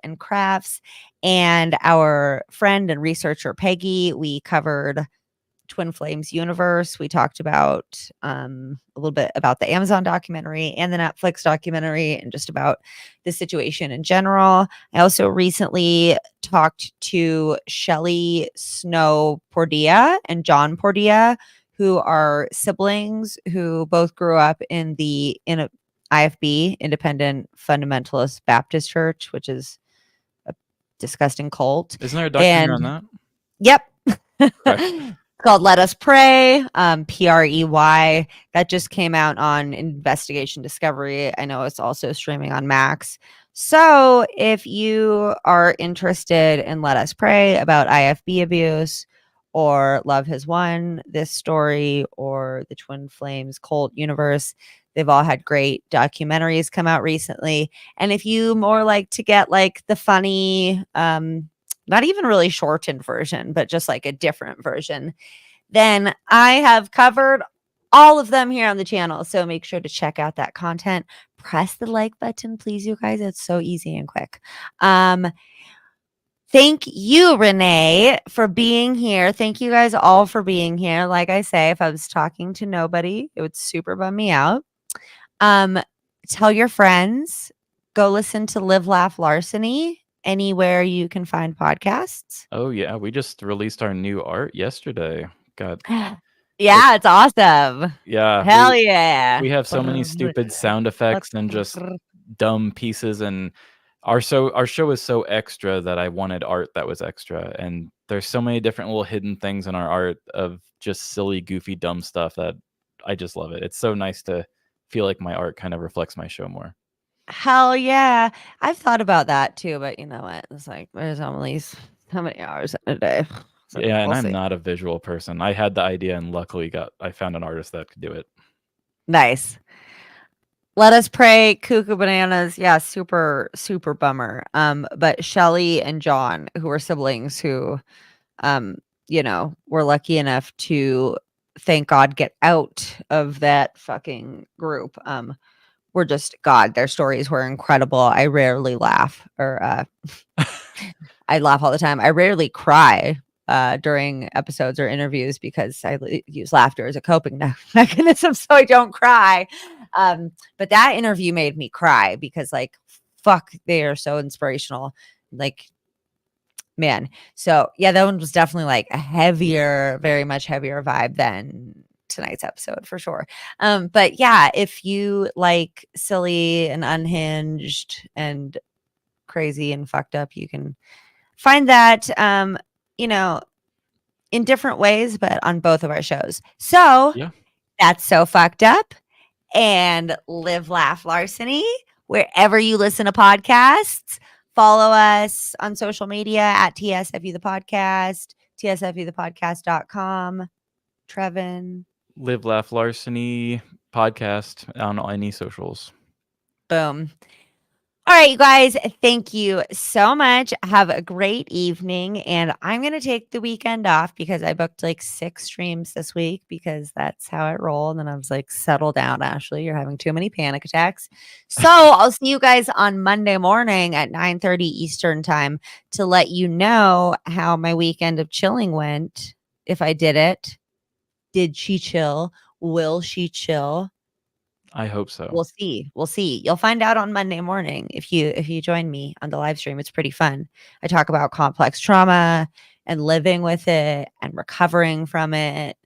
and Crafts, and our friend and researcher Peggy. We covered Twin Flames universe. We talked about a little bit about the Amazon documentary and the Netflix documentary and just about the situation in general. I also recently talked to Shelley Snow Pordia and John Pordia, who are siblings who both grew up in IFB, Independent Fundamentalist Baptist Church, which is a disgusting cult. Isn't there a documentary on that? Yep. Called Let Us Pray, PREY. That just came out on Investigation Discovery. I know it's also streaming on Max. So if you are interested in Let Us Pray about IFB abuse, or Love Has Won, this story, or the Twin Flames cult universe, they've all had great documentaries come out recently. And if you more like to get like the funny, not even really shortened version, but just like a different version, then I have covered all of them here on the channel. So make sure to check out that content. Press the like button, please, you guys. It's so easy and quick. Thank you, Renee, for being here. Thank you guys all for being here. Like I say, if I was talking to nobody, it would super bum me out. Tell your friends. Go listen to Live, Laugh, Larceny anywhere you can find podcasts. Oh yeah, we just released our new art yesterday. God. Yeah, it's awesome. Yeah. Hell yeah. We have so many stupid sound effects and just dumb pieces, and our show is so extra that I wanted art that was extra, and there's so many different little hidden things in our art of just silly, goofy, dumb stuff that I just love it. It's so nice to feel like my art kind of reflects my show more. Hell yeah. I've thought about that too, but you know what? It's like there's only how many hours in a day. So Yeah, and we'll I'm see. not a visual person. I had the idea and luckily I found an artist that could do it. Nice. Let us pray, cuckoo bananas. Yeah, super, super bummer. But Shelly and John, who are siblings who were lucky enough to, thank God, get out of that fucking group. Were just God. Their stories were incredible. I rarely laugh or I laugh all the time. I rarely cry during episodes or interviews because I use laughter as a coping mechanism, so I don't cry. But that interview made me cry because, like, fuck, they are so inspirational. Like, man. So yeah, that one was definitely like a heavier, very much heavier vibe than tonight's episode for sure. But yeah, if you like silly and unhinged and crazy and fucked up, you can find that in different ways, but on both of our shows. So Yeah. that's So Fucked Up and Live Laugh Larceny, wherever you listen to podcasts. Follow us on social media at TSFU the podcast, tsfuthepodcast.com. Trevin. Live Laugh Larceny podcast on any socials. Boom. All right, you guys, thank you so much. Have a great evening. And I'm going to take the weekend off because I booked like 6 streams this week because that's how it rolled. And I was like, settle down, Ashley. You're having too many panic attacks. So I'll see you guys on Monday morning at 9:30 Eastern time to let you know how my weekend of chilling went. If I did it, did she chill? Will she chill? I hope so. We'll see. We'll see. You'll find out on Monday morning if you join me on the live stream. It's pretty fun. I talk about complex trauma and living with it and recovering from it.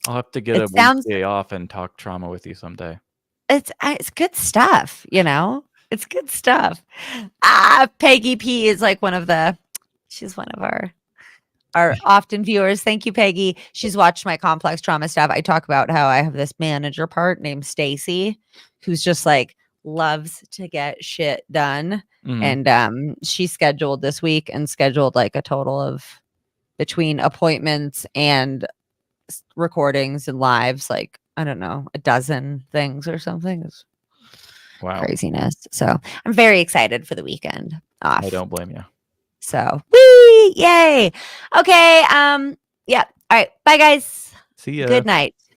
I'll have to get a weekday off and talk trauma with you someday. It's good stuff, It's good stuff. Peggy P is like she's one of our often viewers. Thank you, Peggy. She's watched my complex trauma stuff. I talk about how I have this manager part named Stacy, who's just like loves to get shit done. Mhm. And she scheduled this week and scheduled like a total of between appointments and recordings and lives, like, I don't know, a dozen things or something. It's Wow. craziness. So I'm very excited for the weekend off. I don't blame you. So, whee, yay. Okay. Yeah. All right. Bye, guys. See ya. Good night.